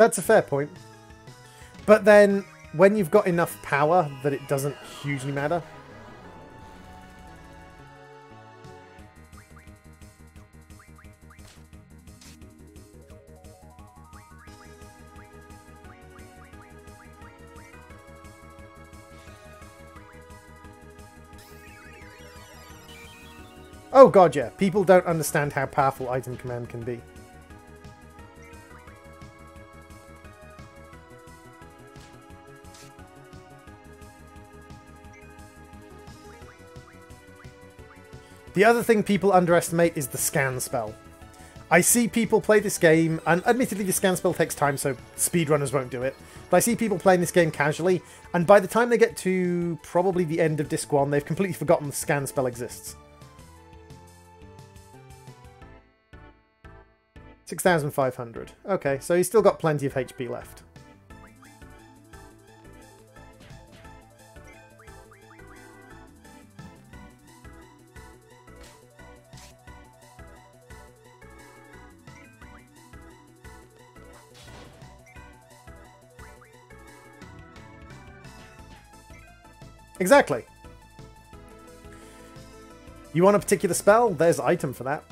Speaker 1: That's a fair point. But then, when you've got enough power that it doesn't hugely matter. Oh god, yeah. People don't understand how powerful item command can be. The other thing people underestimate is the scan spell. I see people play this game, and admittedly the scan spell takes time, so speedrunners won't do it. But I see people playing this game casually, and by the time they get to probably the end of Disc 1, they've completely forgotten the scan spell exists. 6,500. Okay, so he's still got plenty of HP left. Exactly. You want a particular spell? There's item for that.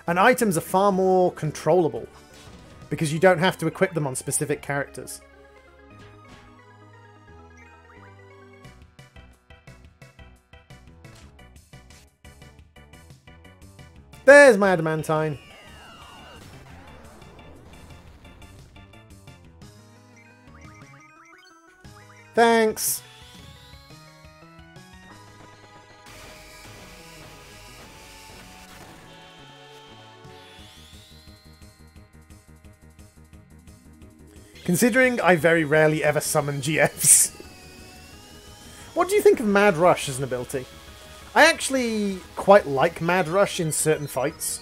Speaker 1: And items are far more controllable because you don't have to equip them on specific characters. There's my adamantine. Thanks. Considering I very rarely ever summon GFs. What do you think of Mad Rush as an ability? I actually quite like Mad Rush in certain fights.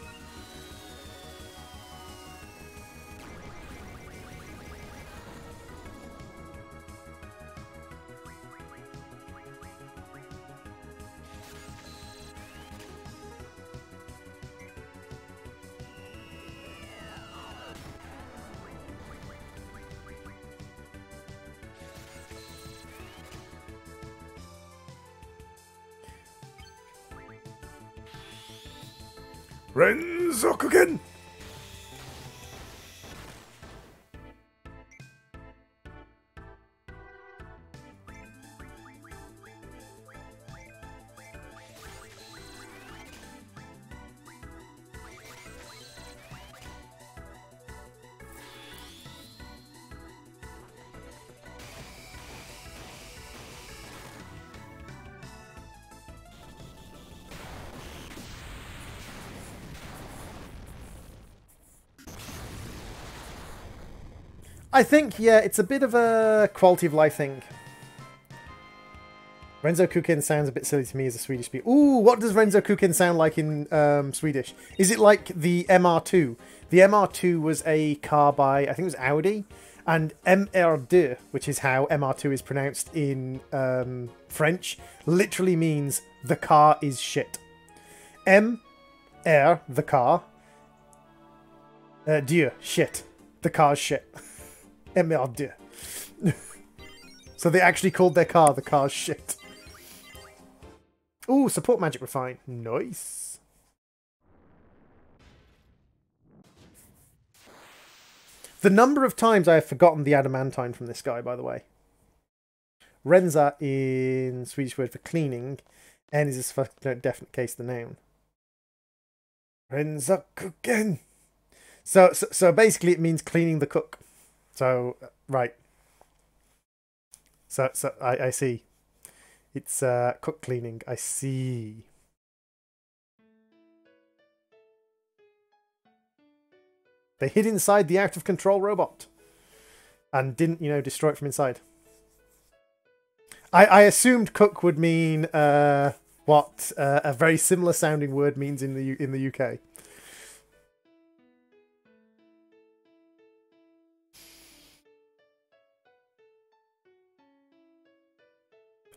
Speaker 1: Renzokuken! I think, yeah, it's a bit of a quality of life thing. Renzokuken sounds a bit silly to me as a Swedish speaker. Ooh, what does Renzokuken sound like in Swedish? Is it like the MR2? The MR2 was a car by, I think it was Audi, and MR2, which is how MR2 is pronounced in French, literally means the car is shit. MR, the car. Dieu, shit. The car's shit. MR2. So they actually called their car the car's shit. Ooh, support magic refine. Nice. The number of times I have forgotten the adamantine from this guy, by the way. Renza in Swedish word for cleaning. N is a definite case of the noun. Renza cooking. So basically it means cleaning the cook. So, right. So I see. It's cook cleaning. I see. They hid inside the out-of-control robot. And didn't, destroy it from inside. I assumed cook would mean what a very similar sounding word means in the UK.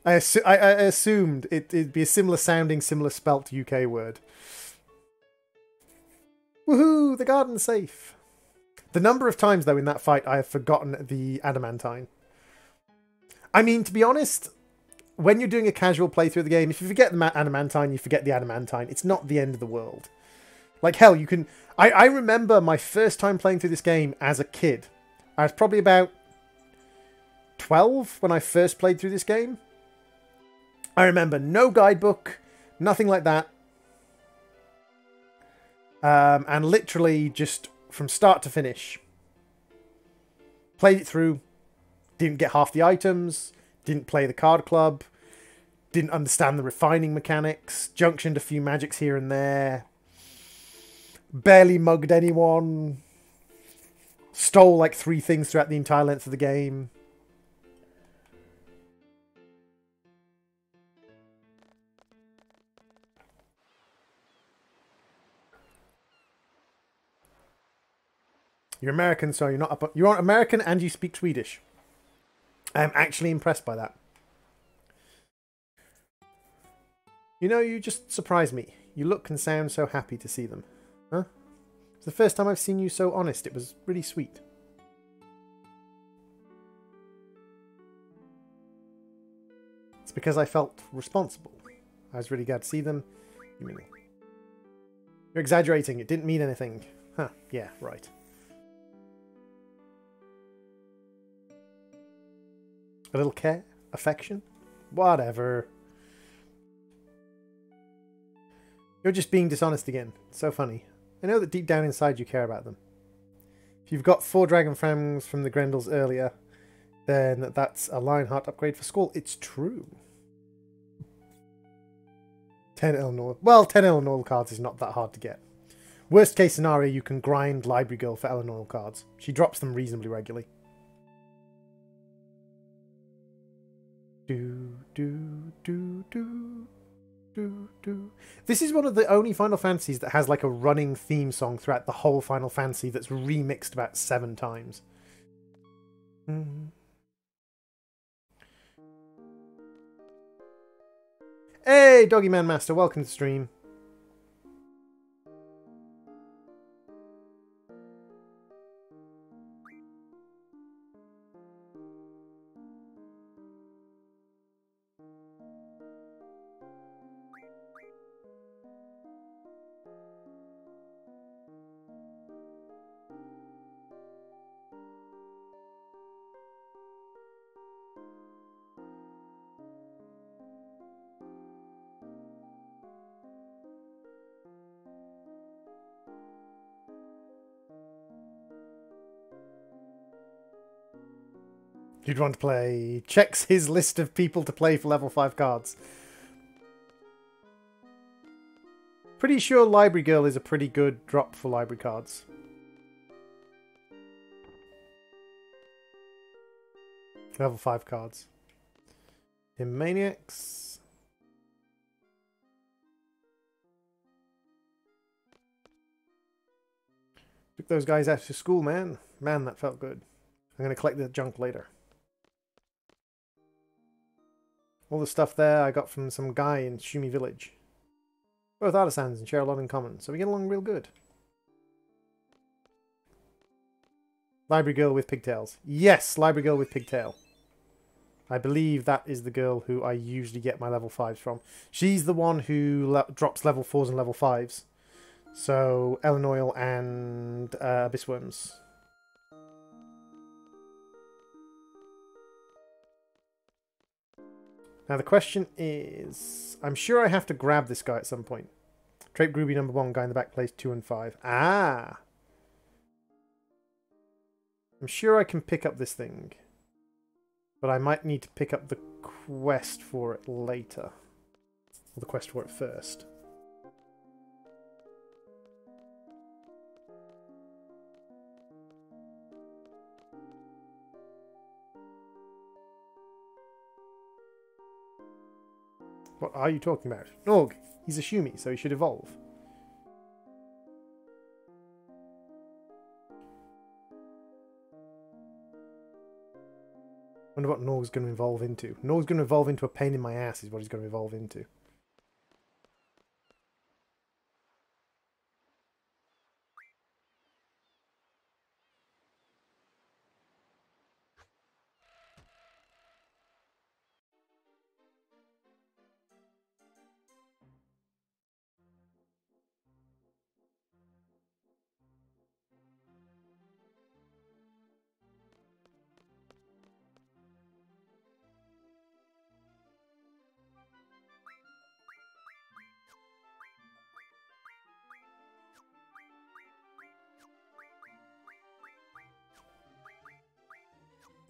Speaker 1: I assumed it'd be a similar sounding, similar spelt UK word. Woohoo! The garden's safe. The number of times, though, in that fight, I have forgotten the adamantine. I mean, to be honest, when you're doing a casual playthrough of the game, if you forget the adamantine, you forget the adamantine. It's not the end of the world. Like, hell, you can... I remember my first time playing through this game as a kid. I was probably about 12 when I first played through this game. I remember no guidebook, nothing like that. And literally just from start to finish. Played it through. Didn't get half the items. Didn't play the card club. Didn't understand the refining mechanics. Junctioned a few magics here and there. Barely mugged anyone. Stole like 3 things throughout the entire length of the game. You're American, so you're not up. You aren't American and you speak Swedish. I'm actually impressed by that. You know, you just surprise me. You look and sound so happy to see them. Huh? It's the first time I've seen you so honest. It was really sweet. It's because I felt responsible. I was really glad to see them. You're exaggerating. It didn't mean anything. Huh, yeah, right. A little care? Affection? Whatever. You're just being dishonest again. It's so funny. I know that deep down inside you care about them. If you've got 4 dragon fangs from the Grendels earlier, then that's a Lionheart upgrade for Squall. It's true. 10 Eleanor. Well, 10 Eleanor cards is not that hard to get. Worst case scenario, you can grind Library Girl for Eleanor cards. She drops them reasonably regularly. This is one of the only Final Fantasies that has like a running theme song throughout the whole Final Fantasy that's remixed about 7 times. Hey, Doggy Man Master, welcome to the stream. You'd want to play... Checks his list of people to play for level 5 cards. Pretty sure Library Girl is a pretty good drop for library cards. Level 5 cards. In Maniacs. Took those guys out to school, man. Man, that felt good. I'm going to collect the junk later. All the stuff there I got from some guy in Shumi Village. Both artisans and share a lot in common, so we get along real good. Library Girl with pigtails. Yes, Library Girl with pigtail. I believe that is the girl who I usually get my level 5s from. She's the one who drops level 4s and level 5s. So, Elenoil and Abyssworms. Now the question is... I'm sure I have to grab this guy at some point. Trape Groovy #1, guy in the back plays 2 and 5. Ah! I'm sure I can pick up this thing. But I might need to pick up the quest for it later. Or the quest for it first. What are you talking about? Nog, he's a Shumi, so he should evolve. Wonder what Norg's going to evolve into. Norg's going to evolve into a pain in my ass is what he's going to evolve into.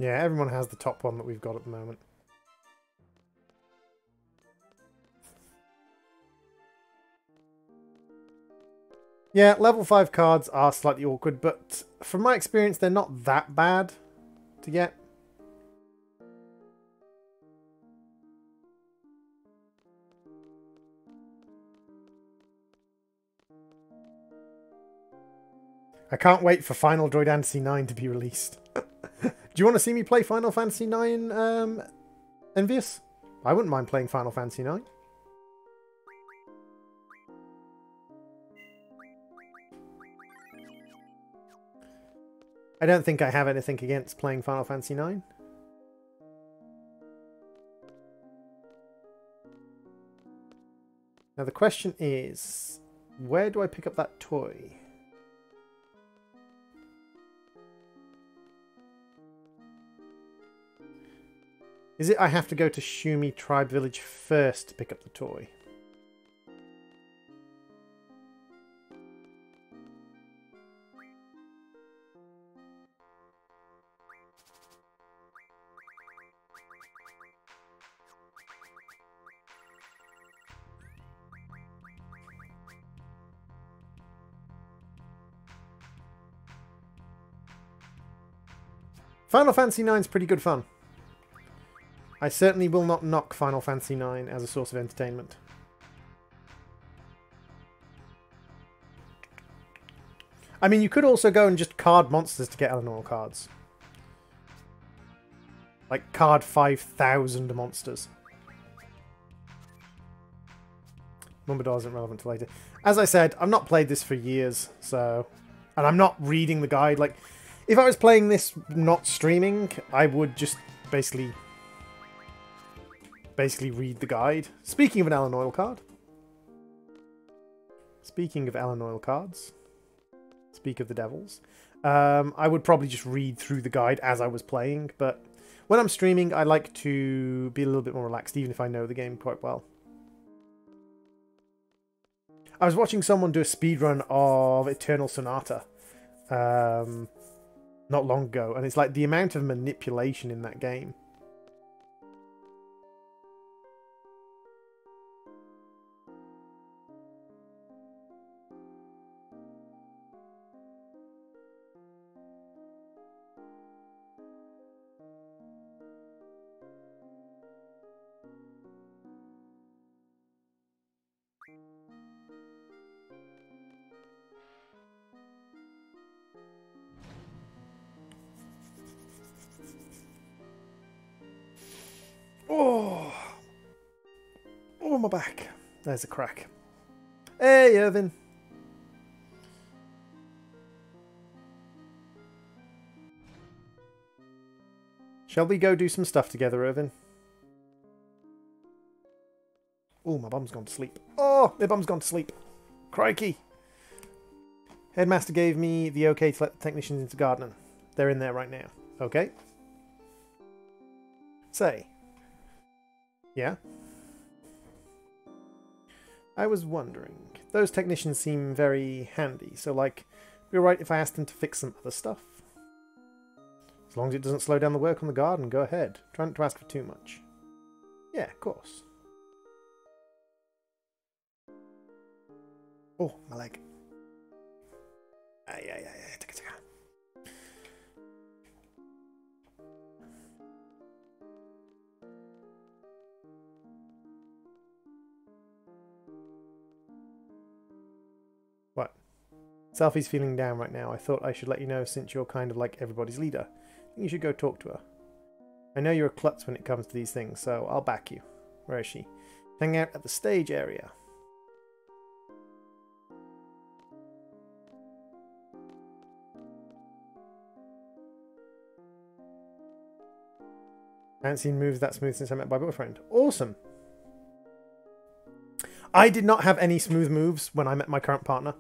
Speaker 1: Yeah, everyone has the top one that we've got at the moment. Yeah, level 5 cards are slightly awkward, but from my experience, they're not that bad to get. I can't wait for Final Droidantasy 9 to be released. Do you want to see me play Final Fantasy 9, Envious? I wouldn't mind playing Final Fantasy 9. I don't think I have anything against playing Final Fantasy 9. Now the question is, where do I pick up that toy? Is it I have to go to Shumi Tribe Village first to pick up the toy? Final Fantasy IX is pretty good fun. I certainly will not knock Final Fantasy IX as a source of entertainment. I mean, you could also go and just card monsters to get Eleanor cards. Like, card 5,000 monsters. Mumbador isn't relevant to later. As I said, I've not played this for years, so... And I'm not reading the guide. Like, if I was playing this not streaming, I would just basically read the guide. Speaking of an Alan Oil card. Speaking of Alan Oil cards. Speak of the devils. I would probably just read through the guide as I was playing, but when I'm streaming, I like to be a little bit more relaxed, even if I know the game quite well. I was watching someone do a speedrun of Eternal Sonata not long ago, and it's like the amount of manipulation in that game. Oh, my back. There's a crack. Hey, Irvin. Shall we go do some stuff together, Irvin? Oh, my bum's gone to sleep. Oh, my bum's gone to sleep. Crikey. Headmaster gave me the okay to let the technicians into gardening. They're in there right now. Okay. Say. Yeah? I was wondering. Those technicians seem very handy, so like, be alright if I asked them to fix some other stuff? As long as it doesn't slow down the work on the garden, go ahead. Try not to ask for too much. Yeah, of course. Oh, my leg. What? Selfie's feeling down right now. I thought I should let you know since you're kind of like everybody's leader. I think you should go talk to her. I know you're a klutz when it comes to these things, so I'll back you. Where is she? Hang out at the stage area. I haven't seen moves that smooth since I met my boyfriend. Awesome! I did not have any smooth moves when I met my current partner.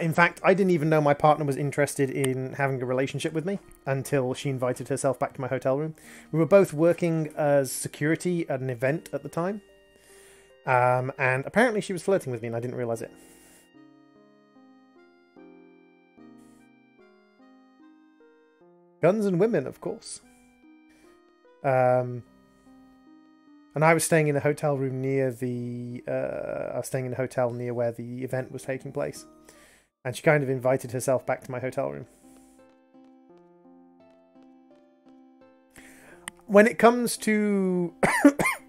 Speaker 1: In fact, I didn't even know my partner was interested in having a relationship with me until she invited herself back to my hotel room. We were both working as security at an event at the time. And apparently she was flirting with me and I didn't realise it. Guns and women, of course. And I was staying in a hotel room near the... I was staying in a hotel near where the event was taking place. And she kind of invited herself back to my hotel room. When it comes to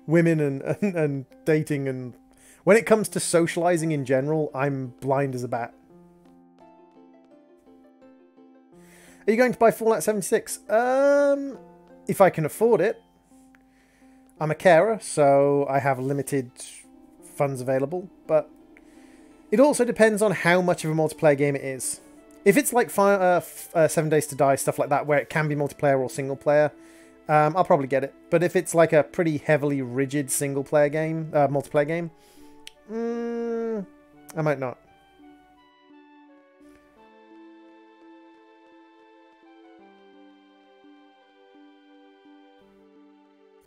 Speaker 1: women and dating and... When it comes to socializing in general, I'm blind as a bat. Are you going to buy Fallout 76? If I can afford it. I'm a carer, so I have limited funds available, but it also depends on how much of a multiplayer game it is. If it's like 7 Days to Die, stuff like that, where it can be multiplayer or single player, I'll probably get it. But if it's like a pretty heavily rigid single player game, multiplayer game, I might not.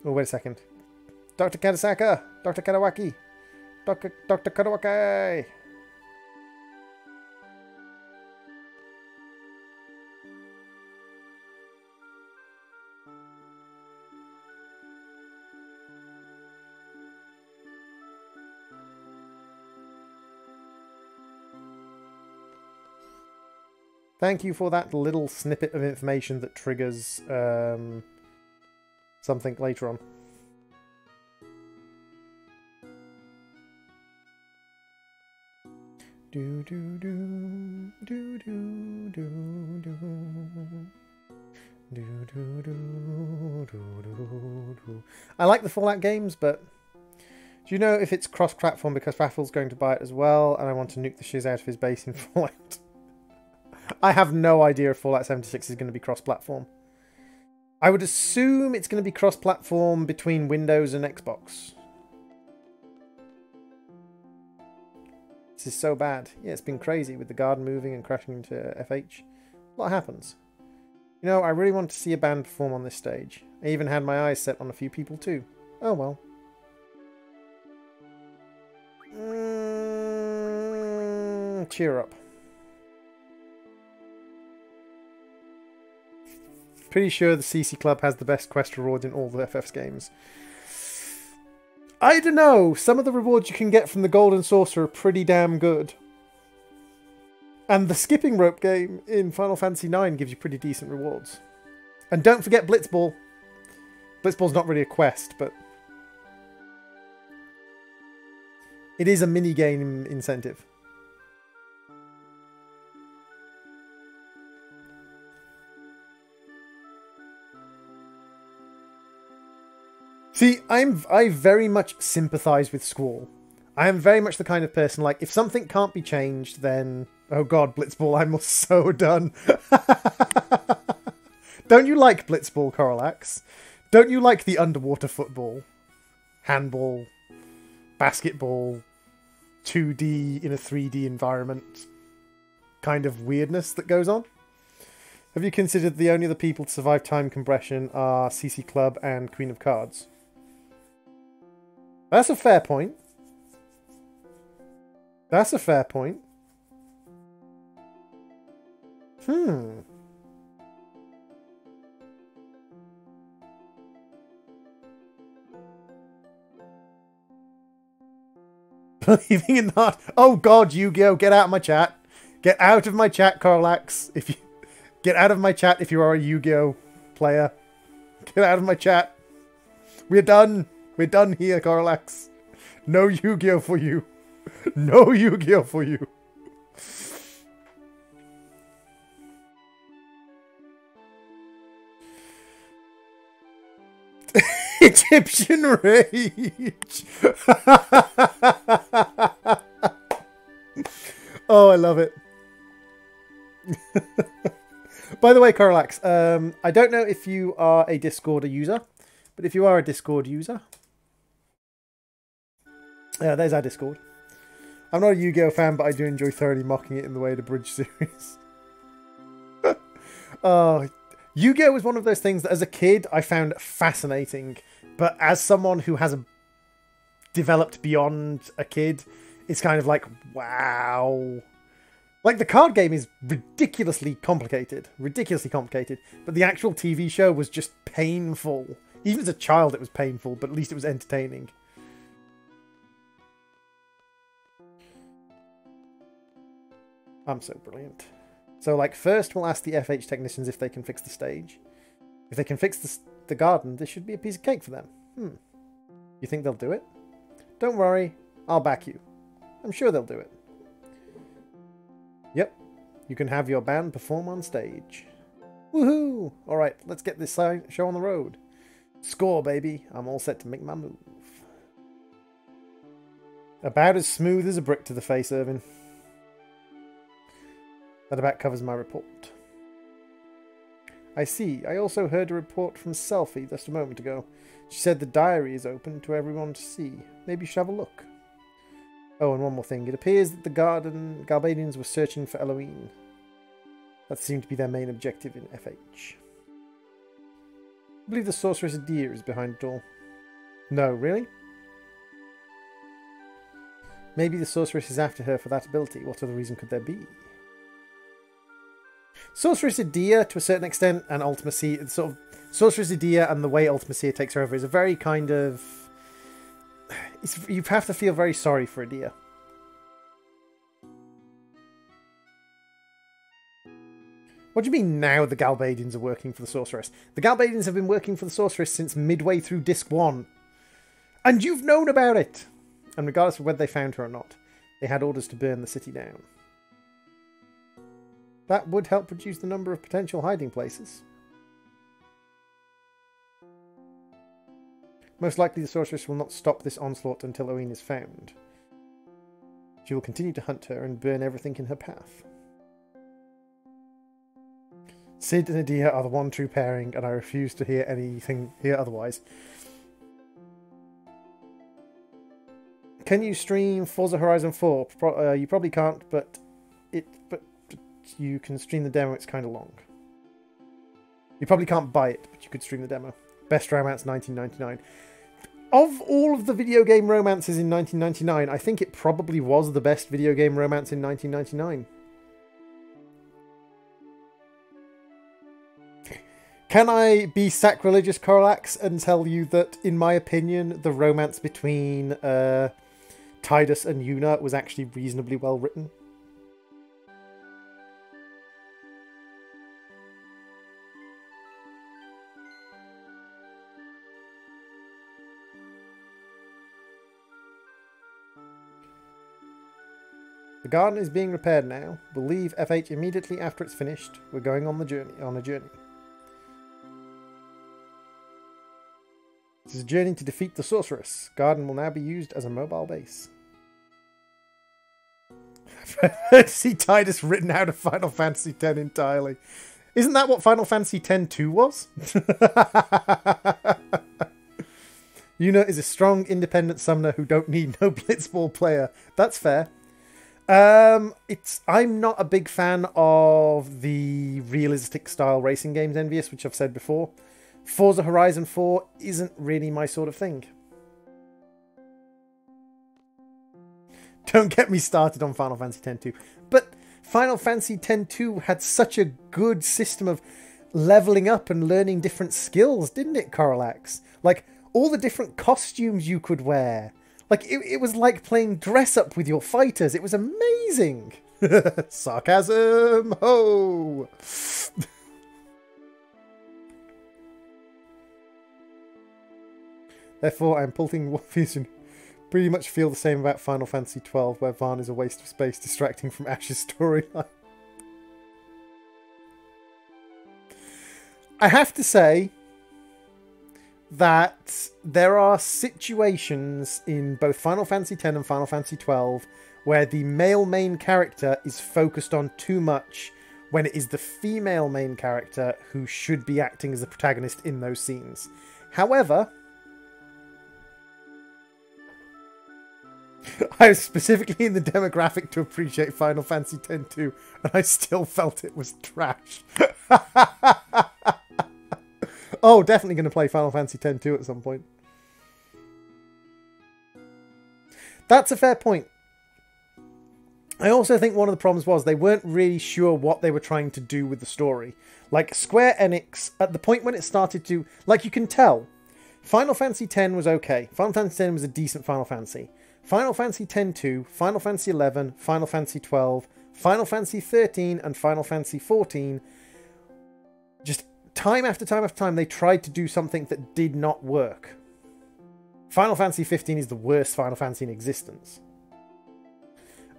Speaker 1: Oh, wait a second. Dr. Kadasaka! Dr. Kadawaki! Dr. Kadawaki! Thank you for that little snippet of information that triggers something later on. Do do do do do do do do do do do. I like the Fallout games, but do you know if it's cross-platform because Raffle's going to buy it as well, and I want to nuke the shiz out of his base in Fallout? I have no idea if Fallout 76 is going to be cross-platform. I would assume it's going to be cross-platform between Windows and Xbox. This is so bad. Yeah, it's been crazy with the garden moving and crashing into FH. What happens? You know, I really want to see a band perform on this stage. I even had my eyes set on a few people too. Oh well. Cheer up. Pretty sure the CC Club has the best quest rewards in all the FF's games. I don't know. Some of the rewards you can get from the Golden Saucer are pretty damn good. And the skipping rope game in Final Fantasy IX gives you pretty decent rewards. And don't forget Blitzball. Blitzball's not really a quest, but it is a mini-game incentive. See, I very much sympathise with Squall. I am very much the kind of person, like, if something can't be changed, then... Oh god, Blitzball, I'm so done. Don't you like Blitzball, Corilax? Don't you like the underwater football? Handball? Basketball? 2D in a 3D environment? Kind of weirdness that goes on? Have you considered the only other people to survive time compression are CC Club and Queen of Cards? That's a fair point. That's a fair point. Believing in that. Oh god, Yu-Gi-Oh! Get out of my chat. Get out of my chat, Corilax. If you get out of my chat if you are a Yu-Gi-Oh! Player. Get out of my chat. We're done. We're done here, Corilax. No Yu-Gi-Oh! For you. No Yu-Gi-Oh! For you. Egyptian Rage! Oh, I love it. By the way, Corilax, I don't know if you are a Discord user, but if you are a Discord user... Yeah, there's our Discord. I'm not a Yu-Gi-Oh! Fan, but I do enjoy thoroughly mocking it in the way the Bridge series. Oh, Yu-Gi-Oh! Was one of those things that as a kid I found fascinating, but as someone who has developed beyond a kid, it's kind of like, wow. Like, the card game is ridiculously complicated, but the actual TV show was just painful. Even as a child, it was painful, but at least it was entertaining. I'm so brilliant. So, like, first we'll ask the FH technicians if they can fix the stage. If they can fix the garden, this should be a piece of cake for them. You think they'll do it? Don't worry, I'll back you. I'm sure they'll do it. Yep, you can have your band perform on stage. Woohoo! Alright, let's get this show on the road. Score, baby. I'm all set to make my move. About as smooth as a brick to the face, Irvin. That about covers my report. I see. I also heard a report from Selfie just a moment ago. She said the diary is open to everyone to see. Maybe you should have a look. Oh, and one more thing. It appears that the Galbadians were searching for Elohim. That seemed to be their main objective in FH. I believe the sorceress Adia is behind it all. No, really? Maybe the sorceress is after her for that ability. What other reason could there be? Sorceress Adia, to a certain extent, and Ultimacy, sort of Sorceress Adia and the way Ultimacy takes her over is a very kind of... you have to feel very sorry for Adia. What do you mean now the Galbadians are working for the Sorceress? The Galbadians have been working for the Sorceress since midway through Disc 1. And you've known about it! And regardless of whether they found her or not, they had orders to burn the city down. That would help reduce the number of potential hiding places. Most likely the Sorceress will not stop this onslaught until Owen is found. She will continue to hunt her and burn everything in her path. Sid and Adia are the one true pairing, and I refuse to hear anything here otherwise. Can you stream Forza Horizon 4? You probably can't, but you can stream the demo. It's kind of long. You probably can't buy it, but you could stream the demo. Best romance 1999. Of all of the video game romances in 1999, I think it probably was the best video game romance in 1999. Can I be sacrilegious, Coralax, and tell you that, in my opinion, the romance between Tidus and Yuna was actually reasonably well written? The garden is being repaired now. We'll leave FH immediately after it's finished. We're going on a journey. This is a journey to defeat the sorceress. Garden will now be used as a mobile base. I see Tidus written out of Final Fantasy X entirely. Isn't that what Final Fantasy X-2 was? Yuna is a strong, independent summoner who don't need no blitzball player. That's fair. I'm not a big fan of the realistic style racing games, Envious, which I've said before. Forza Horizon 4 isn't really my sort of thing. Don't get me started on Final Fantasy X-2. But Final Fantasy X-2 had such a good system of leveling up and learning different skills, didn't it, Coralax? Like, all the different costumes you could wear. Like, it was like playing dress-up with your fighters. It was amazing. Sarcasm! Ho! Therefore, I'm pulling Wolfies and pretty much feel the same about Final Fantasy XII, where Vaan is a waste of space distracting from Ash's storyline. I have to say that there are situations in both Final Fantasy X and Final Fantasy XII where the male main character is focused on too much when it is the female main character who should be acting as the protagonist in those scenes. However, I was specifically in the demographic to appreciate Final Fantasy X-2, and I still felt it was trash. Oh, definitely going to play Final Fantasy X-2 at some point. That's a fair point. I also think one of the problems was they weren't really sure what they were trying to do with the story. Like, Square Enix, at the point when it started to... Like, you can tell, Final Fantasy X was okay. Final Fantasy X was a decent Final Fantasy. Final Fantasy X-2, Final Fantasy XI, Final Fantasy XII, Final Fantasy XIII, and Final Fantasy XIV. Just time after time after time, they tried to do something that did not work. Final Fantasy XV is the worst Final Fantasy in existence.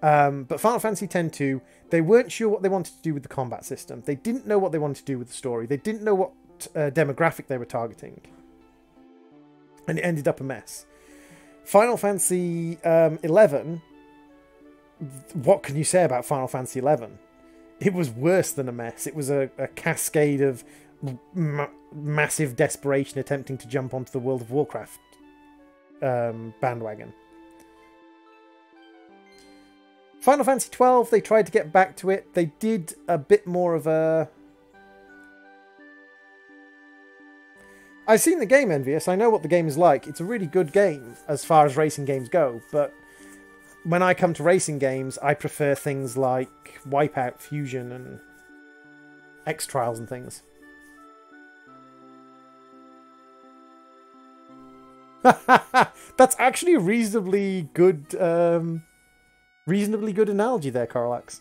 Speaker 1: But Final Fantasy X-2, they weren't sure what they wanted to do with the combat system. They didn't know what they wanted to do with the story. They didn't know what demographic they were targeting. And it ended up a mess. Final Fantasy 11, what can you say about Final Fantasy 11? It was worse than a mess. It was a cascade of massive desperation attempting to jump onto the World of Warcraft bandwagon. Final Fantasy 12, they tried to get back to it. They did a bit more of a... I've seen the game, Envious. I know what the game is like. It's a really good game as far as racing games go, but when I come to racing games, I prefer things like Wipeout, Fusion, and X-Trials and things. That's actually a reasonably good analogy there, Carallax.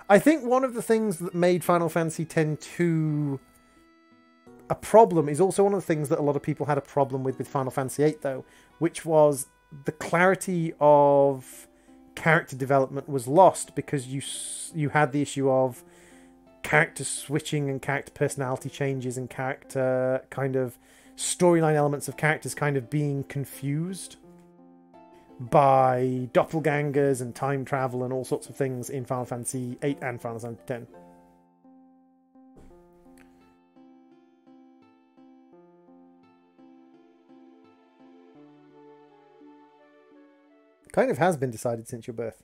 Speaker 1: I think one of the things that made Final Fantasy X-2 a problem is also one of the things that a lot of people had a problem with Final Fantasy VIII, though, which was the clarity of character development was lost because you had the issue of character switching and character personality changes and character kind of storyline elements of characters kind of being confused by doppelgangers and time travel and all sorts of things in Final Fantasy VIII and Final Fantasy X. Kind of has been decided since your birth.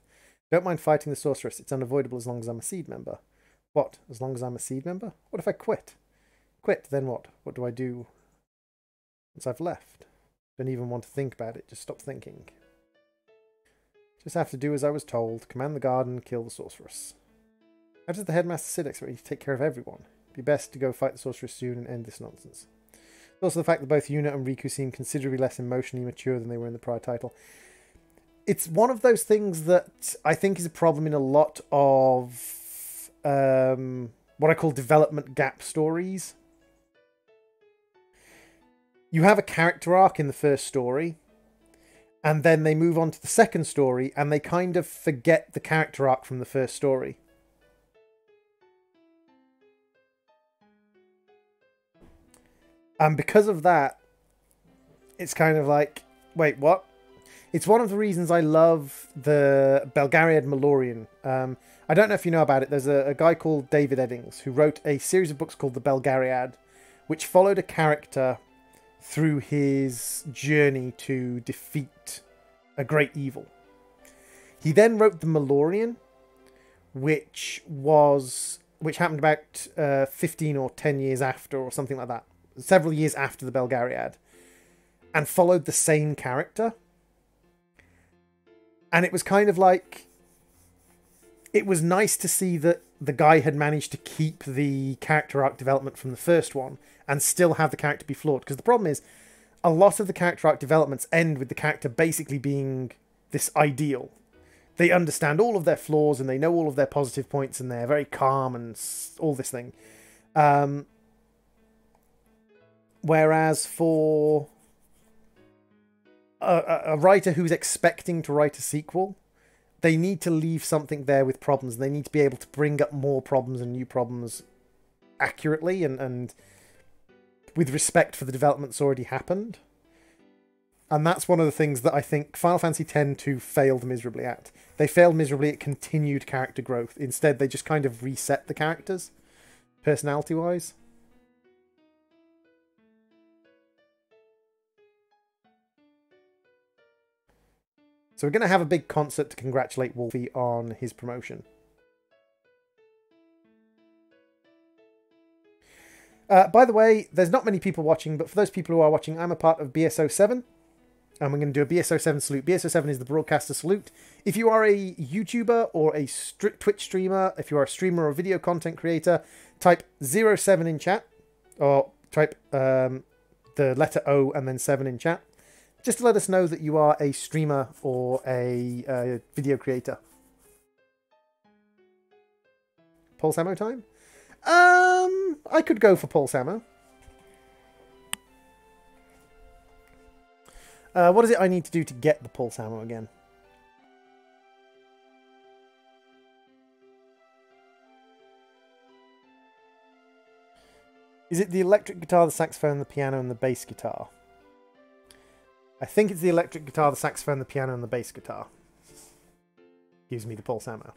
Speaker 1: Don't mind fighting the sorceress. It's unavoidable as long as I'm a seed member. What? As long as I'm a seed member? What if I quit? Quit, then what? What do I do once I've left? Don't even want to think about it. Just stop thinking. Just have to do as I was told. Command the garden, kill the sorceress. How does the headmaster Sid expect you to take care of everyone? It'd be best to go fight the sorceress soon and end this nonsense. Also the fact that both Yuna and Riku seem considerably less emotionally mature than they were in the prior title. It's one of those things that I think is a problem in a lot of what I call development gap stories. You have a character arc in the first story, and then they move on to the second story, and they kind of forget the character arc from the first story. And because of that, it's kind of like, wait, what? It's one of the reasons I love the Belgariad Malorian. I don't know if you know about it. There's a guy called David Eddings who wrote a series of books called the Belgariad, which followed a character through his journey to defeat a great evil. He then wrote the Malorian, which happened about 15 or 10 years after, or something like that. Several years after the Belgariad, and followed the same character. And it was kind of like, it was nice to see that the guy had managed to keep the character arc development from the first one and still have the character be flawed. Because the problem is, a lot of the character arc developments end with the character basically being this ideal. They understand all of their flaws and they know all of their positive points and they're very calm and all this thing. Whereas for a writer who's expecting to write a sequel, they need to leave something there with problems. They need to be able to bring up more problems and new problems accurately and with respect for the development that's already happened. And that's one of the things that I think Final Fantasy X-2 failed miserably at. They failed miserably at continued character growth. Instead, they just kind of reset the characters, personality-wise. So we're going to have a big concert to congratulate Wolfie on his promotion. By the way, there's not many people watching, but for those people who are watching, I'm a part of BSO7. And we're going to do a BSO7 salute. BSO7 is the broadcaster salute. If you are a YouTuber or a Twitch streamer, if you are a streamer or video content creator, type 07 in chat, or type the letter O and then 7 in chat, just to let us know that you are a streamer or a video creator. Pulse ammo time? I could go for pulse ammo. What is it I need to do to get the pulse ammo again? Is it the electric guitar, the saxophone, the piano, and the bass guitar? I think it's the electric guitar, the saxophone, the piano, and the bass guitar. Gives me the pulse ammo.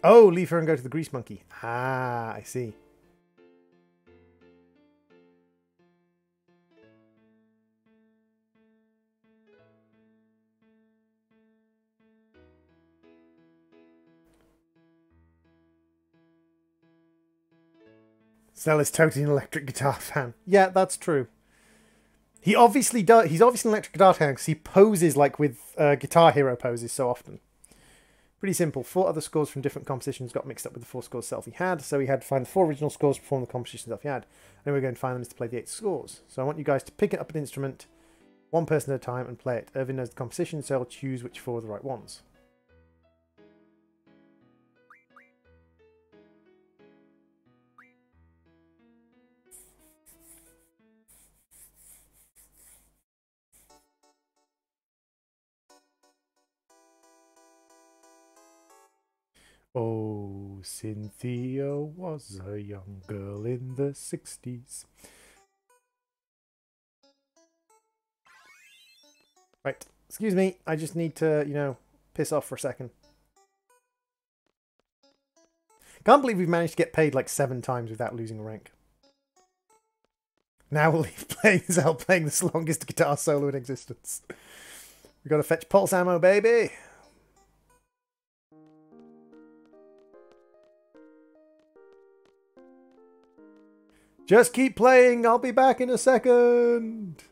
Speaker 1: Oh, leave her and go to the grease monkey. Ah, I see. Stella's totally an electric guitar fan. Yeah, that's true. He obviously does. He's obviously an electric guitar fan because he poses like with Guitar Hero poses so often. Pretty simple. 4 other scores from different compositions got mixed up with the 4 scores self he had, so he had to find the 4 original scores to perform the composition self he had. And we're going to find them is to play the 8 scores. So I want you guys to pick up an instrument, one person at a time, and play it. Irvin knows the composition, so he'll choose which 4 are the right ones. Oh, Cynthia was a young girl in the 60s. Right, excuse me, I just need to, you know, piss off for a second. Can't believe we've managed to get paid like 7 times without losing a rank. Now we'll leave playing Zell playing the longest guitar solo in existence. We gotta fetch pulse ammo, baby! Just keep playing, I'll be back in a second!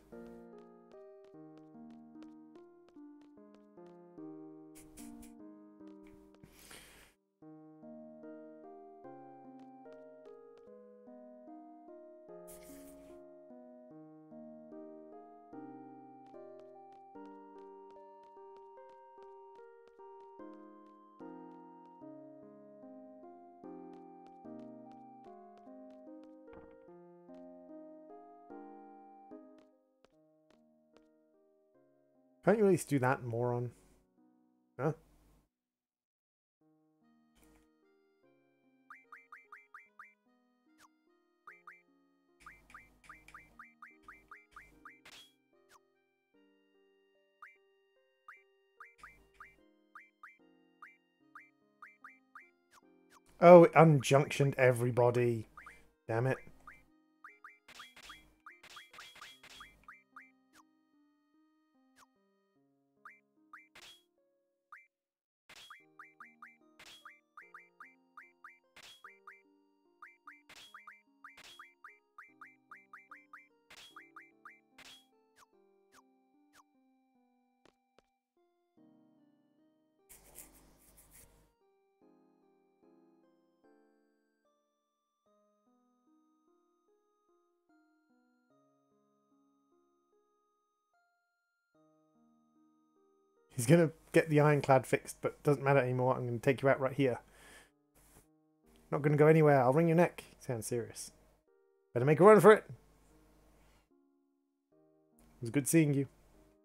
Speaker 1: Can't you at least do that, moron? Huh? Oh, it unjunctioned everybody. Damn it. He's going to get the ironclad fixed, but doesn't matter anymore. I'm going to take you out right here. Not going to go anywhere. I'll wring your neck. Sounds serious. Better make a run for it. It was good seeing you.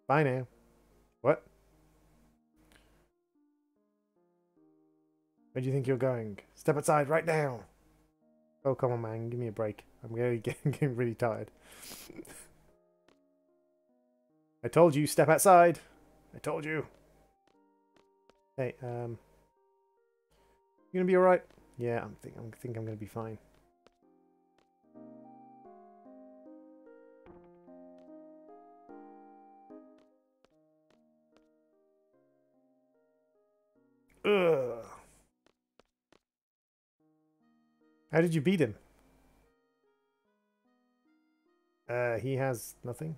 Speaker 1: Bye now. What? Where do you think you're going? Step outside right now. Oh, come on, man. Give me a break. I'm getting really tired. I told you, step outside. I told you. Hey, you gonna be alright? Yeah, I think I'm gonna be fine. Ugh. How did you beat him? He has nothing.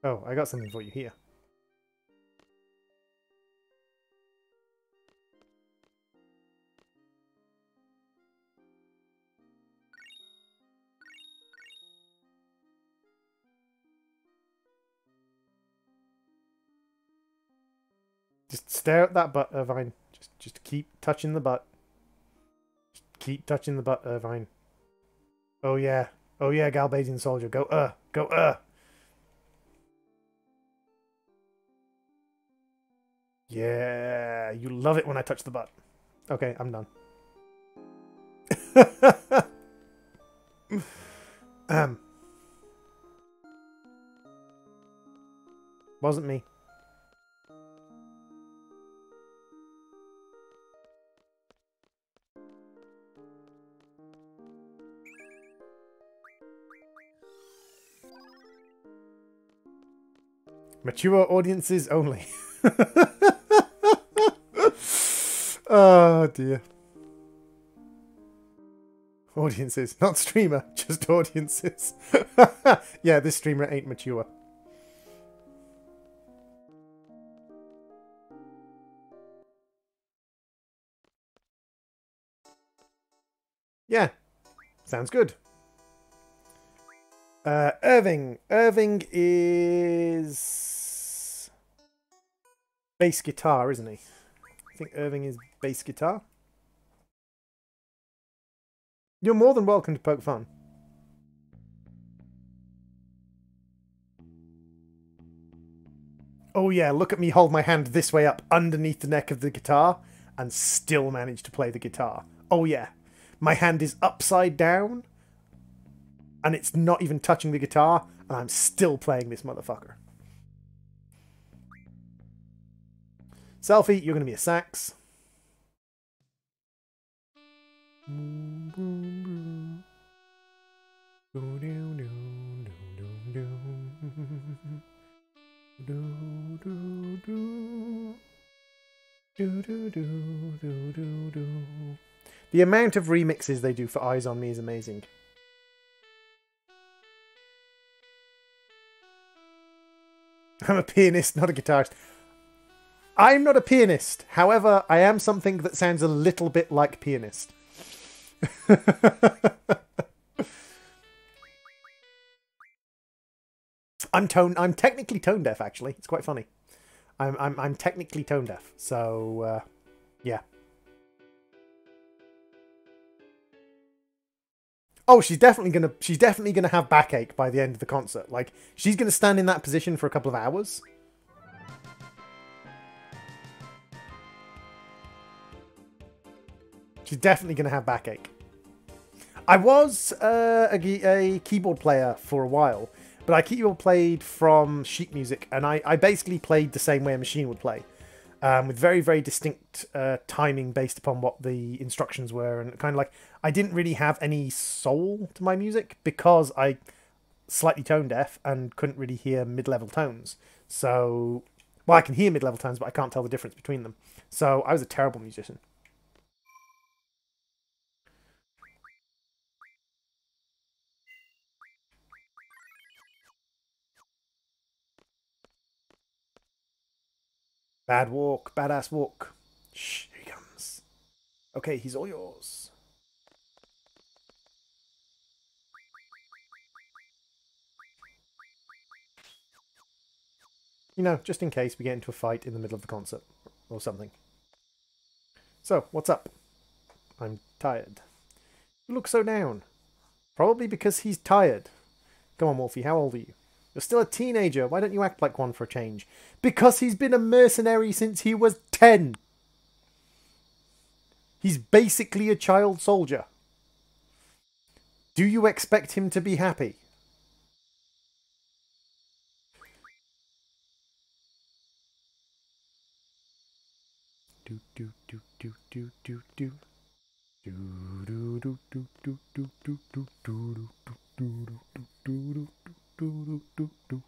Speaker 1: Oh, I got something for you here. Just stare at that butt, Irvine. Just keep touching the butt. Just keep touching the butt, Irvine. Oh yeah. Oh yeah, Galbadian soldier. Go, Go, Yeah, you love it when I touch the butt. Okay, I'm done. Wasn't me. Mature audiences only. Oh dear. Audiences, not streamer, just audiences. Yeah, this streamer ain't mature. Yeah, sounds good. Irving. Irving is bass guitar, isn't he? I think Irving is bass guitar. You're more than welcome to poke fun. Oh yeah, look at me hold my hand this way up underneath the neck of the guitar and still manage to play the guitar. Oh yeah. My hand is upside down and it's not even touching the guitar and I'm still playing this motherfucker. Selfie, you're going to be a sax. The amount of remixes they do for Eyes on Me is amazing. I'm a pianist, not a guitarist. I'm not a pianist. However, I am something that sounds a little bit like pianist. I'm technically tone deaf, actually. It's quite funny. I'm technically tone deaf. So yeah. Oh, she's definitely gonna have backache by the end of the concert. Like, she's gonna stand in that position for a couple of hours. She's definitely gonna have backache. I was a keyboard player for a while, but I keyboard played from sheet music, and I basically played the same way a machine would play, with very, very distinct timing based upon what the instructions were, and kind of like, I didn't really have any soul to my music because I slightly tone deaf and couldn't really hear mid-level tones. So, well, I can hear mid-level tones, but I can't tell the difference between them. So I was a terrible musician. Bad walk, badass walk. Shh, here he comes. Okay, he's all yours. You know, just in case we get into a fight in the middle of the concert or something. So, what's up? I'm tired. You look so down. Probably because he's tired. Come on, Wolfie, how old are you? You're still a teenager. Why don't you act like one for a change? Because he's been a mercenary since he was 10. He's basically a child soldier. Do you expect him to be happy? Do do do do do do do. Do do do do do do do do do do do do do do.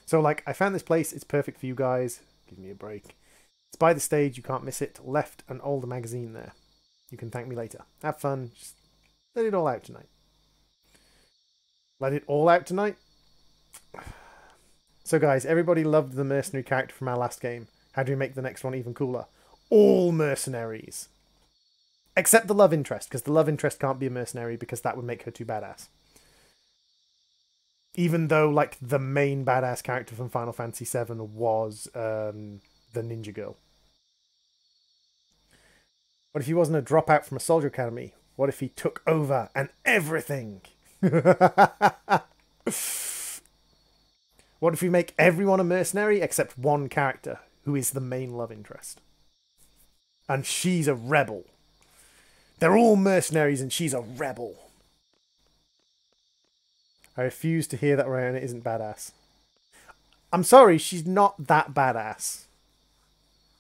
Speaker 1: So like, I found this place. It's perfect for you guys. Give me a break. by the stage, you can't miss it. Left an older magazine there. You can thank me later. Have fun. Just let it all out tonight. Let it all out tonight? So guys, everybody loved the mercenary character from our last game. How do we make the next one even cooler? All mercenaries. Except the love interest, because the love interest can't be a mercenary because that would make her too badass. Even though, like, the main badass character from Final Fantasy VII was the ninja girl. What if he wasn't a dropout from a soldier academy? What if he took over and everything? What if we make everyone a mercenary except one character who is the main love interest? And she's a rebel. They're all mercenaries and she's a rebel. I refuse to hear that Rihanna isn't badass. I'm sorry, she's not that badass.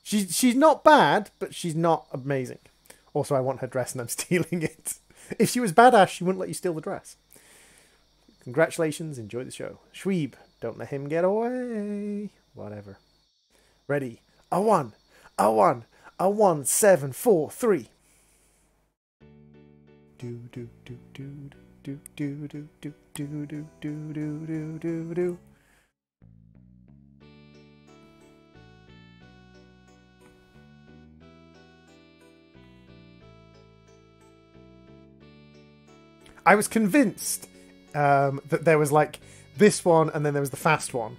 Speaker 1: She's not bad, but she's not amazing. Also, I want her dress and I'm stealing it. If she was badass, she wouldn't let you steal the dress. Congratulations, enjoy the show. Schweeb, don't let him get away. Whatever. Ready. A 1, a 1, a 1, 7, 4, 3. Do do do do do do do do do do do do do do. I was convinced that there was like this one and then there was the fast one.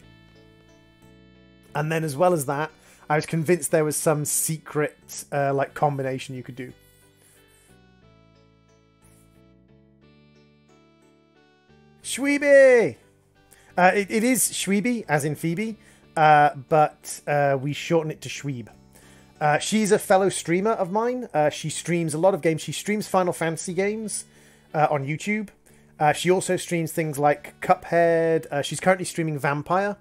Speaker 1: And then as well as that, I was convinced there was some secret like combination you could do. Shweeby! It is Shweeby, as in Phoebe, but we shorten it to Shweeb. She's a fellow streamer of mine. She streams a lot of games. She streams Final Fantasy games on YouTube. She also streams things like Cuphead. She's currently streaming Vampire.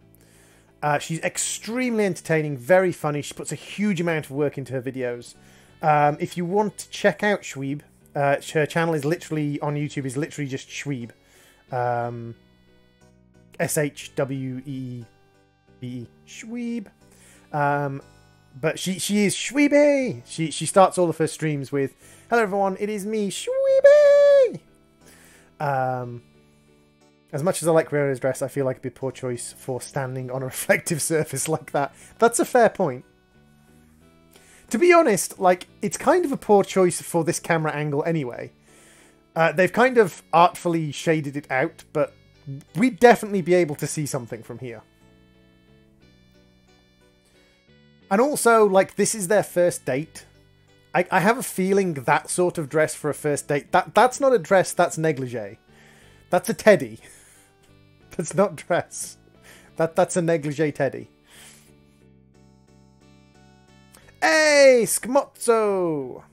Speaker 1: She's extremely entertaining, very funny. She puts a huge amount of work into her videos. If you want to check out Shweeb, her channel is literally on YouTube is literally just Shweeb. S-H-W-E-B-E. Shweeb. But she is Shweeby. She starts all of her streams with, "Hello everyone, it is me, Shweeby." As much as I like Rihanna's dress, I feel like it'd be a poor choice for standing on a reflective surface like that. That's a fair point. To be honest, like, it's kind of a poor choice for this camera angle anyway. They've kind of artfully shaded it out, but we'd definitely be able to see something from here. And also, like, this is their first date. I have a feeling that sort of dress for a first date, that's not a dress, that's negligee. That's a teddy. That's not dress. That's a negligee teddy. Hey, Skmotzo!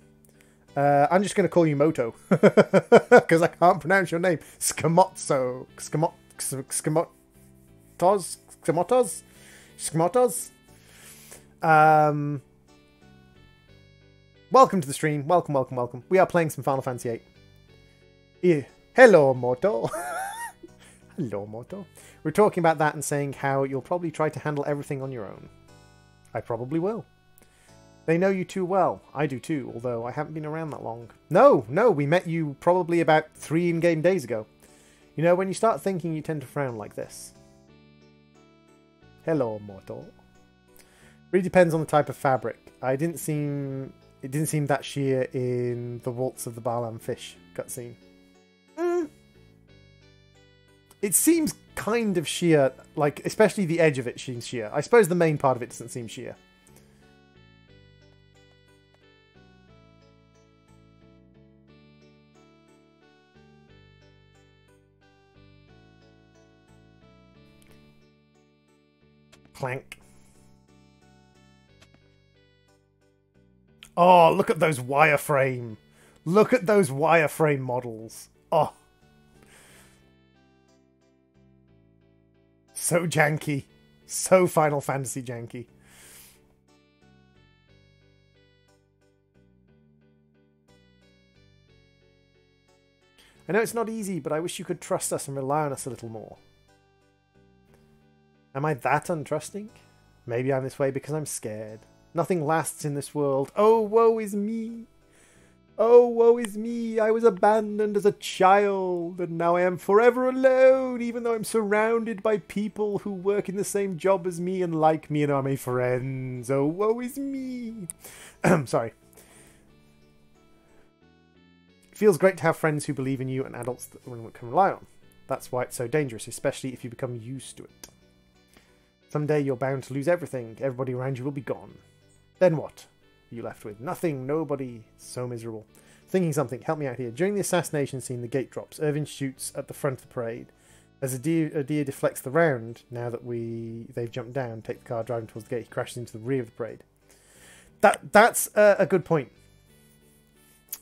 Speaker 1: I'm just going to call you Moto. Because I can't pronounce your name. Skmotzo. Skmotos? Welcome to the stream. Welcome, welcome, welcome. We are playing some Final Fantasy VIII. Yeah. Hello, Moto. Hello, Moto. We're talking about that and saying how you'll probably try to handle everything on your own. I probably will. They know you too well. I do too, although I haven't been around that long. No, we met you probably about 3 in-game days ago. You know, when you start thinking, you tend to frown like this. Hello, Moto. Really depends on the type of fabric. It didn't seem that sheer in the Waltz of the Baalam Fish cutscene. It seems kind of sheer, like, especially the edge of it seems sheer. I suppose the main part of it doesn't seem sheer. Clank. Oh, look at those wireframe. Look at those wireframe models. Oh. So janky. So Final Fantasy janky. I know it's not easy, but I wish you could trust us and rely on us a little more. Am I that untrusting? Maybe I'm this way because I'm scared. Nothing lasts in this world. Oh, woe is me. Oh, woe is me. I was abandoned as a child, and now I am forever alone, even though I'm surrounded by people who work in the same job as me and like me and are my friends. Oh, woe is me. Sorry. It feels great to have friends who believe in you and adults that one can rely on. That's why it's so dangerous, especially if you become used to it. Someday you're bound to lose everything. Everybody around you will be gone. Then what? You left with nothing, nobody, so miserable. Thinking something, help me out here. During the assassination scene, the gate drops. Irvin shoots at the front of the parade. As a deer deflects the round, now that they've jumped down, take the car driving towards the gate, he crashes into the rear of the parade. That's a good point.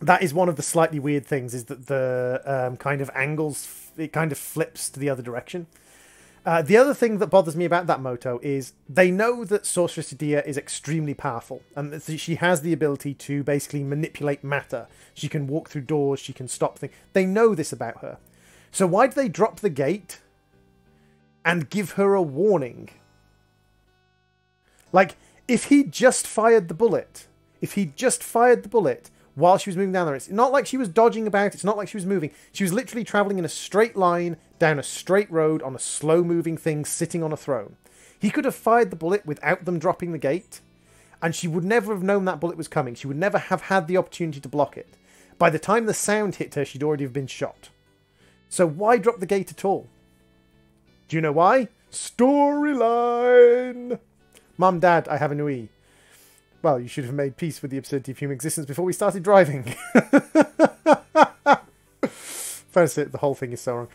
Speaker 1: That is one of the slightly weird things, is that the kind of angles, it kind of flips to the other direction. The other thing that bothers me about that moto is they know that Sorceress Adia is extremely powerful, and that she has the ability to basically manipulate matter. She can walk through doors, she can stop things. They know this about her. So why do they drop the gate and give her a warning? Like, if he just fired the bullet, while she was moving down there, it's not like she was dodging about, it's not like she was moving. She was literally travelling in a straight line, down a straight road, on a slow-moving thing, sitting on a throne. He could have fired the bullet without them dropping the gate, and she would never have known that bullet was coming. She would never have had the opportunity to block it. By the time the sound hit her, she'd already have been shot. So why drop the gate at all? Do you know why? Storyline! Mum, Dad, I have a Nui. Well, you should have made peace with the absurdity of human existence before we started driving. First, the whole thing is so wrong.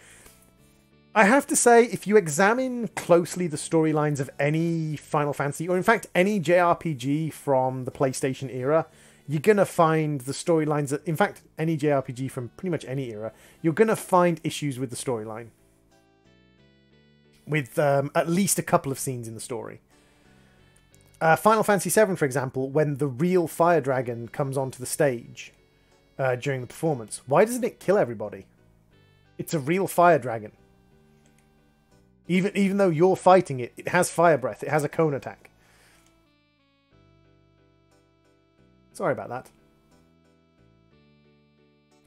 Speaker 1: I have to say, if you examine closely the storylines of any Final Fantasy, or in fact any JRPG from the PlayStation era, you're going to find the storylines, in fact any JRPG from pretty much any era, you're going to find issues with the storyline. With at least a couple of scenes in the story. Final Fantasy VII, for example, when the real fire dragon comes onto the stage during the performance, why doesn't it kill everybody? It's a real fire dragon. Even though you're fighting it, it has fire breath, it has a cone attack. Sorry about that.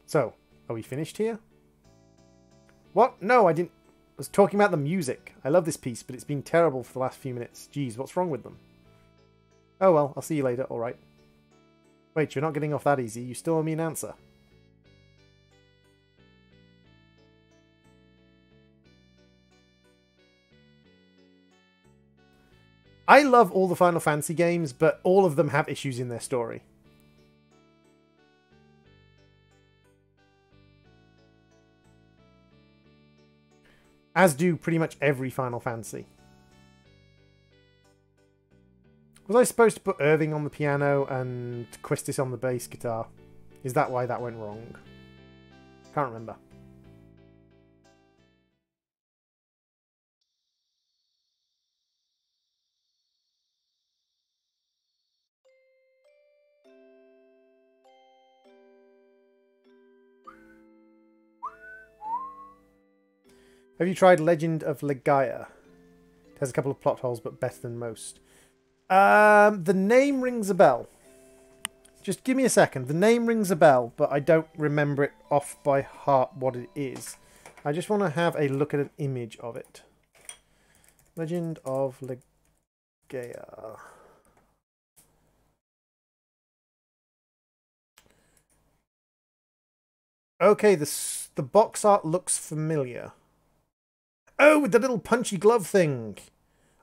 Speaker 1: So, are we finished here? What? No, I didn't. I was talking about the music. I love this piece, but it's been terrible for the last few minutes. Jeez, what's wrong with them? Oh well, I'll see you later, alright. Wait, you're not getting off that easy. You still owe me an answer. I love all the Final Fantasy games, but all of them have issues in their story. As do pretty much every Final Fantasy. Was I supposed to put Irving on the piano and Quistis on the bass guitar? Is that why that went wrong? Can't remember. Have you tried Legend of Legaia? It has a couple of plot holes, but better than most. The name rings a bell. Just give me a second. The name rings a bell, but I don't remember it off by heart what it is. I just want to have a look at an image of it. Legend of Legaia. Okay, the box art looks familiar. Oh, with the little punchy glove thing.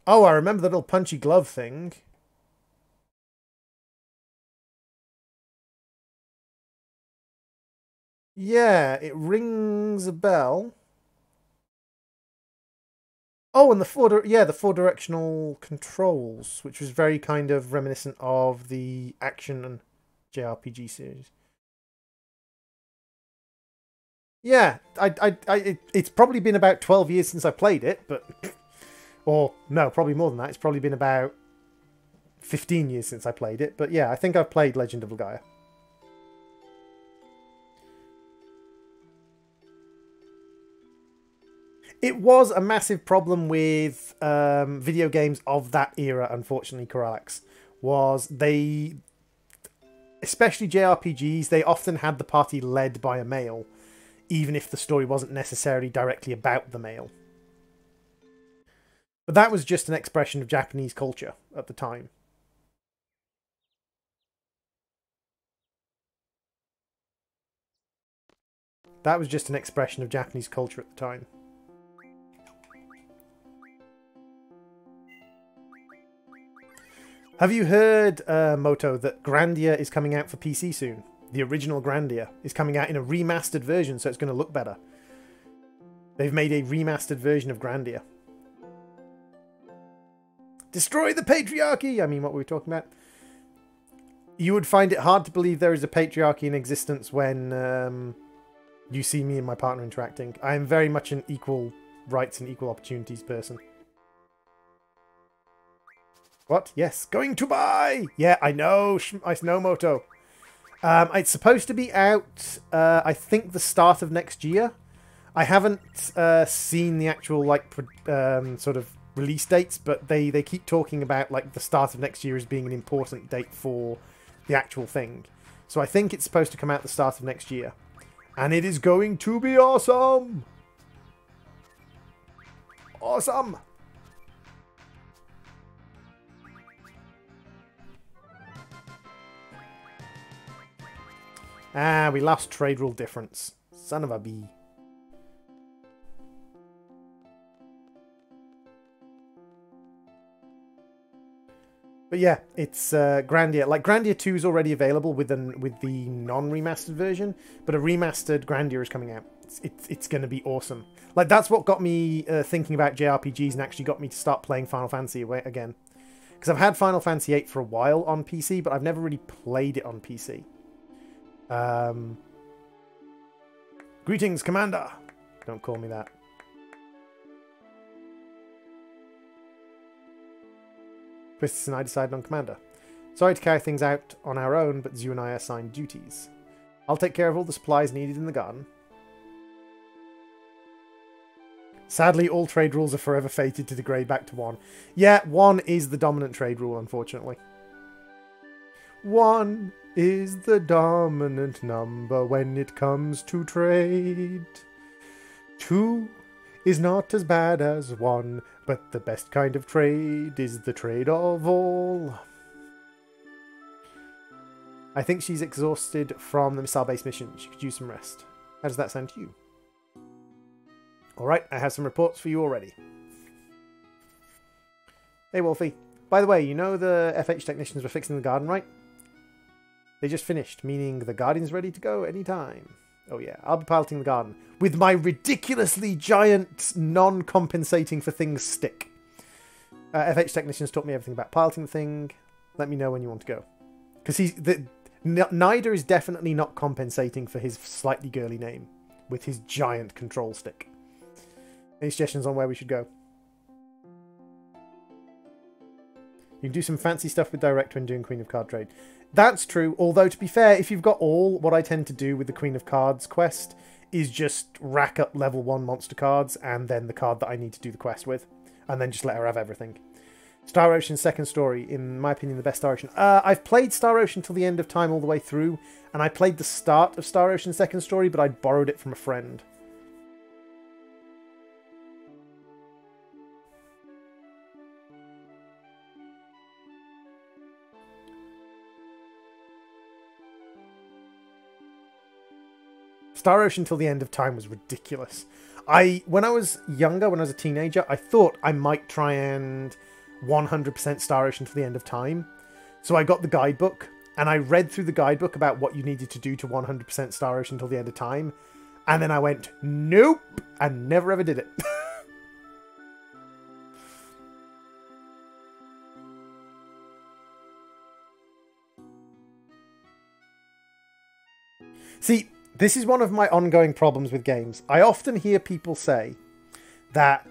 Speaker 1: Oh, I remember the little punchy glove thing. Yeah, it rings a bell. Oh, and the four directional controls, which was very kind of reminiscent of the action and JRPG series. Yeah, it's probably been about 12 years since I played it, but... Or, no, probably more than that. It's probably been about 15 years since I played it. But yeah, I think I've played Legend of Legaia. It was a massive problem with video games of that era, unfortunately, Coralax. was they, especially JRPGs, they often had the party led by a male, even if the story wasn't necessarily directly about the male. But that was just an expression of Japanese culture at the time. That was just an expression of Japanese culture at the time. Have you heard, Moto, that Grandia is coming out for PC soon? The original Grandia is coming out in a remastered version, so it's going to look better. They've made a remastered version of Grandia. Destroy the patriarchy! I mean, what were we talking about? You would find it hard to believe there is a patriarchy in existence when you see me and my partner interacting. I am very much an equal rights and equal opportunities person. What? Yes. Going to buy! Yeah, I know, Moto. It's supposed to be out, I think, the start of next year. I haven't seen the actual, like, sort of release dates, but they keep talking about, like, the start of next year as being an important date for the actual thing. So I think it's supposed to come out the start of next year. And it is going to be awesome! Awesome! Ah, we lost trade rule difference. Son of a bee. But yeah, it's Grandia. Like, Grandia 2 is already available with the non-remastered version, but a remastered Grandia is coming out. It's going to be awesome. Like, that's what got me thinking about JRPGs and actually got me to start playing Final Fantasy again. Because I've had Final Fantasy VIII for a while on PC, but I've never really played it on PC. Greetings, Commander! Don't call me that. Twistis and I decided on Commander. Sorry to carry things out on our own, but Zu and I are assigned duties. I'll take care of all the supplies needed in the garden. Sadly, all trade rules are forever fated to degrade back to 1. Yeah, 1 is the dominant trade rule, unfortunately. 1 is the dominant number when it comes to trade. 2 is not as bad as 1, but the best kind of trade is the trade of all. I think she's exhausted from the missile-based mission. She could use some rest. How does that sound to you? Alright, I have some reports for you already. Hey, Wolfie. By the way, you know the FH technicians were fixing the garden, right? They just finished, meaning the garden's ready to go anytime. Oh yeah, I'll be piloting the garden with my ridiculously giant, non-compensating for things stick. FH technicians taught me everything about piloting the thing. Let me know when you want to go. Because Nida is definitely not compensating for his slightly girly name with his giant control stick. Any suggestions on where we should go? You can do some fancy stuff with Direct when doing Queen of Card trade. That's true, although to be fair, if you've got all, what I tend to do with the Queen of Cards quest is just rack up level 1 monster cards and then the card that I need to do the quest with, and then just let her have everything. Star Ocean's second story, in my opinion, the best Star Ocean. I've played Star Ocean till the end of time all the way through, and I played the start of Star Ocean's second story, but I borrowed it from a friend. Star Ocean till the end of time was ridiculous. When I was younger, when I was a teenager, I thought I might try and 100% Star Ocean till the end of time. So I got the guidebook, and I read through the guidebook about what you needed to do to 100% Star Ocean till the end of time. And then I went, nope, and never ever did it. See, this is one of my ongoing problems with games. I often hear people say that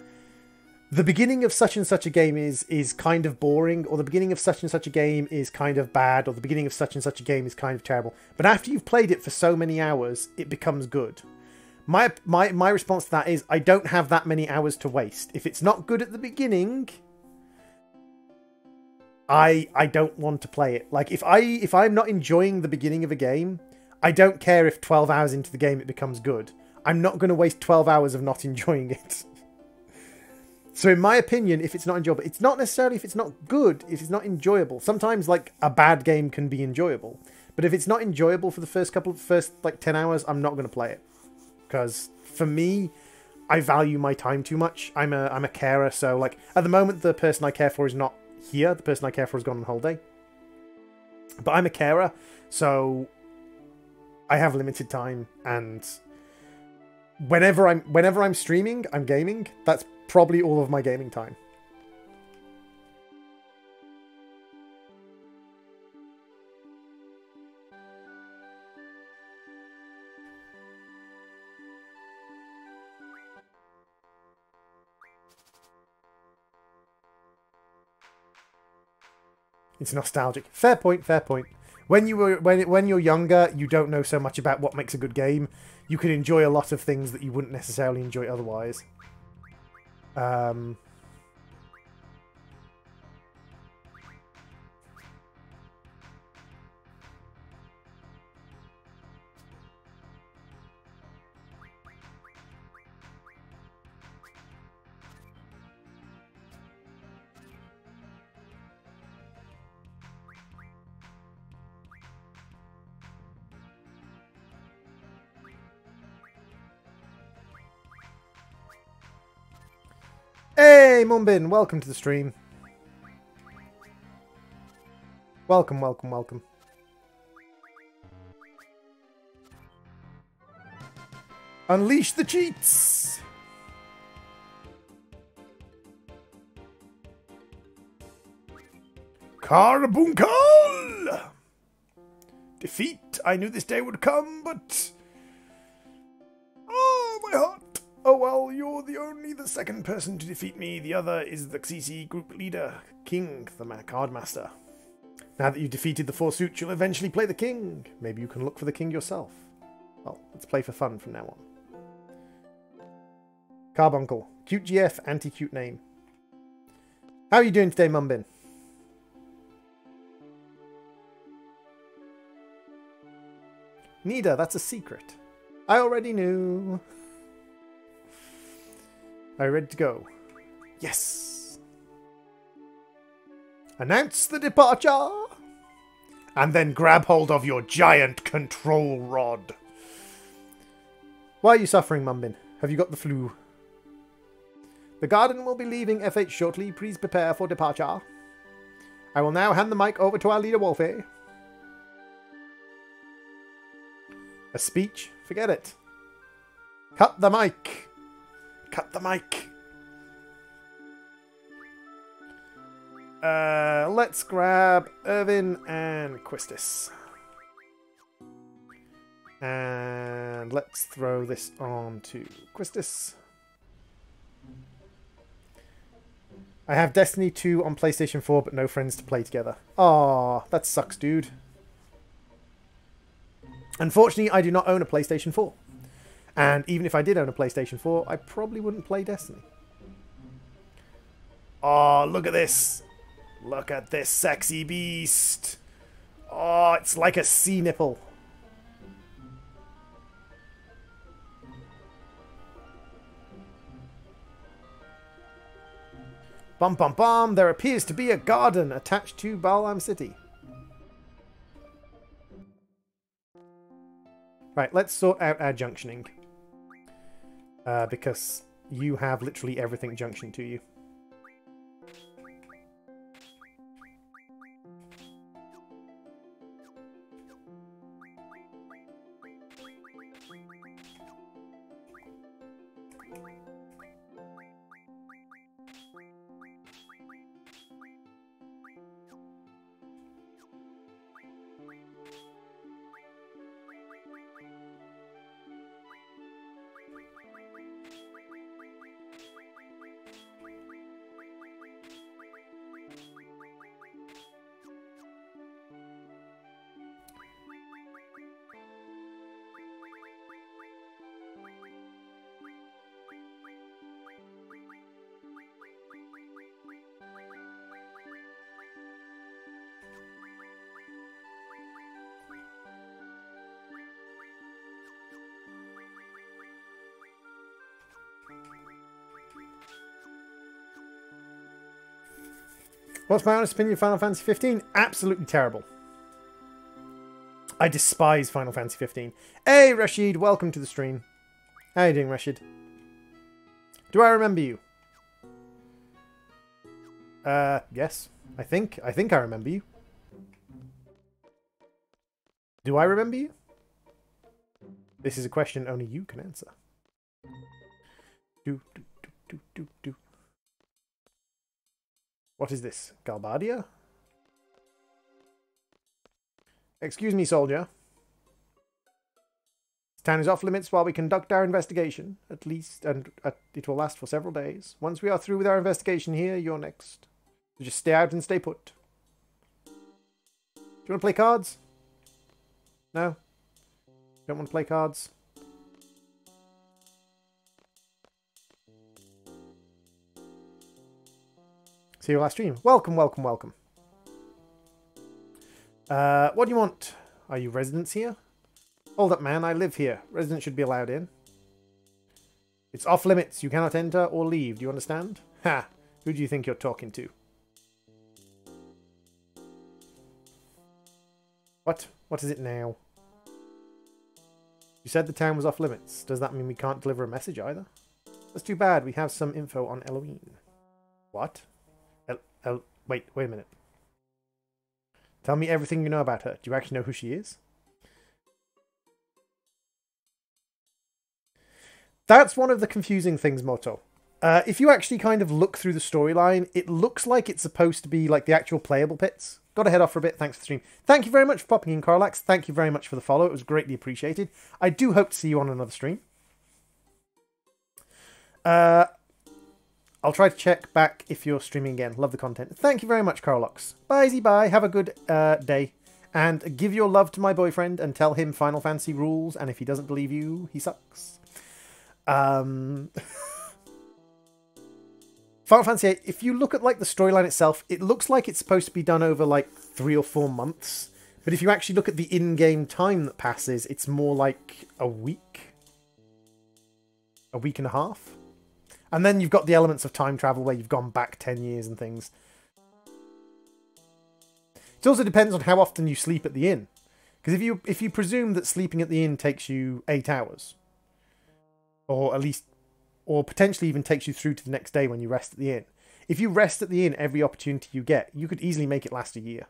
Speaker 1: the beginning of such and such a game is kind of boring, or the beginning of such and such a game is kind of bad, or the beginning of such and such a game is kind of terrible. But after you've played it for so many hours, it becomes good. My response to that is, I don't have that many hours to waste. If it's not good at the beginning, I don't want to play it. Like, if I'm not enjoying the beginning of a game, I don't care if 12 hours into the game it becomes good. I'm not going to waste 12 hours of not enjoying it. So in my opinion, if it's not enjoyable, it's not necessarily if it's not good, if it's not enjoyable. Sometimes, like, a bad game can be enjoyable. But if it's not enjoyable for the first 10 hours, I'm not going to play it. Because, for me, I value my time too much. I'm a carer, so, like, at the moment, the person I care for is not here. The person I care for has gone on holiday. But I'm a carer, so I have limited time, and whenever I'm streaming, I'm gaming. That's probably all of my gaming time. It's nostalgic. Fair point, fair point. When you're younger, you don't know so much about what makes a good game. You can enjoy a lot of things that you wouldn't necessarily enjoy otherwise. Hey, Mumbin, welcome to the stream. Welcome, welcome, welcome. Unleash the cheats! Carbunkal! Defeat! I knew this day would come, but... Oh, my heart! Oh well, you're only the second person to defeat me. The other is the Xisi group leader, King, the card master. Now that you've defeated the four suits, you'll eventually play the king. Maybe you can look for the king yourself. Well, let's play for fun from now on. Carbuncle. Cute GF, anti-cute name. How are you doing today, Mumbin? Nida, that's a secret. I already knew. Are you ready to go? Yes! Announce the departure! And then grab hold of your giant control rod. Why are you suffering, Mumbin? Have you got the flu? The garden will be leaving FH shortly. Please prepare for departure. I will now hand the mic over to our leader, Wolfie. A speech? Forget it. Cut the mic! Cut the mic. Let's grab Irvin and Quistis. And let's throw this on to Quistis. I have Destiny 2 on PlayStation 4, but no friends to play together. Aw, that sucks, dude. Unfortunately, I do not own a PlayStation 4. And even if I did own a PlayStation 4, I probably wouldn't play Destiny. Oh, look at this. Look at this sexy beast. Oh, it's like a sea nipple. Bum bum bum, there appears to be a garden attached to Balam City. Right, let's sort out our junctioning. Because you have literally everything junctioned to you. What's my honest opinion of Final Fantasy 15? Absolutely terrible. I despise Final Fantasy 15. Hey, Rashid, welcome to the stream. How are you doing, Rashid? Do I remember you? Yes. I think I remember you. Do I remember you? This is a question only you can answer. Do. What is this? Galbadia? Excuse me, soldier. This town is off limits while we conduct our investigation, at least, and it will last for several days. Once we are through with our investigation here, you're next. So just stay out and stay put. Do you want to play cards? No? Don't want to play cards? See you last stream. Welcome, welcome, welcome. What do you want? Are you residents here? Hold up, man. I live here. Residents should be allowed in. It's off limits. You cannot enter or leave. Do you understand? Ha! Who do you think you're talking to? What? What is it now? You said the town was off limits. Does that mean we can't deliver a message either? That's too bad. We have some info on Eloine. What? Wait a minute. Tell me everything you know about her. Do you actually know who she is? That's one of the confusing things, Moto. If you actually kind of look through the storyline, it looks like it's supposed to be like the actual playable bits. Got to head off for a bit. Thanks for the stream. Thank you very much for popping in, Carlax. Thank you very much for the follow. It was greatly appreciated. I do hope to see you on another stream. I'll try to check back if you're streaming again. Love the content. Thank you very much, Carlox. Bye, bye. Have a good day. And give your love to my boyfriend and tell him Final Fantasy rules. And if he doesn't believe you, he sucks. Final Fantasy VIII, if you look at like the storyline itself, it looks like it's supposed to be done over like 3 or 4 months. But if you actually look at the in-game time that passes, it's more like a week. A week and a half. And then you've got the elements of time travel where you've gone back 10 years and things. It also depends on how often you sleep at the inn. Because if you presume that sleeping at the inn takes you 8 hours, or at least, or potentially even takes you through to the next day when you rest at the inn. If you rest at the inn every opportunity you get, you could easily make it last a year.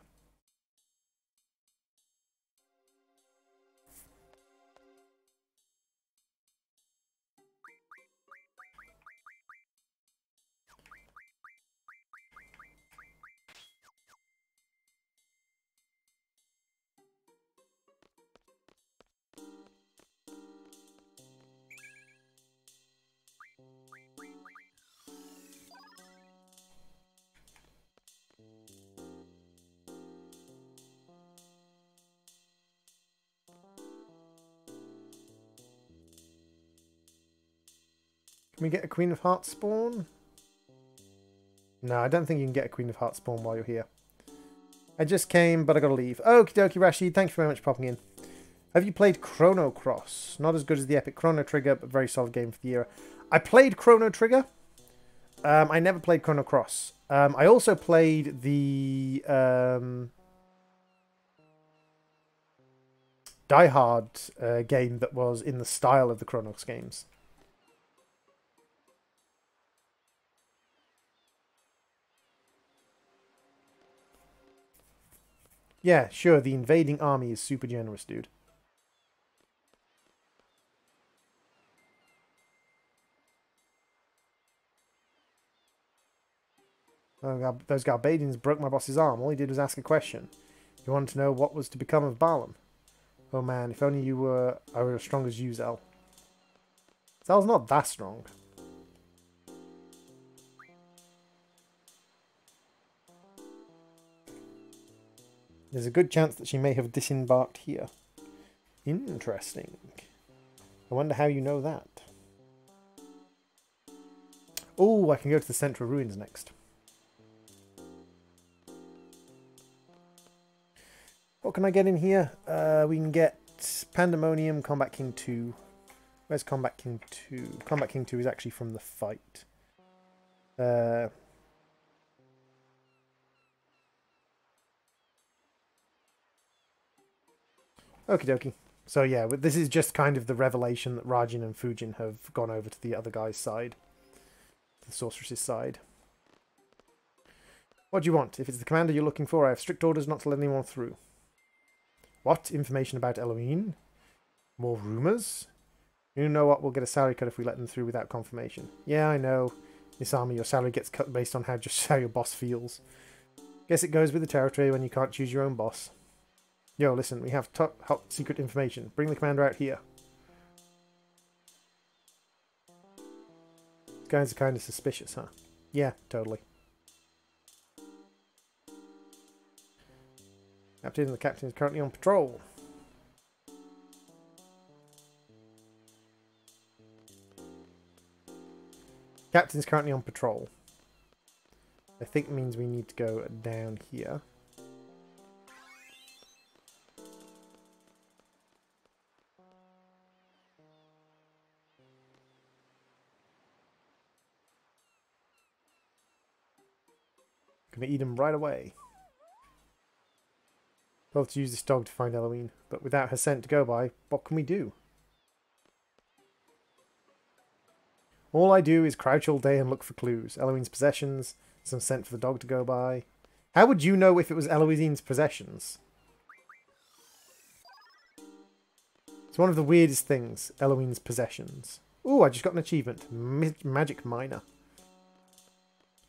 Speaker 1: Can we get a Queen of Hearts spawn? No, I don't think you can get a Queen of Hearts spawn while you're here. I just came, but I gotta leave. Okie dokie, Rashid. Thank you very much for popping in. Have you played Chrono Cross? Not as good as the epic Chrono Trigger, but very solid game for the era. I played Chrono Trigger. I never played Chrono Cross. I also played the Die Hard game that was in the style of the Chronos games. Yeah, sure, the invading army is super generous, dude. Oh, those Galbadians broke my boss's arm. All he did was ask a question. He wanted to know what was to become of Balam. Oh man, if only I were as strong as you, Zell. Zell's not that strong. There's a good chance that she may have disembarked here. Interesting. I wonder how you know that. Oh, I can go to the Central Ruins next. What can I get in here? We can get Pandemonium, Combat King 2. Where's Combat King 2? Combat King 2 is actually from the fight. Okie dokie. So yeah, this is just kind of the revelation that Rajin and Fujin have gone over to the other guy's side. The sorceress's side. What do you want? If it's the commander you're looking for, I have strict orders not to let anyone through. What? Information about Elohim? More rumours? You know what? We'll get a salary cut if we let them through without confirmation. Yeah, I know. This army, your salary gets cut based on how your boss feels. Guess it goes with the territory when you can't choose your own boss. Yo, listen, we have top hot secret information. Bring the commander out here. These guys are kind of suspicious, huh? Yeah, totally. Captain, the captain is currently on patrol. Captain's currently on patrol. I think means we need to go down here. Gonna eat him right away. Well, to use this dog to find Elohim, but without her scent to go by, what can we do? All I do is crouch all day and look for clues. Elohim's possessions, some scent for the dog to go by. How would you know if it was Elohim's possessions? It's one of the weirdest things, Elohim's possessions. Ooh, I just got an achievement. Magic Miner.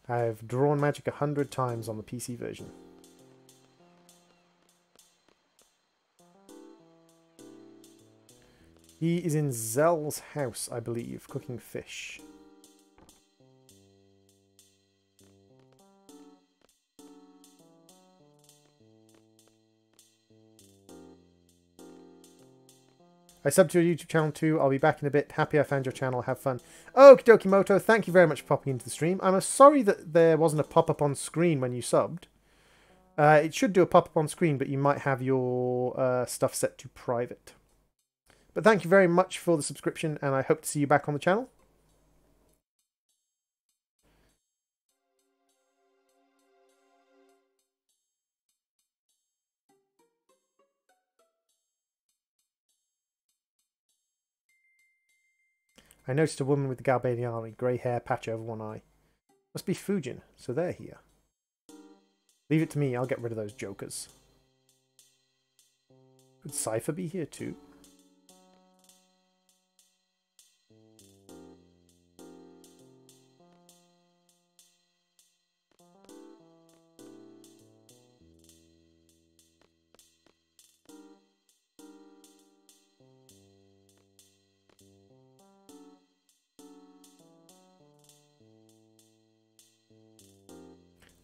Speaker 1: I've drawn magic 100 times on the PC version. He is in Zell's house, I believe, cooking fish. I subbed to your YouTube channel too. I'll be back in a bit. Happy I found your channel. Have fun. Okie dokie Moto, thank you very much for popping into the stream. I'm sorry that there wasn't a pop-up on screen when you subbed. It should do a pop-up on screen, but you might have your stuff set to private. But thank you very much for the subscription, and I hope to see you back on the channel. I noticed a woman with the Galbaniani, grey hair, patch over one eye. Must be Fujin, so they're here. Leave it to me, I'll get rid of those jokers. Could Cypher be here too?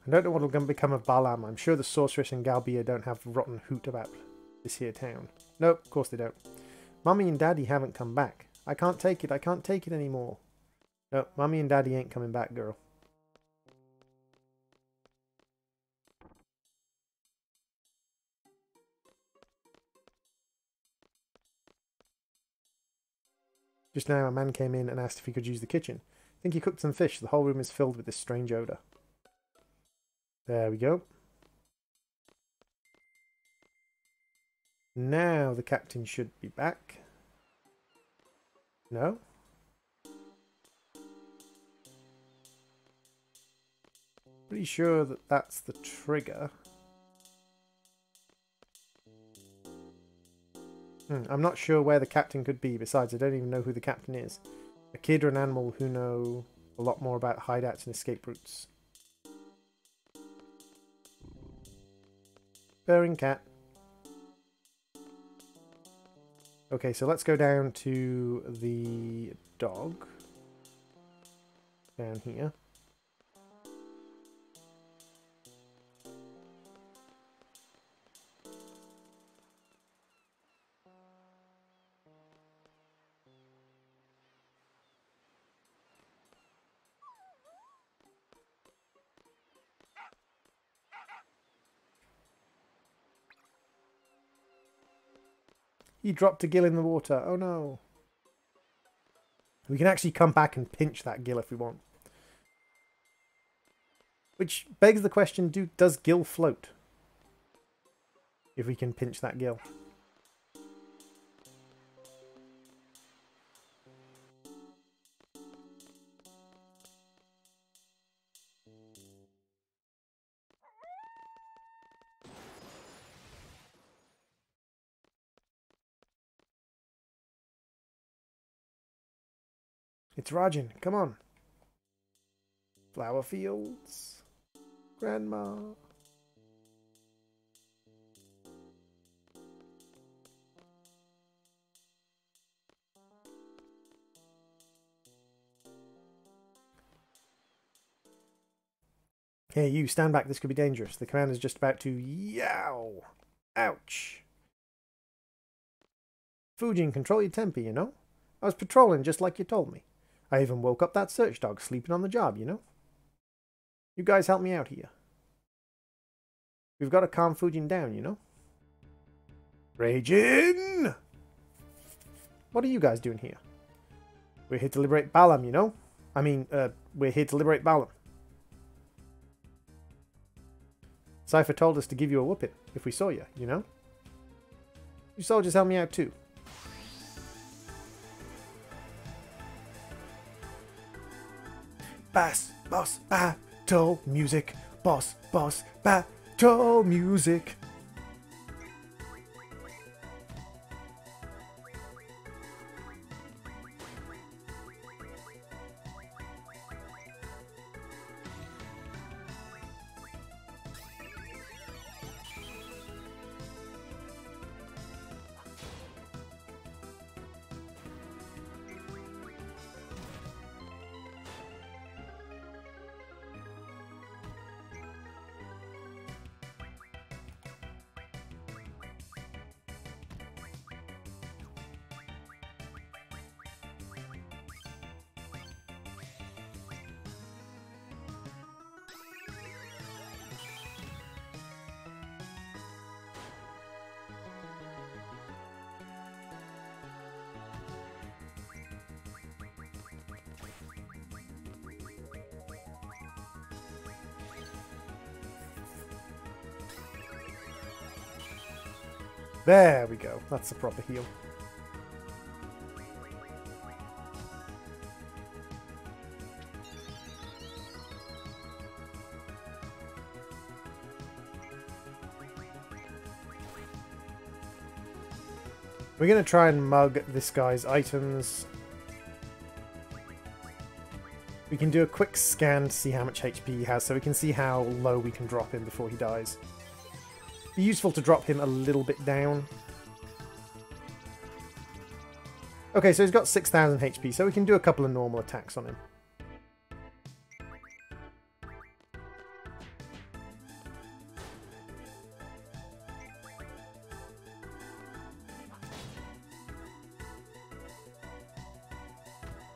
Speaker 1: I don't know what will become of Balam. I'm sure the sorceress and Galbia don't have rotten hoot about this here town. Nope, of course they don't. Mummy and Daddy haven't come back. I can't take it. I can't take it anymore. No, Mummy and Daddy ain't coming back, girl. Just now a man came in and asked if he could use the kitchen. I think he cooked some fish. The whole room is filled with this strange odour. There we go. Now the captain should be back. No? Pretty sure that that's the trigger. I'm not sure where the captain could be. Besides, I don't even know who the captain is. A kid or an animal who know a lot more about hideouts and escape routes. Purring cat. Okay, so let's go down to the dog. Down here. He dropped a gill in the water. Oh no. We can actually come back and pinch that gill if we want. Which begs the question, does gill float? If we can pinch that gill. It's Rajin. Come on. Flower fields. Grandma. Hey, you, stand back. This could be dangerous. The commander's just about to yow. Ouch. Fujin, control your temper, you know? I was patrolling just like you told me. I even woke up that search dog sleeping on the job, you know? You guys help me out here. We've got to calm Fujin down, you know? Raging! What are you guys doing here? We're here to liberate Balam, you know? We're here to liberate Balam. Cypher told us to give you a whooping if we saw you, you know? You soldiers help me out too. Boss, battle music. Boss, battle music. There we go. That's the proper heal. We're going to try and mug this guy's items. We can do a quick scan to see how much HP he has, so we can see how low we can drop him before he dies. Be useful to drop him a little bit down. Okay, so he's got 6,000 HP, so we can do a couple of normal attacks on him.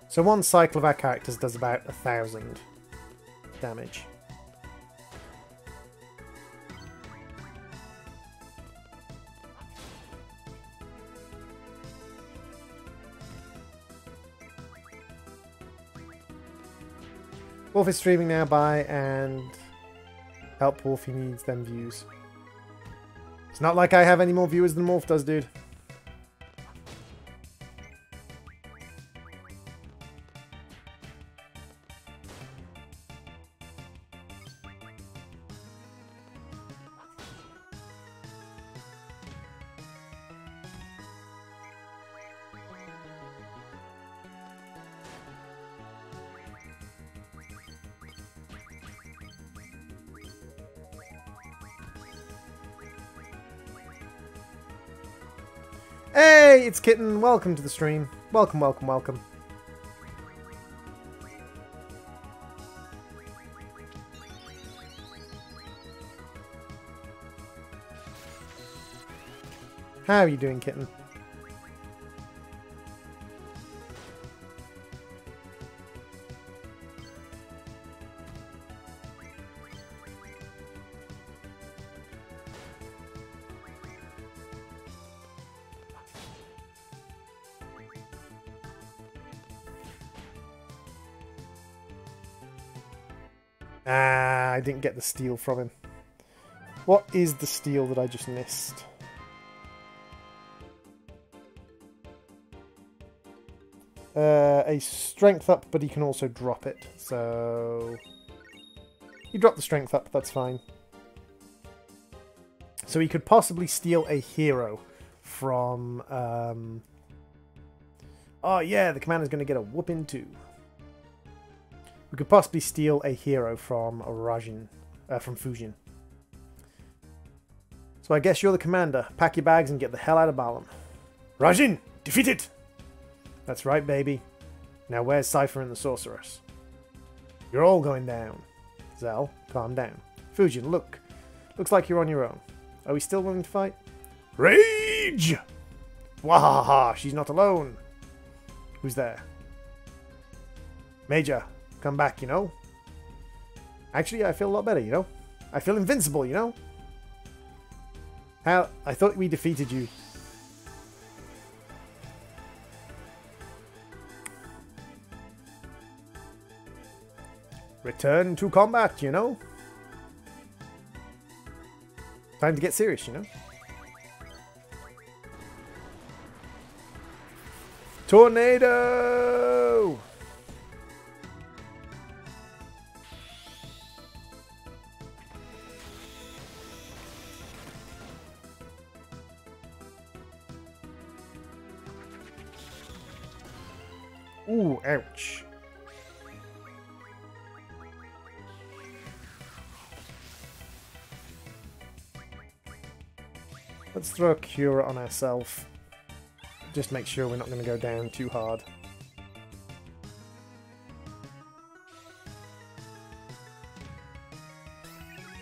Speaker 1: So one cycle of our characters does about 1,000 damage. Wolf is streaming now, bye, and help Wolf, he needs them views. It's not like I have any more viewers than Wolf does, dude. Hey, it's Kitten. Welcome to the stream. Welcome, welcome, welcome. How are you doing, Kitten? I didn't get the steal from him. What is the steal that I just missed? A strength up, but he can also drop it. So you drop the strength up, that's fine. So he could possibly steal a hero from... Oh yeah, the commander's going to get a whooping too. We could possibly steal a hero from from Fujin. So I guess you're the commander. Pack your bags and get the hell out of Balam. Rajin! Defeated! That's right, baby. Now where's Cypher and the Sorceress? You're all going down. Zell, calm down. Fujin, look. Looks like you're on your own. Are we still willing to fight? Rage! Wahaha, she's not alone. Who's there? Major, come back, you know? Actually, I feel a lot better, you know? I feel invincible, you know? How? I thought we defeated you. Return to combat, you know? Time to get serious, you know? Tornado! Ooh, ouch. Let's throw a cure on ourselves. Just make sure we're not going to go down too hard.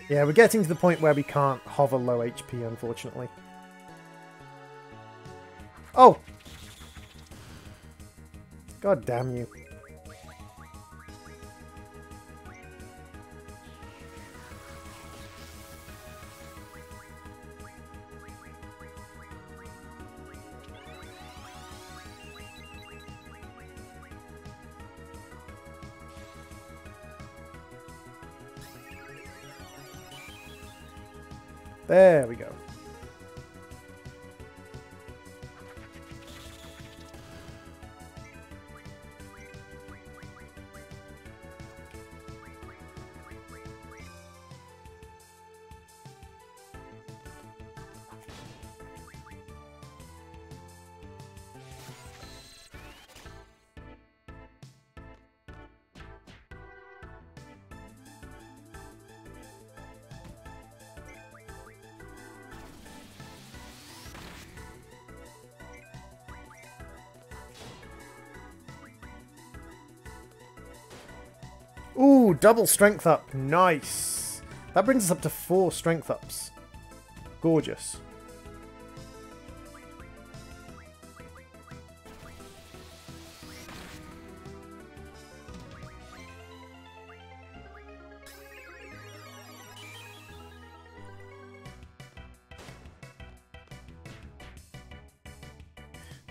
Speaker 1: Yeah, we're getting to the point where we can't hover low HP, unfortunately. Oh! God damn you. There we go. Ooh, double strength up. Nice. That brings us up to 4 strength ups. Gorgeous.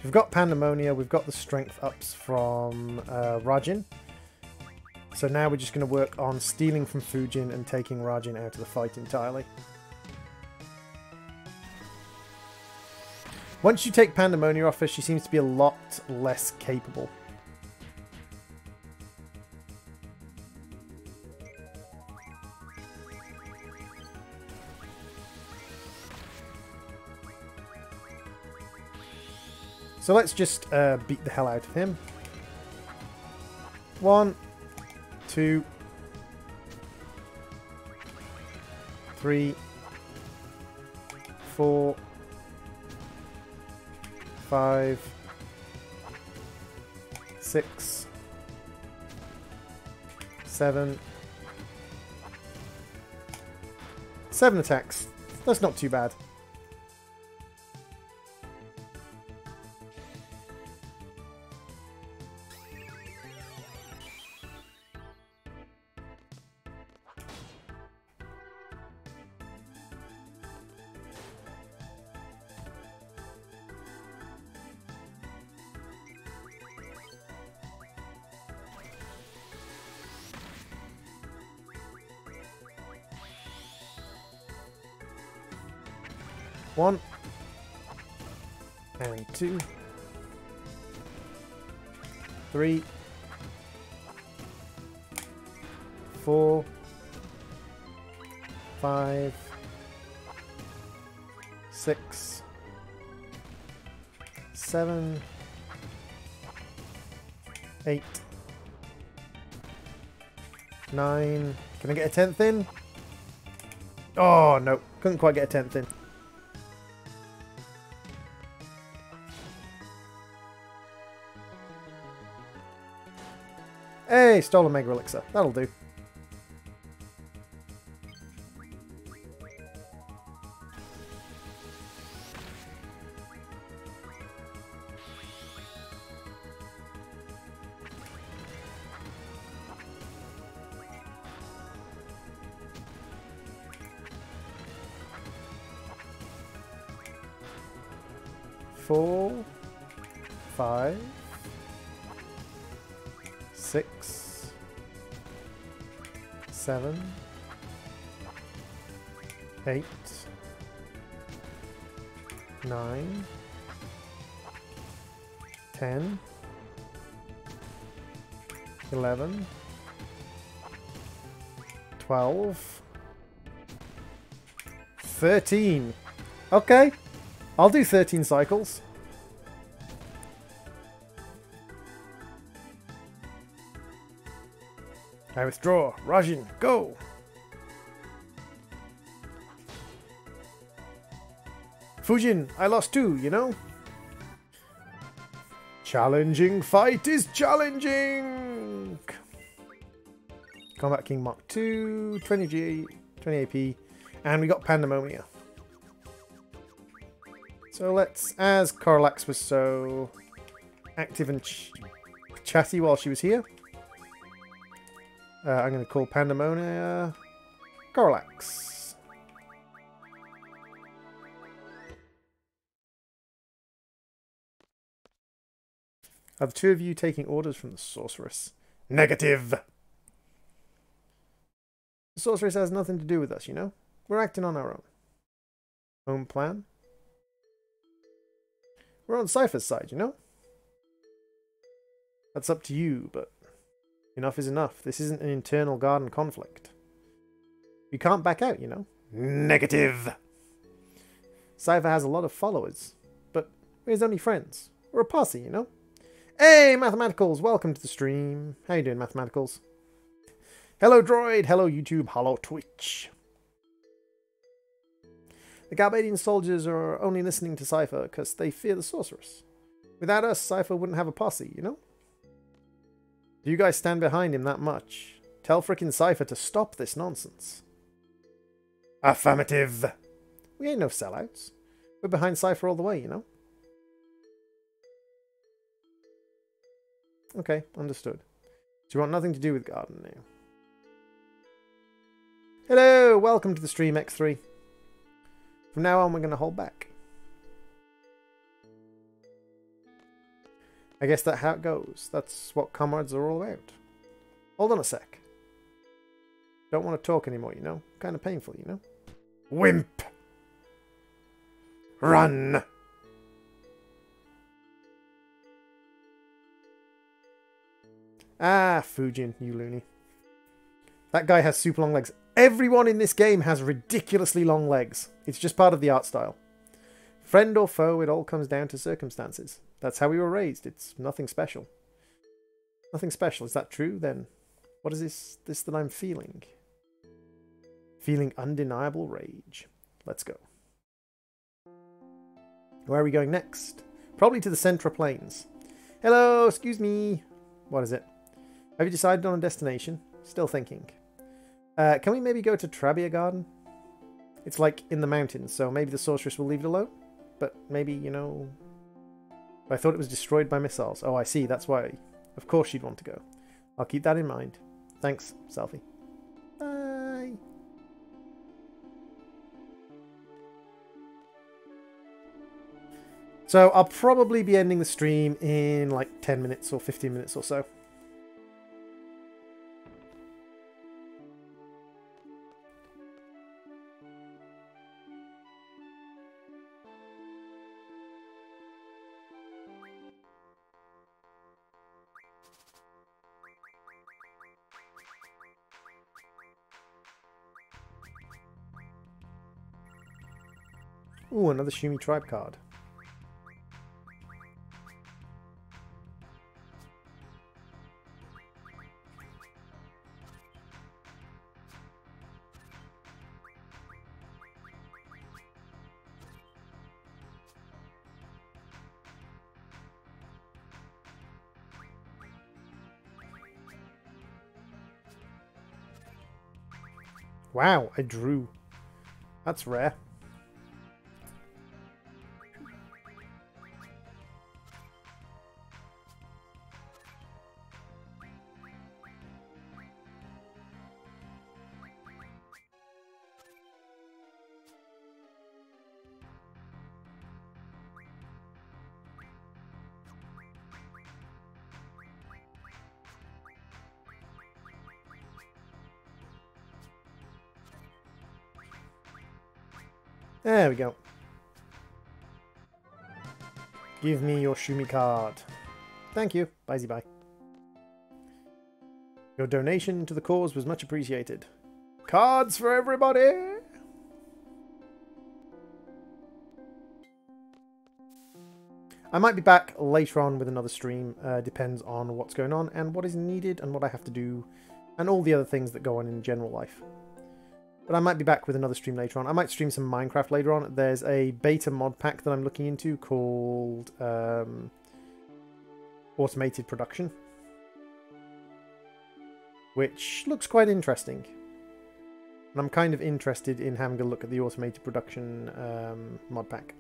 Speaker 1: We've got Pandemonia, we've got the strength ups from Rajin. So now we're just going to work on stealing from Fujin and taking Rajin out of the fight entirely. Once you take Pandemonia off her, she seems to be a lot less capable. So let's just beat the hell out of him. 1, 2, 3, 4, 5, 6, 7. 7 attacks. That's not too bad. One and 2, 3, 4, 5, 6, 7, 8, 9. Can I get a 10th in? Oh, no. Couldn't quite get a 10th in. Hey, stole a Mega Elixir. That'll do. Four, 5, 6, 7, 8, 9, 10, 11, 12, 13. Okay. I'll do 13 cycles. I withdraw. Rajin, go! Fujin, I lost 2, you know? Challenging fight is challenging! Combat King Mark 2, 20 G, 20 AP, and we got Pandemonia. So let's, as Coralax was so active and chatty while she was here, I'm going to call Pandemonia Coralax. Are the 2 of you taking orders from the Sorceress? Negative! The Sorceress has nothing to do with us, you know? We're acting on our own. Home plan? We're on Cypher's side, you know? That's up to you, but enough is enough. This isn't an internal garden conflict. You can't back out, you know? Negative! Cypher has a lot of followers, but we're his only friends. We're a posse, you know? Hey, Mathematicals! Welcome to the stream. How you doing, Mathematicals? Hello, Droid! Hello, YouTube! Hello, Twitch! The Garbadian soldiers are only listening to Cypher because they fear the Sorceress. Without us, Cypher wouldn't have a posse, you know? Do you guys stand behind him that much? Tell frickin' Cypher to stop this nonsense. Affirmative! We ain't no sellouts. We're behind Cypher all the way, you know? Okay, understood. So you want nothing to do with Garden now. Hello! Welcome to the stream, X3. From now on, we're going to hold back. I guess that's how it goes. That's what comrades are all about. Hold on a sec. Don't want to talk anymore, you know? Kind of painful, you know? Wimp! Run! Ah, Fujin, you loony. That guy has super long legs. Everyone in this game has ridiculously long legs. It's just part of the art style. Friend or foe, it all comes down to circumstances. That's how we were raised. It's nothing special. Nothing special. Is that true? Then what is this that I'm feeling? Feeling undeniable rage. Let's go. Where are we going next? Probably to the Central Plains. Hello, excuse me. What is it? Have you decided on a destination? Still thinking. Can we maybe go to Trabia Garden? It's like in the mountains, so maybe the sorceress will leave it alone? But maybe, you know... I thought it was destroyed by missiles. Oh, I see, that's why. Of course she'd want to go. I'll keep that in mind. Thanks, Selfie. Bye! So I'll probably be ending the stream in like 10 minutes or 15 minutes or so. Ooh, another Shumi Tribe card. Wow, I drew. That's rare. There we go. Give me your Shumi card. Thank you. Bye-bye. Your donation to the cause was much appreciated. Cards for everybody! I might be back later on with another stream. Depends on what's going on and what is needed and what I have to do and all the other things that go on in general life. But I might be back with another stream later on. I might stream some Minecraft later on. There's a beta mod pack that I'm looking into called Automated Production, which looks quite interesting. And I'm kind of interested in having a look at the Automated Production mod pack.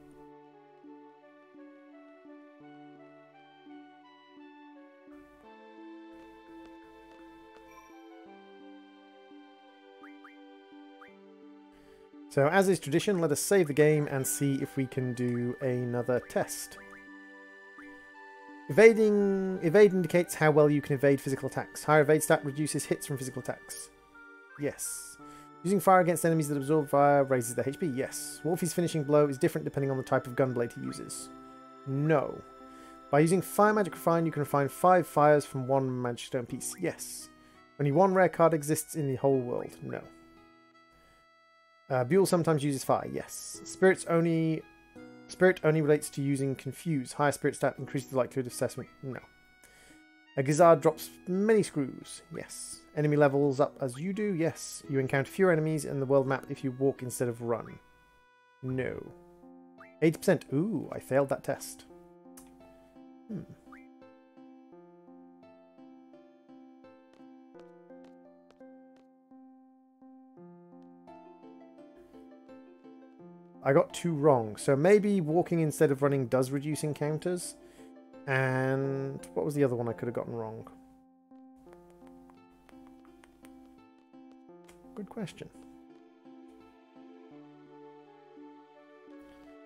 Speaker 1: So, as is tradition, let us save the game and see if we can do another test. Evade indicates how well you can evade physical attacks. Higher evade stat reduces hits from physical attacks. Yes. Using fire against enemies that absorb fire raises their HP. Yes. Wolfie's finishing blow is different depending on the type of gunblade he uses. No. By using Fire Magic Refine, you can refine 5 fires from 1 Magic Stone piece. Yes. Only 1 rare card exists in the whole world. No. Buell sometimes uses fire, yes. Spirit only relates to using Confuse. Higher spirit stat increases the likelihood of assessment. No. A Gizzard drops many screws. Yes. Enemy levels up as you do. Yes. You encounter fewer enemies in the world map if you walk instead of run. No. 80%. Ooh, I failed that test. I got 2 wrong. So maybe walking instead of running does reduce encounters. And what was the other one I could have gotten wrong? Good question.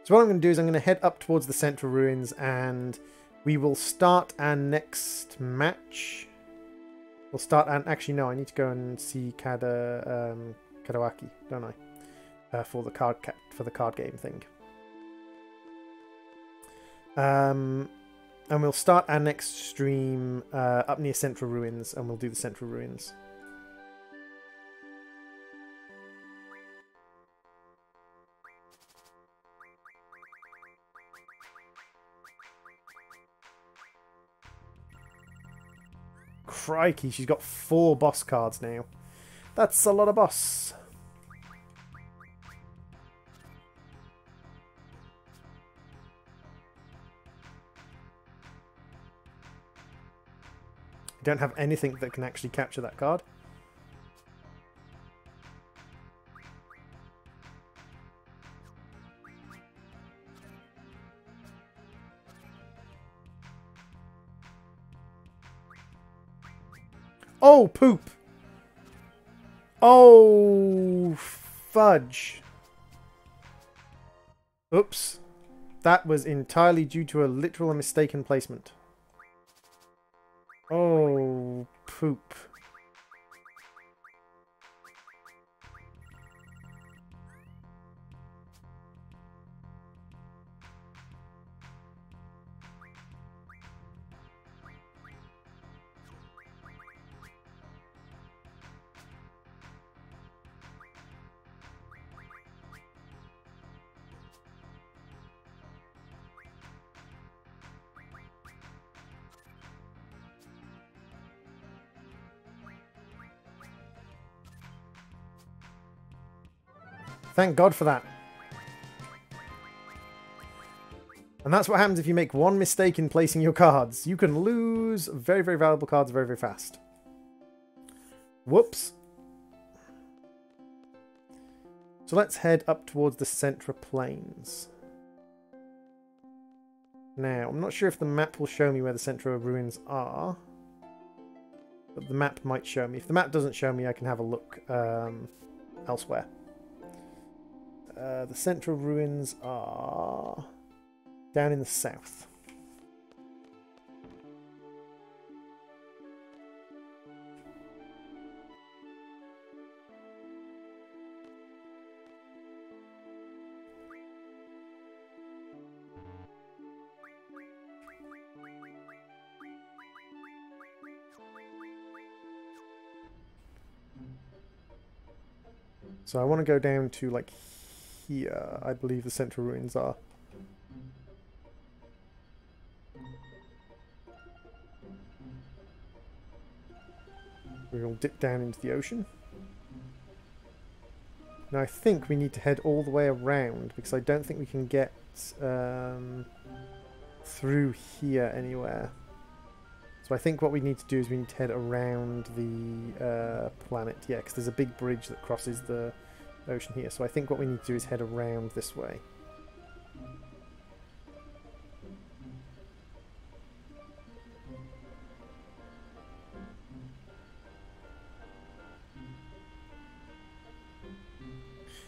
Speaker 1: So what I'm going to do is I'm going to head up towards the central ruins and we will start our next match. We'll start and actually no, I need to go and see Kadawaki, don't I? For the card game thing. And we'll start our next stream up near Central Ruins, and we'll do the Central Ruins. Crikey, she's got 4 boss cards now. That's a lot of boss. I don't have anything that can actually capture that card. Oh, poop! Oh, fudge. Oops. That was entirely due to a literal and mistaken placement. Oh, poop. Thank God for that. And that's what happens if you make one mistake in placing your cards. You can lose very, very valuable cards very, very fast. Whoops. So let's head up towards the Centra Plains. Now, I'm not sure if the map will show me where the Centra ruins are. But the map might show me. If the map doesn't show me, I can have a look elsewhere. The Centra ruins are down in the south. So I want to go down to like here, I believe the Central Ruins are. We'll dip down into the ocean. Now I think we need to head all the way around because I don't think we can get through here anywhere. So I think what we need to do is we need to head around the planet. Yeah, because there's a big bridge that crosses the ocean here. So I think what we need to do is head around this way.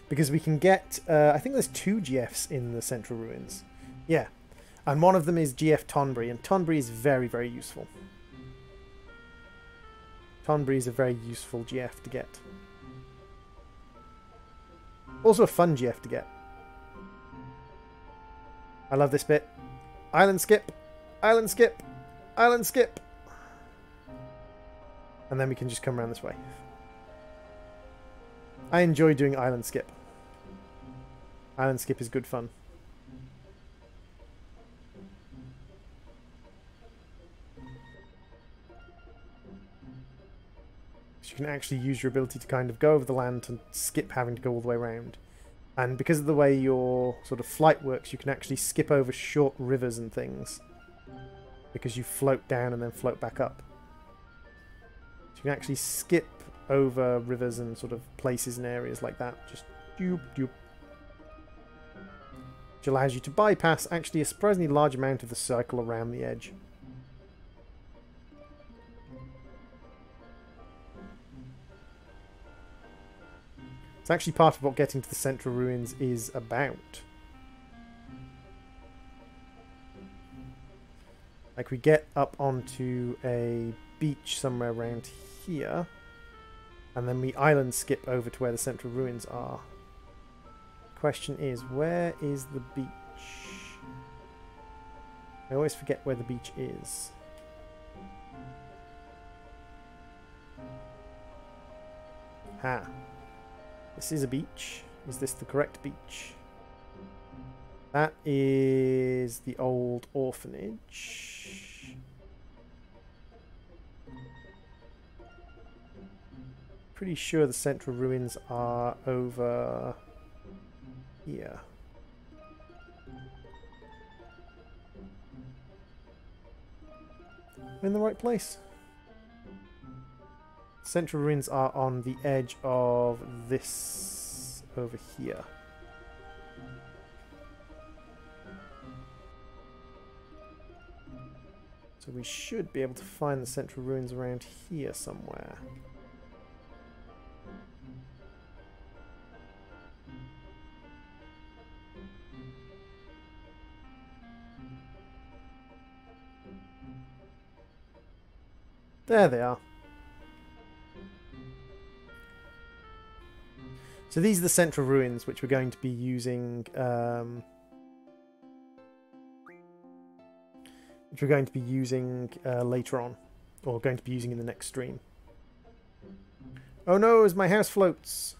Speaker 1: Because we can get, I think there's 2 GFs in the Central Ruins. Yeah, and one of them is GF Tonbury, and Tonbury is very, very useful. Tonbury is a very useful GF to get. Also a fun GF to get. I love this bit. Island skip, island skip, island skip. And then we can just come around this way. I enjoy doing island skip. Island skip is good fun. You can actually use your ability to kind of go over the land to skip having to go all the way around. And because of the way your sort of flight works, you can actually skip over short rivers and things. Because you float down and then float back up. So you can actually skip over rivers and sort of places and areas like that. Just doop doop. Which allows you to bypass actually a surprisingly large amount of the circle around the edge. It's actually part of what getting to the Central Ruins is about. Like we get up onto a beach somewhere around here, and then we island skip over to where the Central Ruins are. Question is, where is the beach? I always forget where the beach is. Ah. This is a beach. Is this the correct beach? That is the old orphanage. Pretty sure the Central Ruins are over here. We're in the right place. Central Ruins are on the edge of this over here. So we should be able to find the Central Ruins around here somewhere. There they are. So these are the Central Ruins, which we're going to be using, later on, or going to be using in the next stream. Oh no, as my house floats!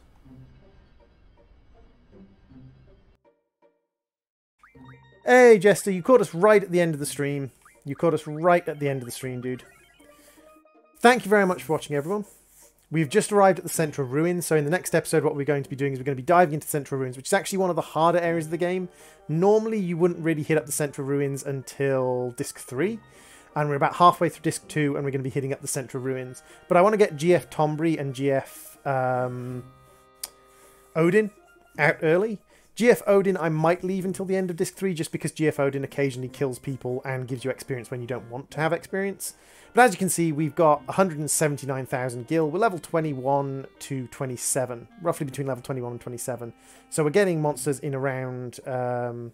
Speaker 1: Hey Jester, you caught us right at the end of the stream. You caught us right at the end of the stream, dude. Thank you very much for watching, everyone. We've just arrived at the Central Ruins, so in the next episode what we're going to be doing is we're going to be diving into Central Ruins, which is actually one of the harder areas of the game. Normally you wouldn't really hit up the Central Ruins until Disc 3, and we're about halfway through Disc 2 and we're going to be hitting up the Central Ruins. But I want to get GF Tonbury and GF Odin out early. GF Odin I might leave until the end of Disc 3 just because GF Odin occasionally kills people and gives you experience when you don't want to have experience. But as you can see, we've got 179,000 gil. We're level 21 to 27, roughly between level 21 and 27. So we're getting monsters in around the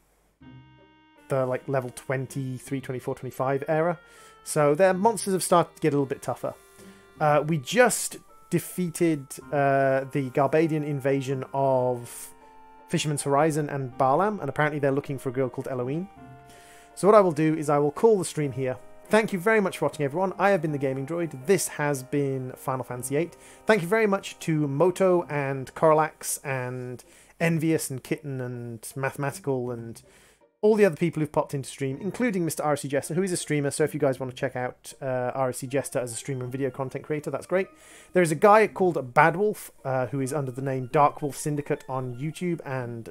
Speaker 1: like level 23, 24, 25 era. So their monsters have started to get a little bit tougher. We just defeated the Garbadian invasion of Fisherman's Horizon and Barlam, and apparently they're looking for a girl called Elohim. So what I will do is I will call the stream here. Thank you very much for watching, everyone. I have been the Gaming Droid. This has been Final Fantasy VIII. Thank you very much to Moto and Coralax and Envious and Kitten and Mathematical and all the other people who've popped into stream, including Mr. RSC Jester, who is a streamer, so if you guys want to check out RSC Jester as a streamer and video content creator, that's great. There is a guy called Bad Wolf, who is under the name Dark Wolf Syndicate on YouTube, and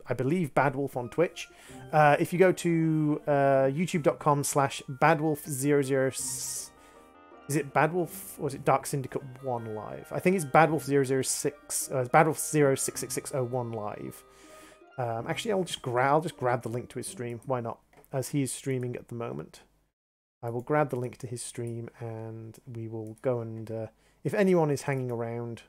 Speaker 1: I believe Bad Wolf on Twitch. If you go to youtube.com/badwolf00... Is it Bad Wolf, or is it Dark Syndicate 1 live? I think it's Bad Wolf 006, Bad Wolf 066601 live. Actually, I'll just grab the link to his stream. Why not? As he is streaming at the moment, I will grab the link to his stream, and we will go and if anyone is hanging around,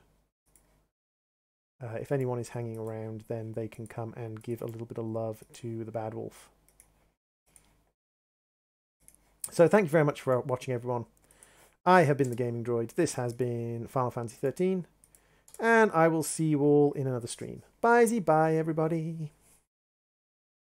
Speaker 1: then they can come and give a little bit of love to the Bad Wolf. So thank you very much for watching, everyone. I have been the Gaming Droid. This has been Final Fantasy 13. And I will see you all in another stream. Bye, everybody.